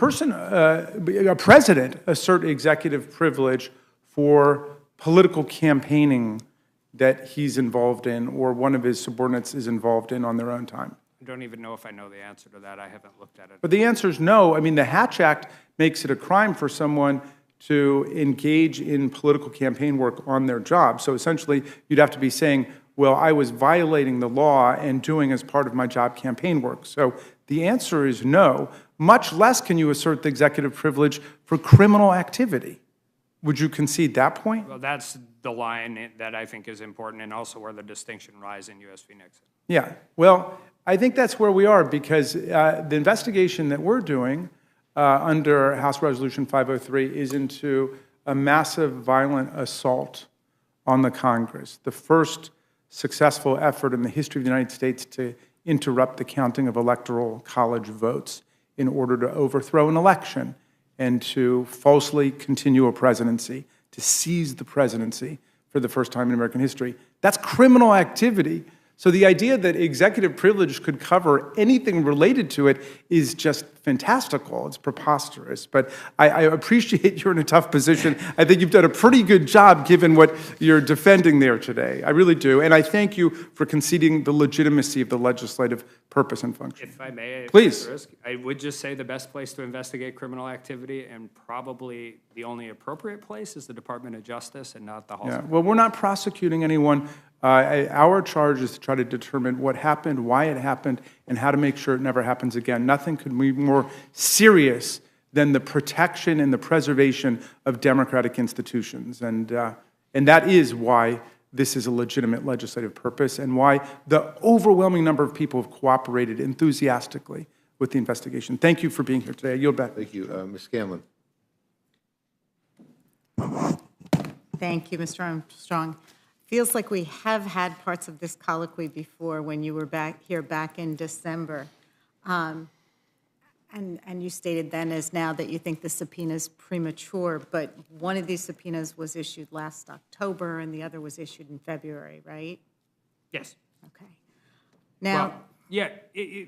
president, assert executive privilege for political campaigning that he's involved in or one of his subordinates is involved in on their own time? I don't even know if I know the answer to that. I haven't looked at it. But the answer is no. I mean, the Hatch Act makes it a crime for someone to engage in political campaign work on their job. So essentially, you'd have to be saying, well, I was violating the law and doing as part of my job campaign work. So the answer is no. Much less can you assert the executive privilege for criminal activity. Would you concede that point? Well, that's the line that I think is important and also where the distinction lies in U.S. v. Nixon. Yeah, well, I think that's where we are because the investigation that we're doing under House Resolution 503 is into a massive violent assault on the Congress, the first successful effort in the history of the United States to interrupt the counting of electoral college votes in order to overthrow an election and to falsely continue a presidency, to seize the presidency for the first time in American history. That's criminal activity. So the idea that executive privilege could cover anything related to it is just fantastical. It's preposterous. But I appreciate you're in a tough position. I think you've done a pretty good job given what you're defending there today. I really do. And I thank you for conceding the legitimacy of the legislative purpose and function. If I may, please. I would just say the best place to investigate criminal activity and probably the only appropriate place is the Department of Justice and not the House. Yeah. Well, we're not prosecuting anyone. Our charge is to try to determine what happened, why it happened, and how to make sure it never happens again. Nothing could be more serious than the protection and the preservation of democratic institutions. And that is why this is a legitimate legislative purpose and why the overwhelming number of people have cooperated enthusiastically with the investigation. Thank you for being here today. I yield back. Thank you. Ms. Scanlon. Thank you, Mr. Armstrong. Feels like we have had parts of this colloquy before when you were back in December. And you stated then as now that you think the subpoena is premature, but one of these subpoenas was issued last October and the other was issued in February, right? Yes. Okay. Now, well, yeah,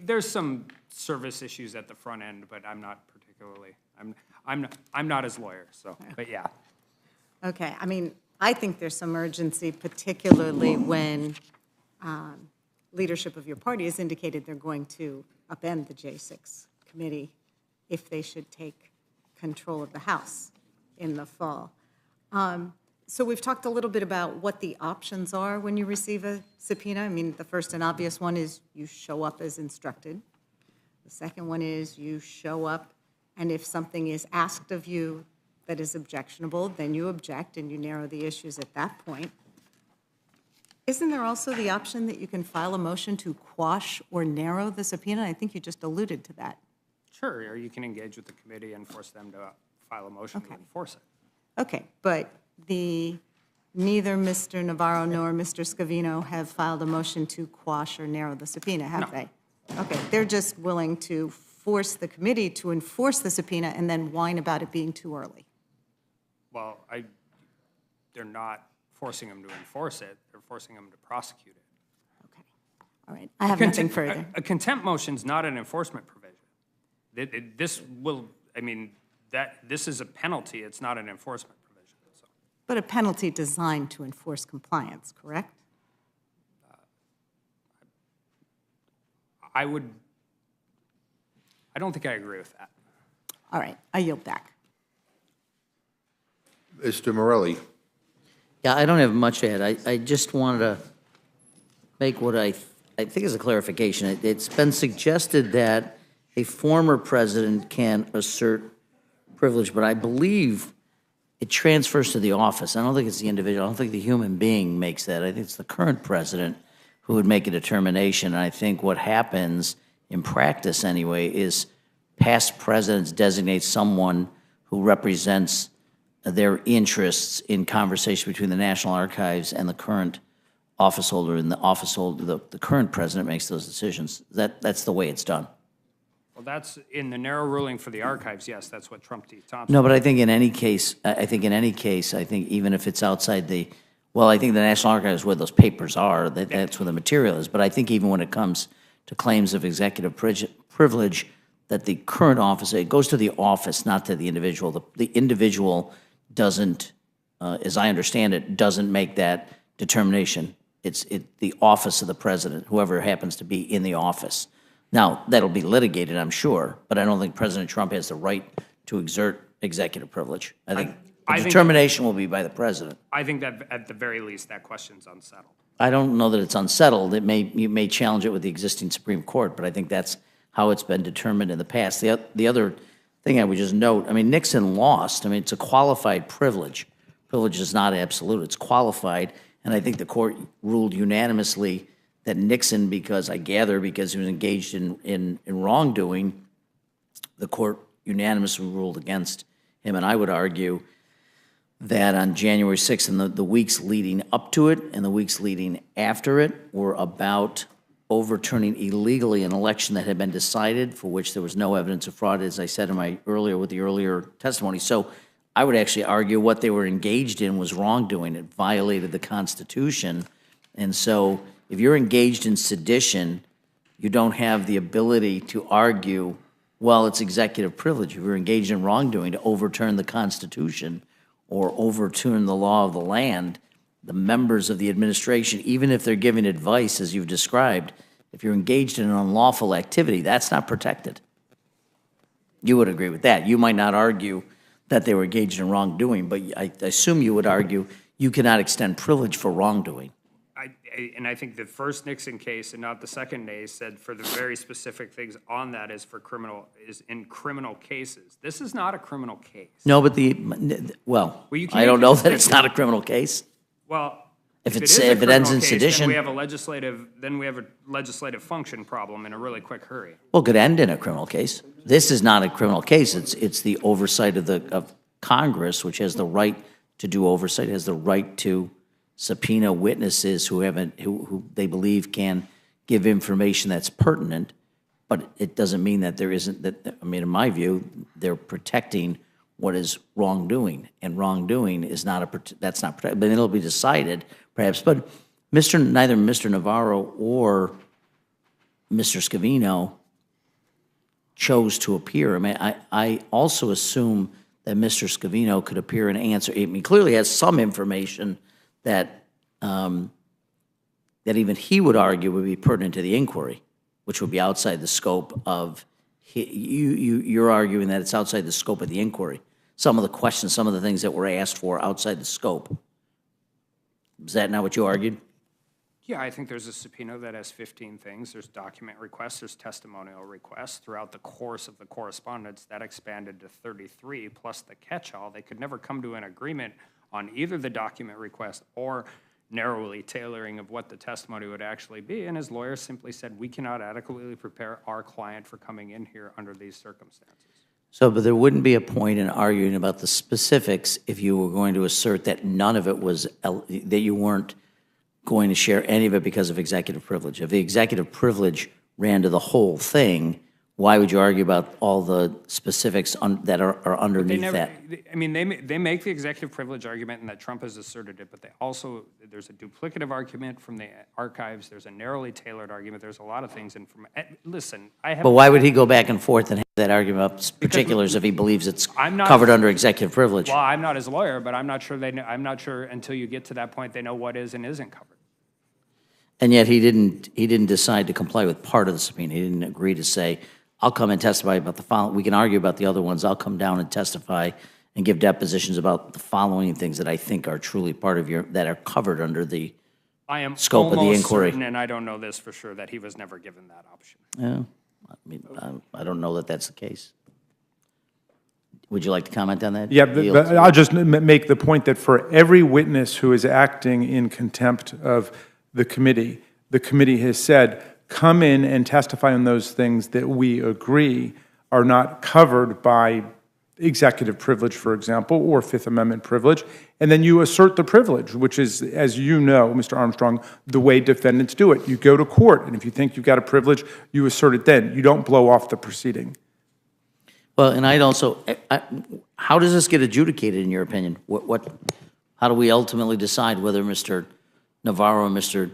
there's some service issues at the front end, but I'm not particularly, I'm not his lawyer, so, but yeah. okay, I mean, I think there's some urgency, particularly when leadership of your party has indicated they're going to upend the J6 committee if they should take control of the House in the fall. So we've talked a little bit about what the options are when you receive a subpoena. I mean, the first and obvious one is you show up as instructed. The second one is you show up, and if something is asked of you that is objectionable, then you object and you narrow the issues at that point. Isn't there also the option that you can file a motion to quash or narrow the subpoena? I think you just alluded to that. Sure, or you can engage with the committee and force them to file a motion to enforce it. Okay, but neither Mr. Navarro nor Mr. Scavino have filed a motion to quash or narrow the subpoena, have they? Okay, they're just willing to force the committee to enforce the subpoena and then whine about it being too early. Well, they're not forcing them to enforce it, they're forcing them to prosecute it. Okay, all right, I have nothing further. A contempt motion is not an enforcement provision. This will, I mean, this is a penalty, it's not an enforcement provision. So. But a penalty designed to enforce compliance, correct? I don't think I agree with that. All right, I yield back. Mr. Morelli. Yeah, I don't have much to add. I just wanted to make what I think is a clarification. It's been suggested that a former president can assert privilege, but I believe it transfers to the office. I don't think it's the individual. I don't think the human being makes that. I think it's the current president who would make a determination. And I think what happens in practice anyway is past presidents designate someone who represents their interests in conversation between the National Archives and the current office holder, and the current president makes those decisions. That's the way it's done. Well, that's in the narrow ruling for the archives, yes, that's what Trump T. Thompson. No, but I think in any case, I think even if it's outside I think the National Archives is where those papers are, that's where the material is. But I think even when it comes to claims of executive privilege, that the current office, it goes to the office, not to the individual. The individual doesn't, as I understand it, doesn't make that determination. It's the office of the president, whoever happens to be in the office. Now, that'll be litigated, I'm sure, but I don't think President Trump has the right to exert executive privilege. I think the determination will be by the president. I think that at the very least, that question's unsettled. I don't know that it's unsettled. You may challenge it with the existing Supreme Court, but I think that's how it's been determined in the past. The other thing I would just note, I mean, Nixon lost. I mean, it's a qualified privilege. Privilege is not absolute. It's qualified, and I think the court ruled unanimously that Nixon, because he was engaged in wrongdoing, the court unanimously ruled against him. And I would argue that on January 6th and the weeks leading up to it and the weeks leading after it were about overturning illegally an election that had been decided for which there was no evidence of fraud, as I said with the earlier testimony. So I would actually argue what they were engaged in was wrongdoing. It violated the Constitution. And so if you're engaged in sedition, you don't have the ability to argue, well, it's executive privilege. If you're engaged in wrongdoing, to overturn the Constitution or overturn the law of the land, the members of the administration, even if they're giving advice, as you've described, if you're engaged in an unlawful activity, that's not protected. You would agree with that. You might not argue that they were engaged in wrongdoing, but I assume you would argue you cannot extend privilege for wrongdoing. And I think the first Nixon case and not the second case said for the very specific things on that is in criminal cases. This is not a criminal case. No, but I don't know that it's not a criminal case. Well, if it ends in sedition, then we have a legislative function problem in a really quick hurry. Well, it could end in a criminal case. This is not a criminal case. It's the oversight of Congress, which has the right to do oversight, has the right to subpoena witnesses who they believe can give information that's pertinent, but it doesn't mean that there isn't that. I mean, in my view, they're protecting what is wrongdoing, and wrongdoing is that's not protected. But it'll be decided, perhaps. But neither Mr. Navarro or Mr. Scavino chose to appear. I mean, I also assume that Mr. Scavino could appear and answer. I mean, clearly has some information that even he would argue would be pertinent to the inquiry, which would be outside the scope of you're arguing that it's outside the scope of the inquiry. Some of the questions, some of the things that were asked for outside the scope. Is that not what you argued? Yeah, I think there's a subpoena that has 15 things. There's document requests, there's testimonial requests. Throughout the course of the correspondence, that expanded to 33, plus the catch-all. They could never come to an agreement on either the document request or narrowly tailoring of what the testimony would actually be. And his lawyer simply said, we cannot adequately prepare our client for coming in here under these circumstances. So, but there wouldn't be a point in arguing about the specifics if you were going to assert that none of it was, that you weren't going to share any of it because of executive privilege. If the executive privilege ran to the whole thing, why would you argue about all the specifics that are underneath that? I mean, they make the executive privilege argument and that Trump has asserted it, but they also, there's a duplicative argument from the archives, there's a narrowly tailored argument, there's a lot of things. And from, listen, I have... But why would he go back and forth and have that argument about particulars if he believes it's covered under executive privilege? Well, I'm not his lawyer, but I'm not sure I'm not sure until you get to that point they know what is and isn't covered. And yet he didn't decide to comply with part of the subpoena. He didn't agree to say, I'll come and testify about the following. We can argue about the other ones. I'll come down and testify and give depositions about the following things that I think are truly part of that are covered under the scope of the inquiry. I am almost certain, and I don't know this for sure, that he was never given that option. Yeah, I mean, I don't know that that's the case. Would you like to comment on that? Yeah, but I'll just make the point that for every witness who is acting in contempt of the committee has said, come in and testify on those things that we agree are not covered by executive privilege, for example, or Fifth Amendment privilege, and then you assert the privilege, which is, as you know, Mr. Armstrong, the way defendants do it. You go to court, and if you think you've got a privilege, you assert it then. You don't blow off the proceeding. Well, and I'd also, how does this get adjudicated, in your opinion? How do we ultimately decide whether Mr. Navarro and Mr.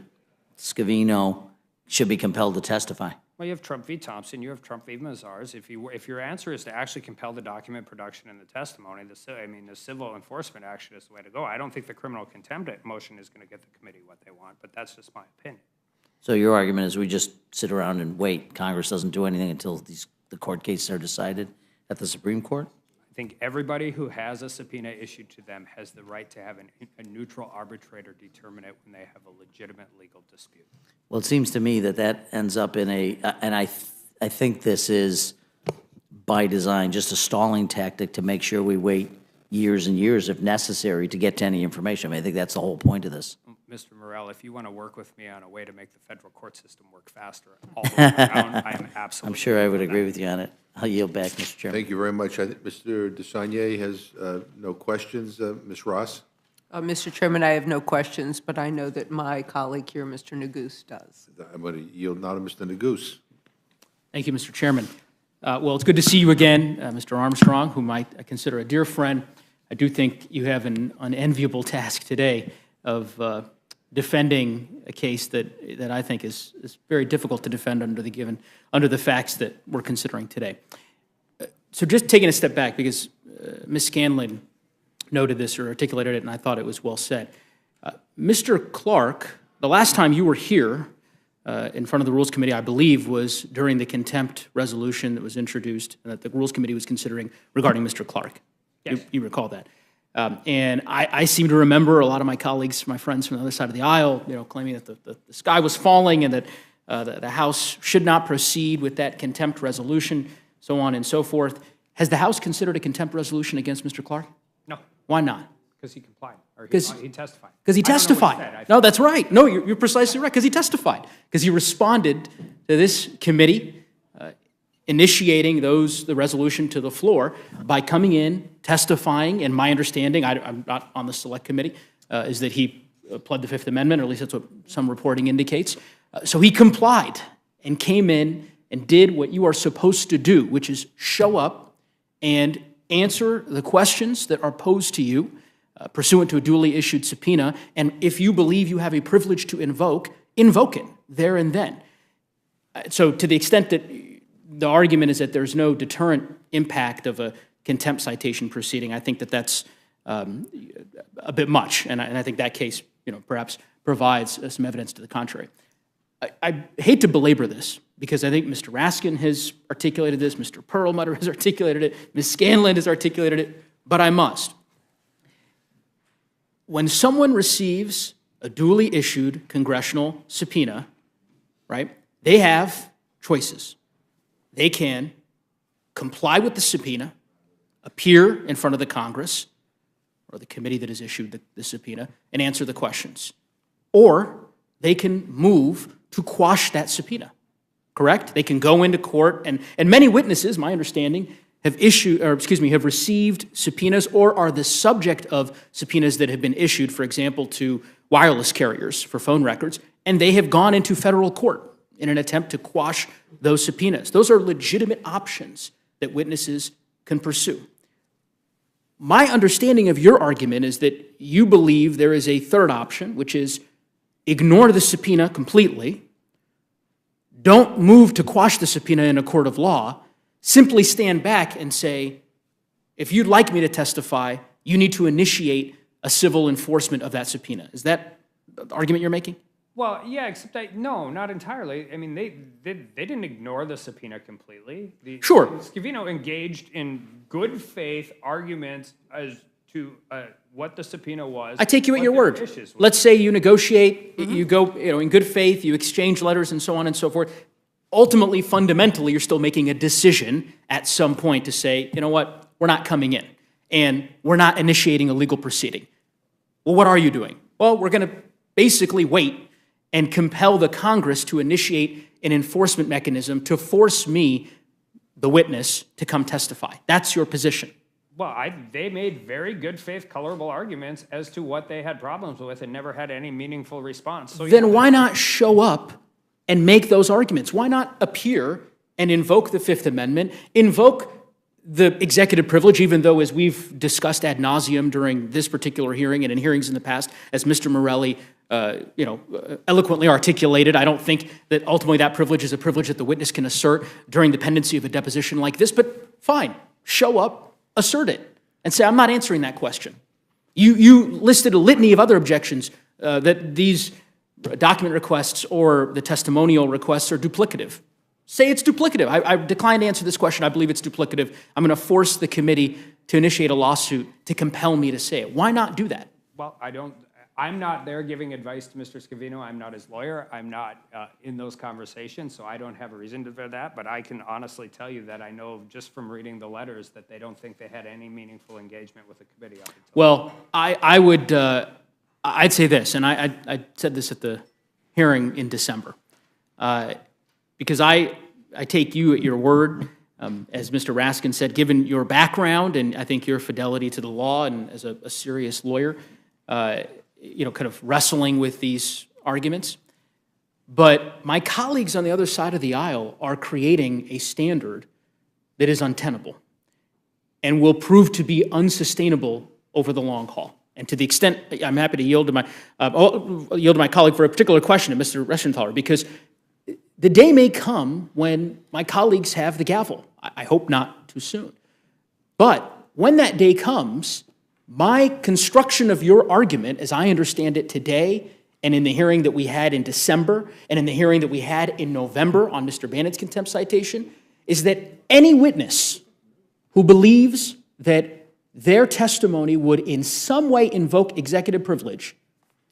Scavino should be compelled to testify? Well, you have Trump v. Thompson, you have Trump v. Mazars. If your answer is to actually compel the document production and the testimony, the civil enforcement action is the way to go. I don't think the criminal contempt motion is going to get the committee what they want, but that's just my opinion. So your argument is we just sit around and wait. Congress doesn't do anything until the court cases are decided at the Supreme Court? I think everybody who has a subpoena issued to them has the right to have a neutral arbitrator determine it when they have a legitimate legal dispute. Well, it seems to me that ends up in and I think this is by design, just a stalling tactic to make sure we wait years and years, if necessary, to get to any information. I mean, I think that's the whole point of this. Mr. Morrell, if you want to work with me on a way to make the federal court system work faster all the way around, I am absolutely... I'm sure I would agree with you on it. I'll yield back, Mr. Chairman. Thank you very much. Mr. DeSagne has no questions. Ms. Ross? Mr. Chairman, I have no questions, but I know that my colleague here, Mr. Neguse, does. I'm going to yield now to Mr. Neguse. Thank you, Mr. Chairman. Well, it's good to see you again, Mr. Armstrong, whom I consider a dear friend. I do think you have an unenviable task today of defending a case that I think is very difficult to defend under the facts that we're considering today. So just taking a step back, because Ms. Scanlon noted this or articulated it, and I thought it was well said. Mr. Clark, the last time you were here in front of the Rules Committee, I believe, was during the contempt resolution that was introduced and that the Rules Committee was considering regarding Mr. Clark. Yes. You recall that. And I seem to remember a lot of my colleagues, my friends from the other side of the aisle, claiming that the sky was falling and that the House should not proceed with that contempt resolution, so on and so forth. Has the House considered a contempt resolution against Mr. Clark? No. Why not? Because he complied, or he testified. Because he testified. No, that's right. No, you're precisely right, because he testified. Because he responded to this committee initiating the resolution to the floor by coming in, testifying, and my understanding, I'm not on the select committee, is that he pled the Fifth Amendment, or at least that's what some reporting indicates. So he complied and came in and did what you are supposed to do, which is show up and answer the questions that are posed to you pursuant to a duly issued subpoena, and if you believe you have a privilege to invoke it there and then. So to the extent that the argument is that there's no deterrent impact of a contempt citation proceeding, I think that that's a bit much, and I think that case, perhaps provides some evidence to the contrary. I hate to belabor this, because I think Mr. Raskin has articulated this, Mr. Perlmutter has articulated it, Ms. Scanlon has articulated it, but I must. When someone receives a duly issued congressional subpoena, right, they have choices. They can comply with the subpoena, appear in front of the Congress or the committee that has issued the subpoena and answer the questions. Or they can move to quash that subpoena, correct? They can go into court, and many witnesses, my understanding, have received subpoenas or are the subject of subpoenas that have been issued, for example, to wireless carriers for phone records, and they have gone into federal court in an attempt to quash those subpoenas. Those are legitimate options that witnesses can pursue. My understanding of your argument is that you believe there is a third option, which is ignore the subpoena completely, don't move to quash the subpoena in a court of law, simply stand back and say, if you'd like me to testify, you need to initiate a civil enforcement of that subpoena. Is that the argument you're making? Well, yeah, except no, not entirely. I mean, they didn't ignore the subpoena completely. Sure. Scavino engaged in good faith arguments as to what the subpoena was. I take you at your word. Let's say you negotiate, you go, in good faith, you exchange letters and so on and so forth. Ultimately, fundamentally, you're still making a decision at some point to say, you know what, we're not coming in, and we're not initiating a legal proceeding. Well, what are you doing? Well, we're going to basically wait and compel the Congress to initiate an enforcement mechanism to force me, the witness, to come testify. That's your position. Well, they made very good faith, colorable arguments as to what they had problems with and never had any meaningful response. So then why not show up and make those arguments? Why not appear and invoke the Fifth Amendment, invoke the executive privilege, even though, as we've discussed ad nauseum during this particular hearing and in hearings in the past, as Mr. Morelli eloquently articulated, I don't think that ultimately that privilege is a privilege that the witness can assert during the pendency of a deposition like this, but fine, show up, assert it, and say, I'm not answering that question. You listed a litany of other objections that these document requests or the testimonial requests are duplicative. Say it's duplicative. I decline to answer this question. I believe it's duplicative. I'm going to force the committee to initiate a lawsuit to compel me to say it. Why not do that? Well, I'm not there giving advice to Mr. Scavino. I'm not his lawyer. I'm not in those conversations, so I don't have a reason for that. But I can honestly tell you that I know just from reading the letters that they don't think they had any meaningful engagement with the committee. Well, I'd say this, and I said this at the hearing in December, because I take you at your word, as Mr. Raskin said, given your background and I think your fidelity to the law and as a serious lawyer, kind of wrestling with these arguments. But my colleagues on the other side of the aisle are creating a standard that is untenable and will prove to be unsustainable over the long haul. And to the extent, I'm happy to yield to my colleague for a particular question, to Mr. Reschenthaler, because the day may come when my colleagues have the gavel. I hope not too soon. But when that day comes, my construction of your argument, as I understand it today, and in the hearing that we had in December, and in the hearing that we had in November on Mr. Bannett's contempt citation, is that any witness who believes that their testimony would in some way invoke executive privilege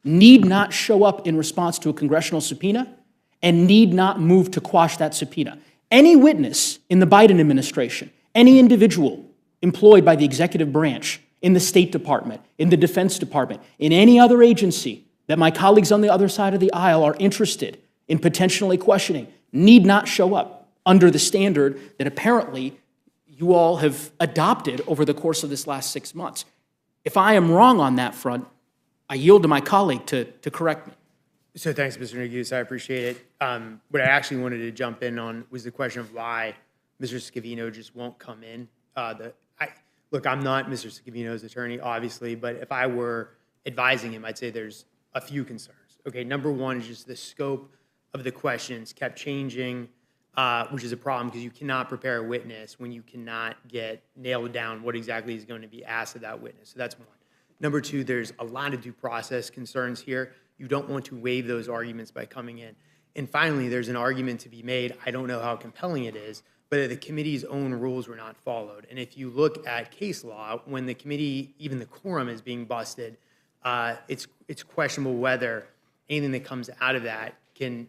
need not show up in response to a congressional subpoena and need not move to quash that subpoena. Any witness in the Biden administration, any individual employed by the executive branch, in the State Department, in the Defense Department, in any other agency that my colleagues on the other side of the aisle are interested in potentially questioning need not show up under the standard that apparently you all have adopted over the course of this last 6 months. If I am wrong on that front, I yield to my colleague to correct me. So thanks, Mr. Neguse. I appreciate it. What I actually wanted to jump in on was the question of why Mr. Scavino just won't come in. Look, I'm not Mr. Scavino's attorney, obviously, but if I were advising him, I'd say there's a few concerns. Okay, number one is just the scope of the questions kept changing, which is a problem because you cannot prepare a witness when you cannot get nailed down what exactly is going to be asked of that witness. So that's one. Number two, there's a lot of due process concerns here. You don't want to waive those arguments by coming in. And finally, there's an argument to be made, I don't know how compelling it is, but the committee's own rules were not followed. And if you look at case law, when the committee, even the quorum is being busted, it's questionable whether anything that comes out of that can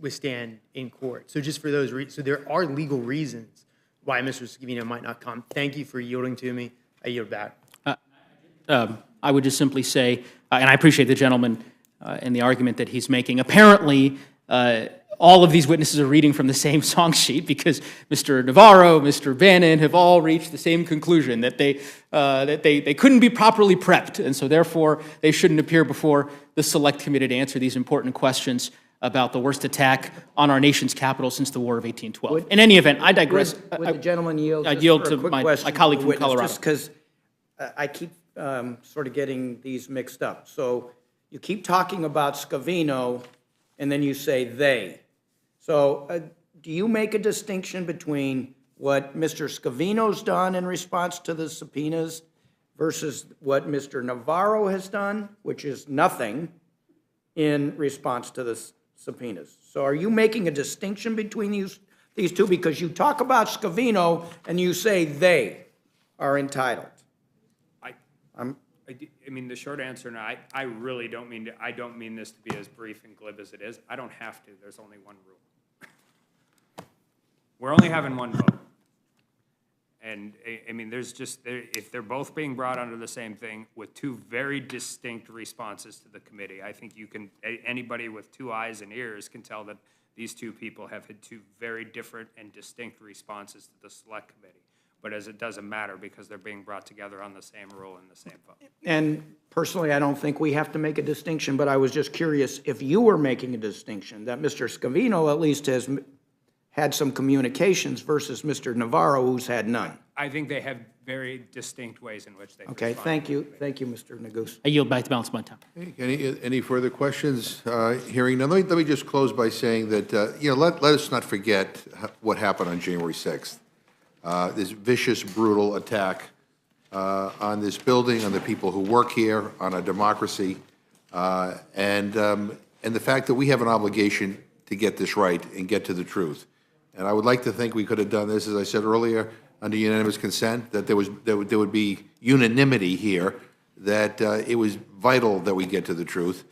withstand in court. So just for those reasons, so there are legal reasons why Mr. Scavino might not come. Thank you for yielding to me. I yield back. I would just simply say, and I appreciate the gentleman and the argument that he's making. Apparently, all of these witnesses are reading from the same song sheet because Mr. Navarro, Mr. Bannon have all reached the same conclusion that they couldn't be properly prepped, and so therefore they shouldn't appear before the Select Committee to answer these important questions about the worst attack on our nation's capital since the War of 1812. In any event, I digress. Would the gentleman yield? I yield for to a quick my question colleague to from the witness, Colorado. Just because I keep sort of getting these mixed up. So you keep talking about Scavino, and then you say they. So do you make a distinction between what Mr. Scavino's done in response to the subpoenas versus what Mr. Navarro has done, which is nothing, in response to the subpoenas? So are you making a distinction between these two? Because you talk about Scavino and you say they are entitled. I mean, the short answer, no, I really don't mean to, I don't mean this to be as brief and glib as it is. I don't have to. There's only one rule. We're only having one vote. And, I mean, there's just, if they're both being brought under the same thing with two very distinct responses to the committee, I think you can, anybody with 2 eyes and ears can tell that these two people have had two very different and distinct responses to the Select Committee. But as it doesn't matter because they're being brought together on the same rule and the same vote. And personally, I don't think we have to make a distinction, but I was just curious if you were making a distinction, that Mr. Scavino at least has had some communications versus Mr. Navarro, who's had none. I think they have very distinct ways in which they Okay, respond. thank you. Thank you, Mr. Nagus. I yield back the balance of my time. Any further questions? Hearing none, let me just close by saying that, let us not forget what happened on January 6th. This vicious, brutal attack on this building, on the people who work here, on our democracy, and the fact that we have an obligation to get this right and get to the truth. And I would like to think we could have done this, as I said earlier, under unanimous consent, that there would be unanimity here, that it was vital that we get to the truth.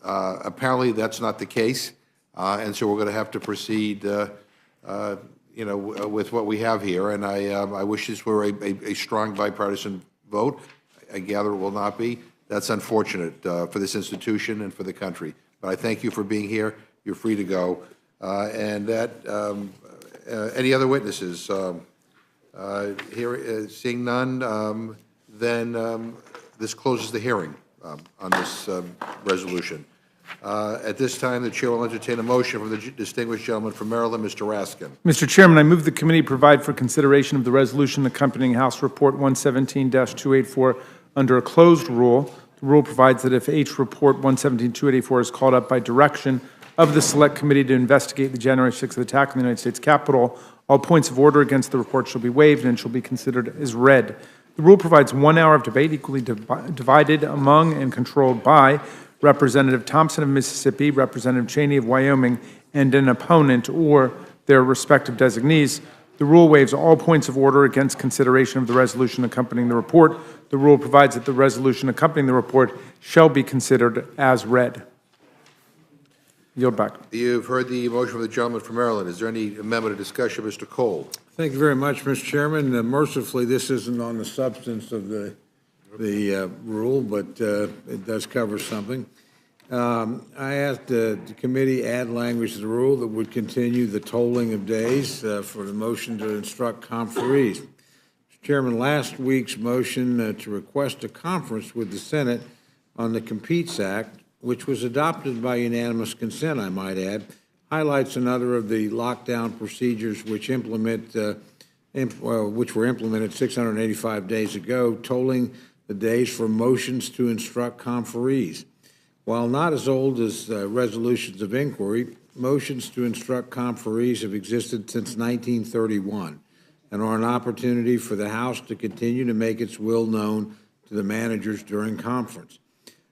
Apparently, that's not the case, and so we're going to have to proceed with what we have here, and I wish this were a strong bipartisan vote. I gather it will not be. That's unfortunate for this institution and for the country. But I thank you for being here. You're free to go. And that, any other witnesses? Seeing none, then this closes the hearing on this resolution. At this time, the chair will entertain a motion from the distinguished gentleman from Maryland, Mr. Raskin. Mr. Chairman, I move the committee provide for consideration of the resolution accompanying House Report 117-284 under a closed rule. The rule provides that if H Report 117-284 is called up by direction of the Select Committee to investigate the January 6th attack on the United States Capitol, all points of order against the report shall be waived and shall be considered as read. The rule provides 1 hour of debate equally divided among and controlled by Representative Thompson of Mississippi, Representative Cheney of Wyoming, and an opponent or their respective designees. The rule waives all points of order against consideration of the resolution accompanying the report. The rule provides that the resolution accompanying the report shall be considered as read. Yield back. You've heard the motion of the gentleman from Maryland. Is there any amendment or discussion, Mr. Cole? Thank you very much, Mr. Chairman. Mercifully, this isn't on the substance of the rule, but it does cover something. I asked the committee add language to the rule that would continue the tolling of days for the motion to instruct conferees. Mr. Chairman, last week's motion to request a conference with the Senate on the Competes Act, which was adopted by unanimous consent, I might add, highlights another of the lockdown procedures which which were implemented 685 days ago, tolling the days for motions to instruct conferees. While not as old as resolutions of inquiry, motions to instruct conferees have existed since 1931 and are an opportunity for the House to continue to make its will known to the managers during conference.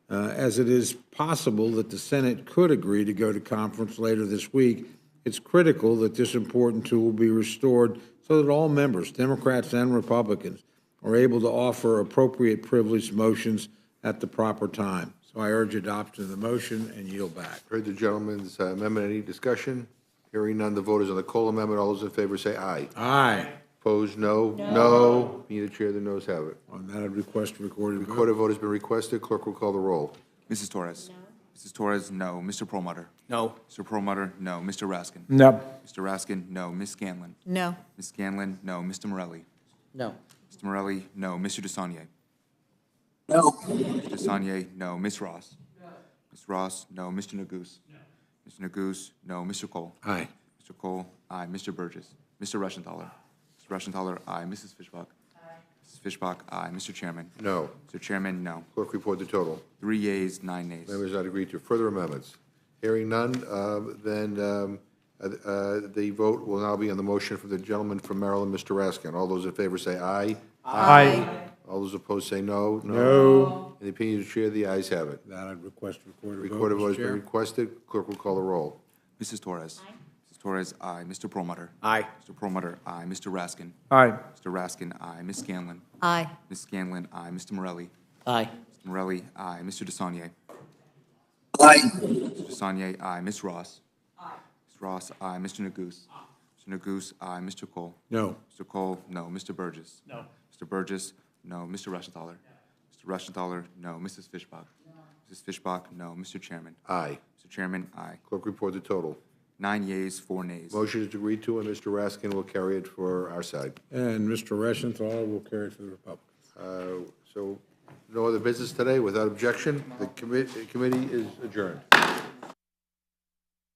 As it is possible that the Senate could agree to go to conference later this week, it's critical that this important tool be restored so that all members, Democrats and Republicans, are able to offer appropriate privileged motions at the proper time. So I urge adoption of the motion and yield back. Heard the gentleman's amendment. Any discussion? Hearing none, the vote is on the Cole amendment. All those in favor say aye. Aye. Opposed, no. No. Neither chair, the noes have it. On that, I'd request a recorded vote. Recorded vote has been requested. Clerk will call the roll. Mrs. Torres. No. Mrs. Torres, no. Mr. Perlmutter. No. Mr. Perlmutter, no. Mr. Raskin. No. Mr. Raskin, no. Ms. Scanlon. No. Ms. Scanlon, no. Mr. Morelli. No. Mr. Morelli, no. Mr. DeSaulnier. No. Mr. DeSaulnier, no. Ms. Ross. Ms. Ross, no. Mr. Neguse. Mr. Neguse, no. Mr. Cole. Aye. Mr. Cole, aye. Mr. Burgess. Mr. Rushenthaler. Mr. Rushenthaler, aye. Mrs. Fishbach. Mrs. Fishbach, aye. Mr. Chairman. No. Mr. Chairman, no. Clerk report the total. 3 yeas, 9 nays. Members not agreed to further amendments. Hearing none, then the vote will now be on the motion from the gentleman from Maryland, Mr. Raskin. All those in favor say aye. Aye. All those opposed say no. No. In the opinion of the chair, the ayes have it. That I'd request a recorded vote, Recorded vote Mr. has been Chair. requested. Clerk will call the roll. Mrs. Torres. Aye. Mrs. Torres, aye. Mr. Perlmutter. Aye. Mr. Perlmutter, aye. Mr. Raskin. Aye. Mr. Raskin, aye. Ms. Scanlon. Aye. Ms. Scanlon, aye. Mr. Morelli. Aye. Mr. Morelli, aye. Mr. DeSaulnier. Aye. Mr. DeSaulnier, aye. Ms. Ross. Aye. Ms. Ross, aye. Mr. Neguse. Mr. Neguse, aye. Mr. Cole. No. Mr. Cole, no. Mr. Burgess. No. Mr. Burgess, no. Mr. Rushenthaler. Mr. Rushenthaler, no. Mrs. Fishbach. Mrs. Fishbach, no. Mr. Chairman. Aye. Mr. Chairman, aye. Clerk report the total. 9 yeas, 4 nays. Motion is agreed to, and Mr. Raskin will carry it for our side. And Mr. Rushenthaler will carry it for the Republicans. So no other business today. Without objection, the committee is adjourned.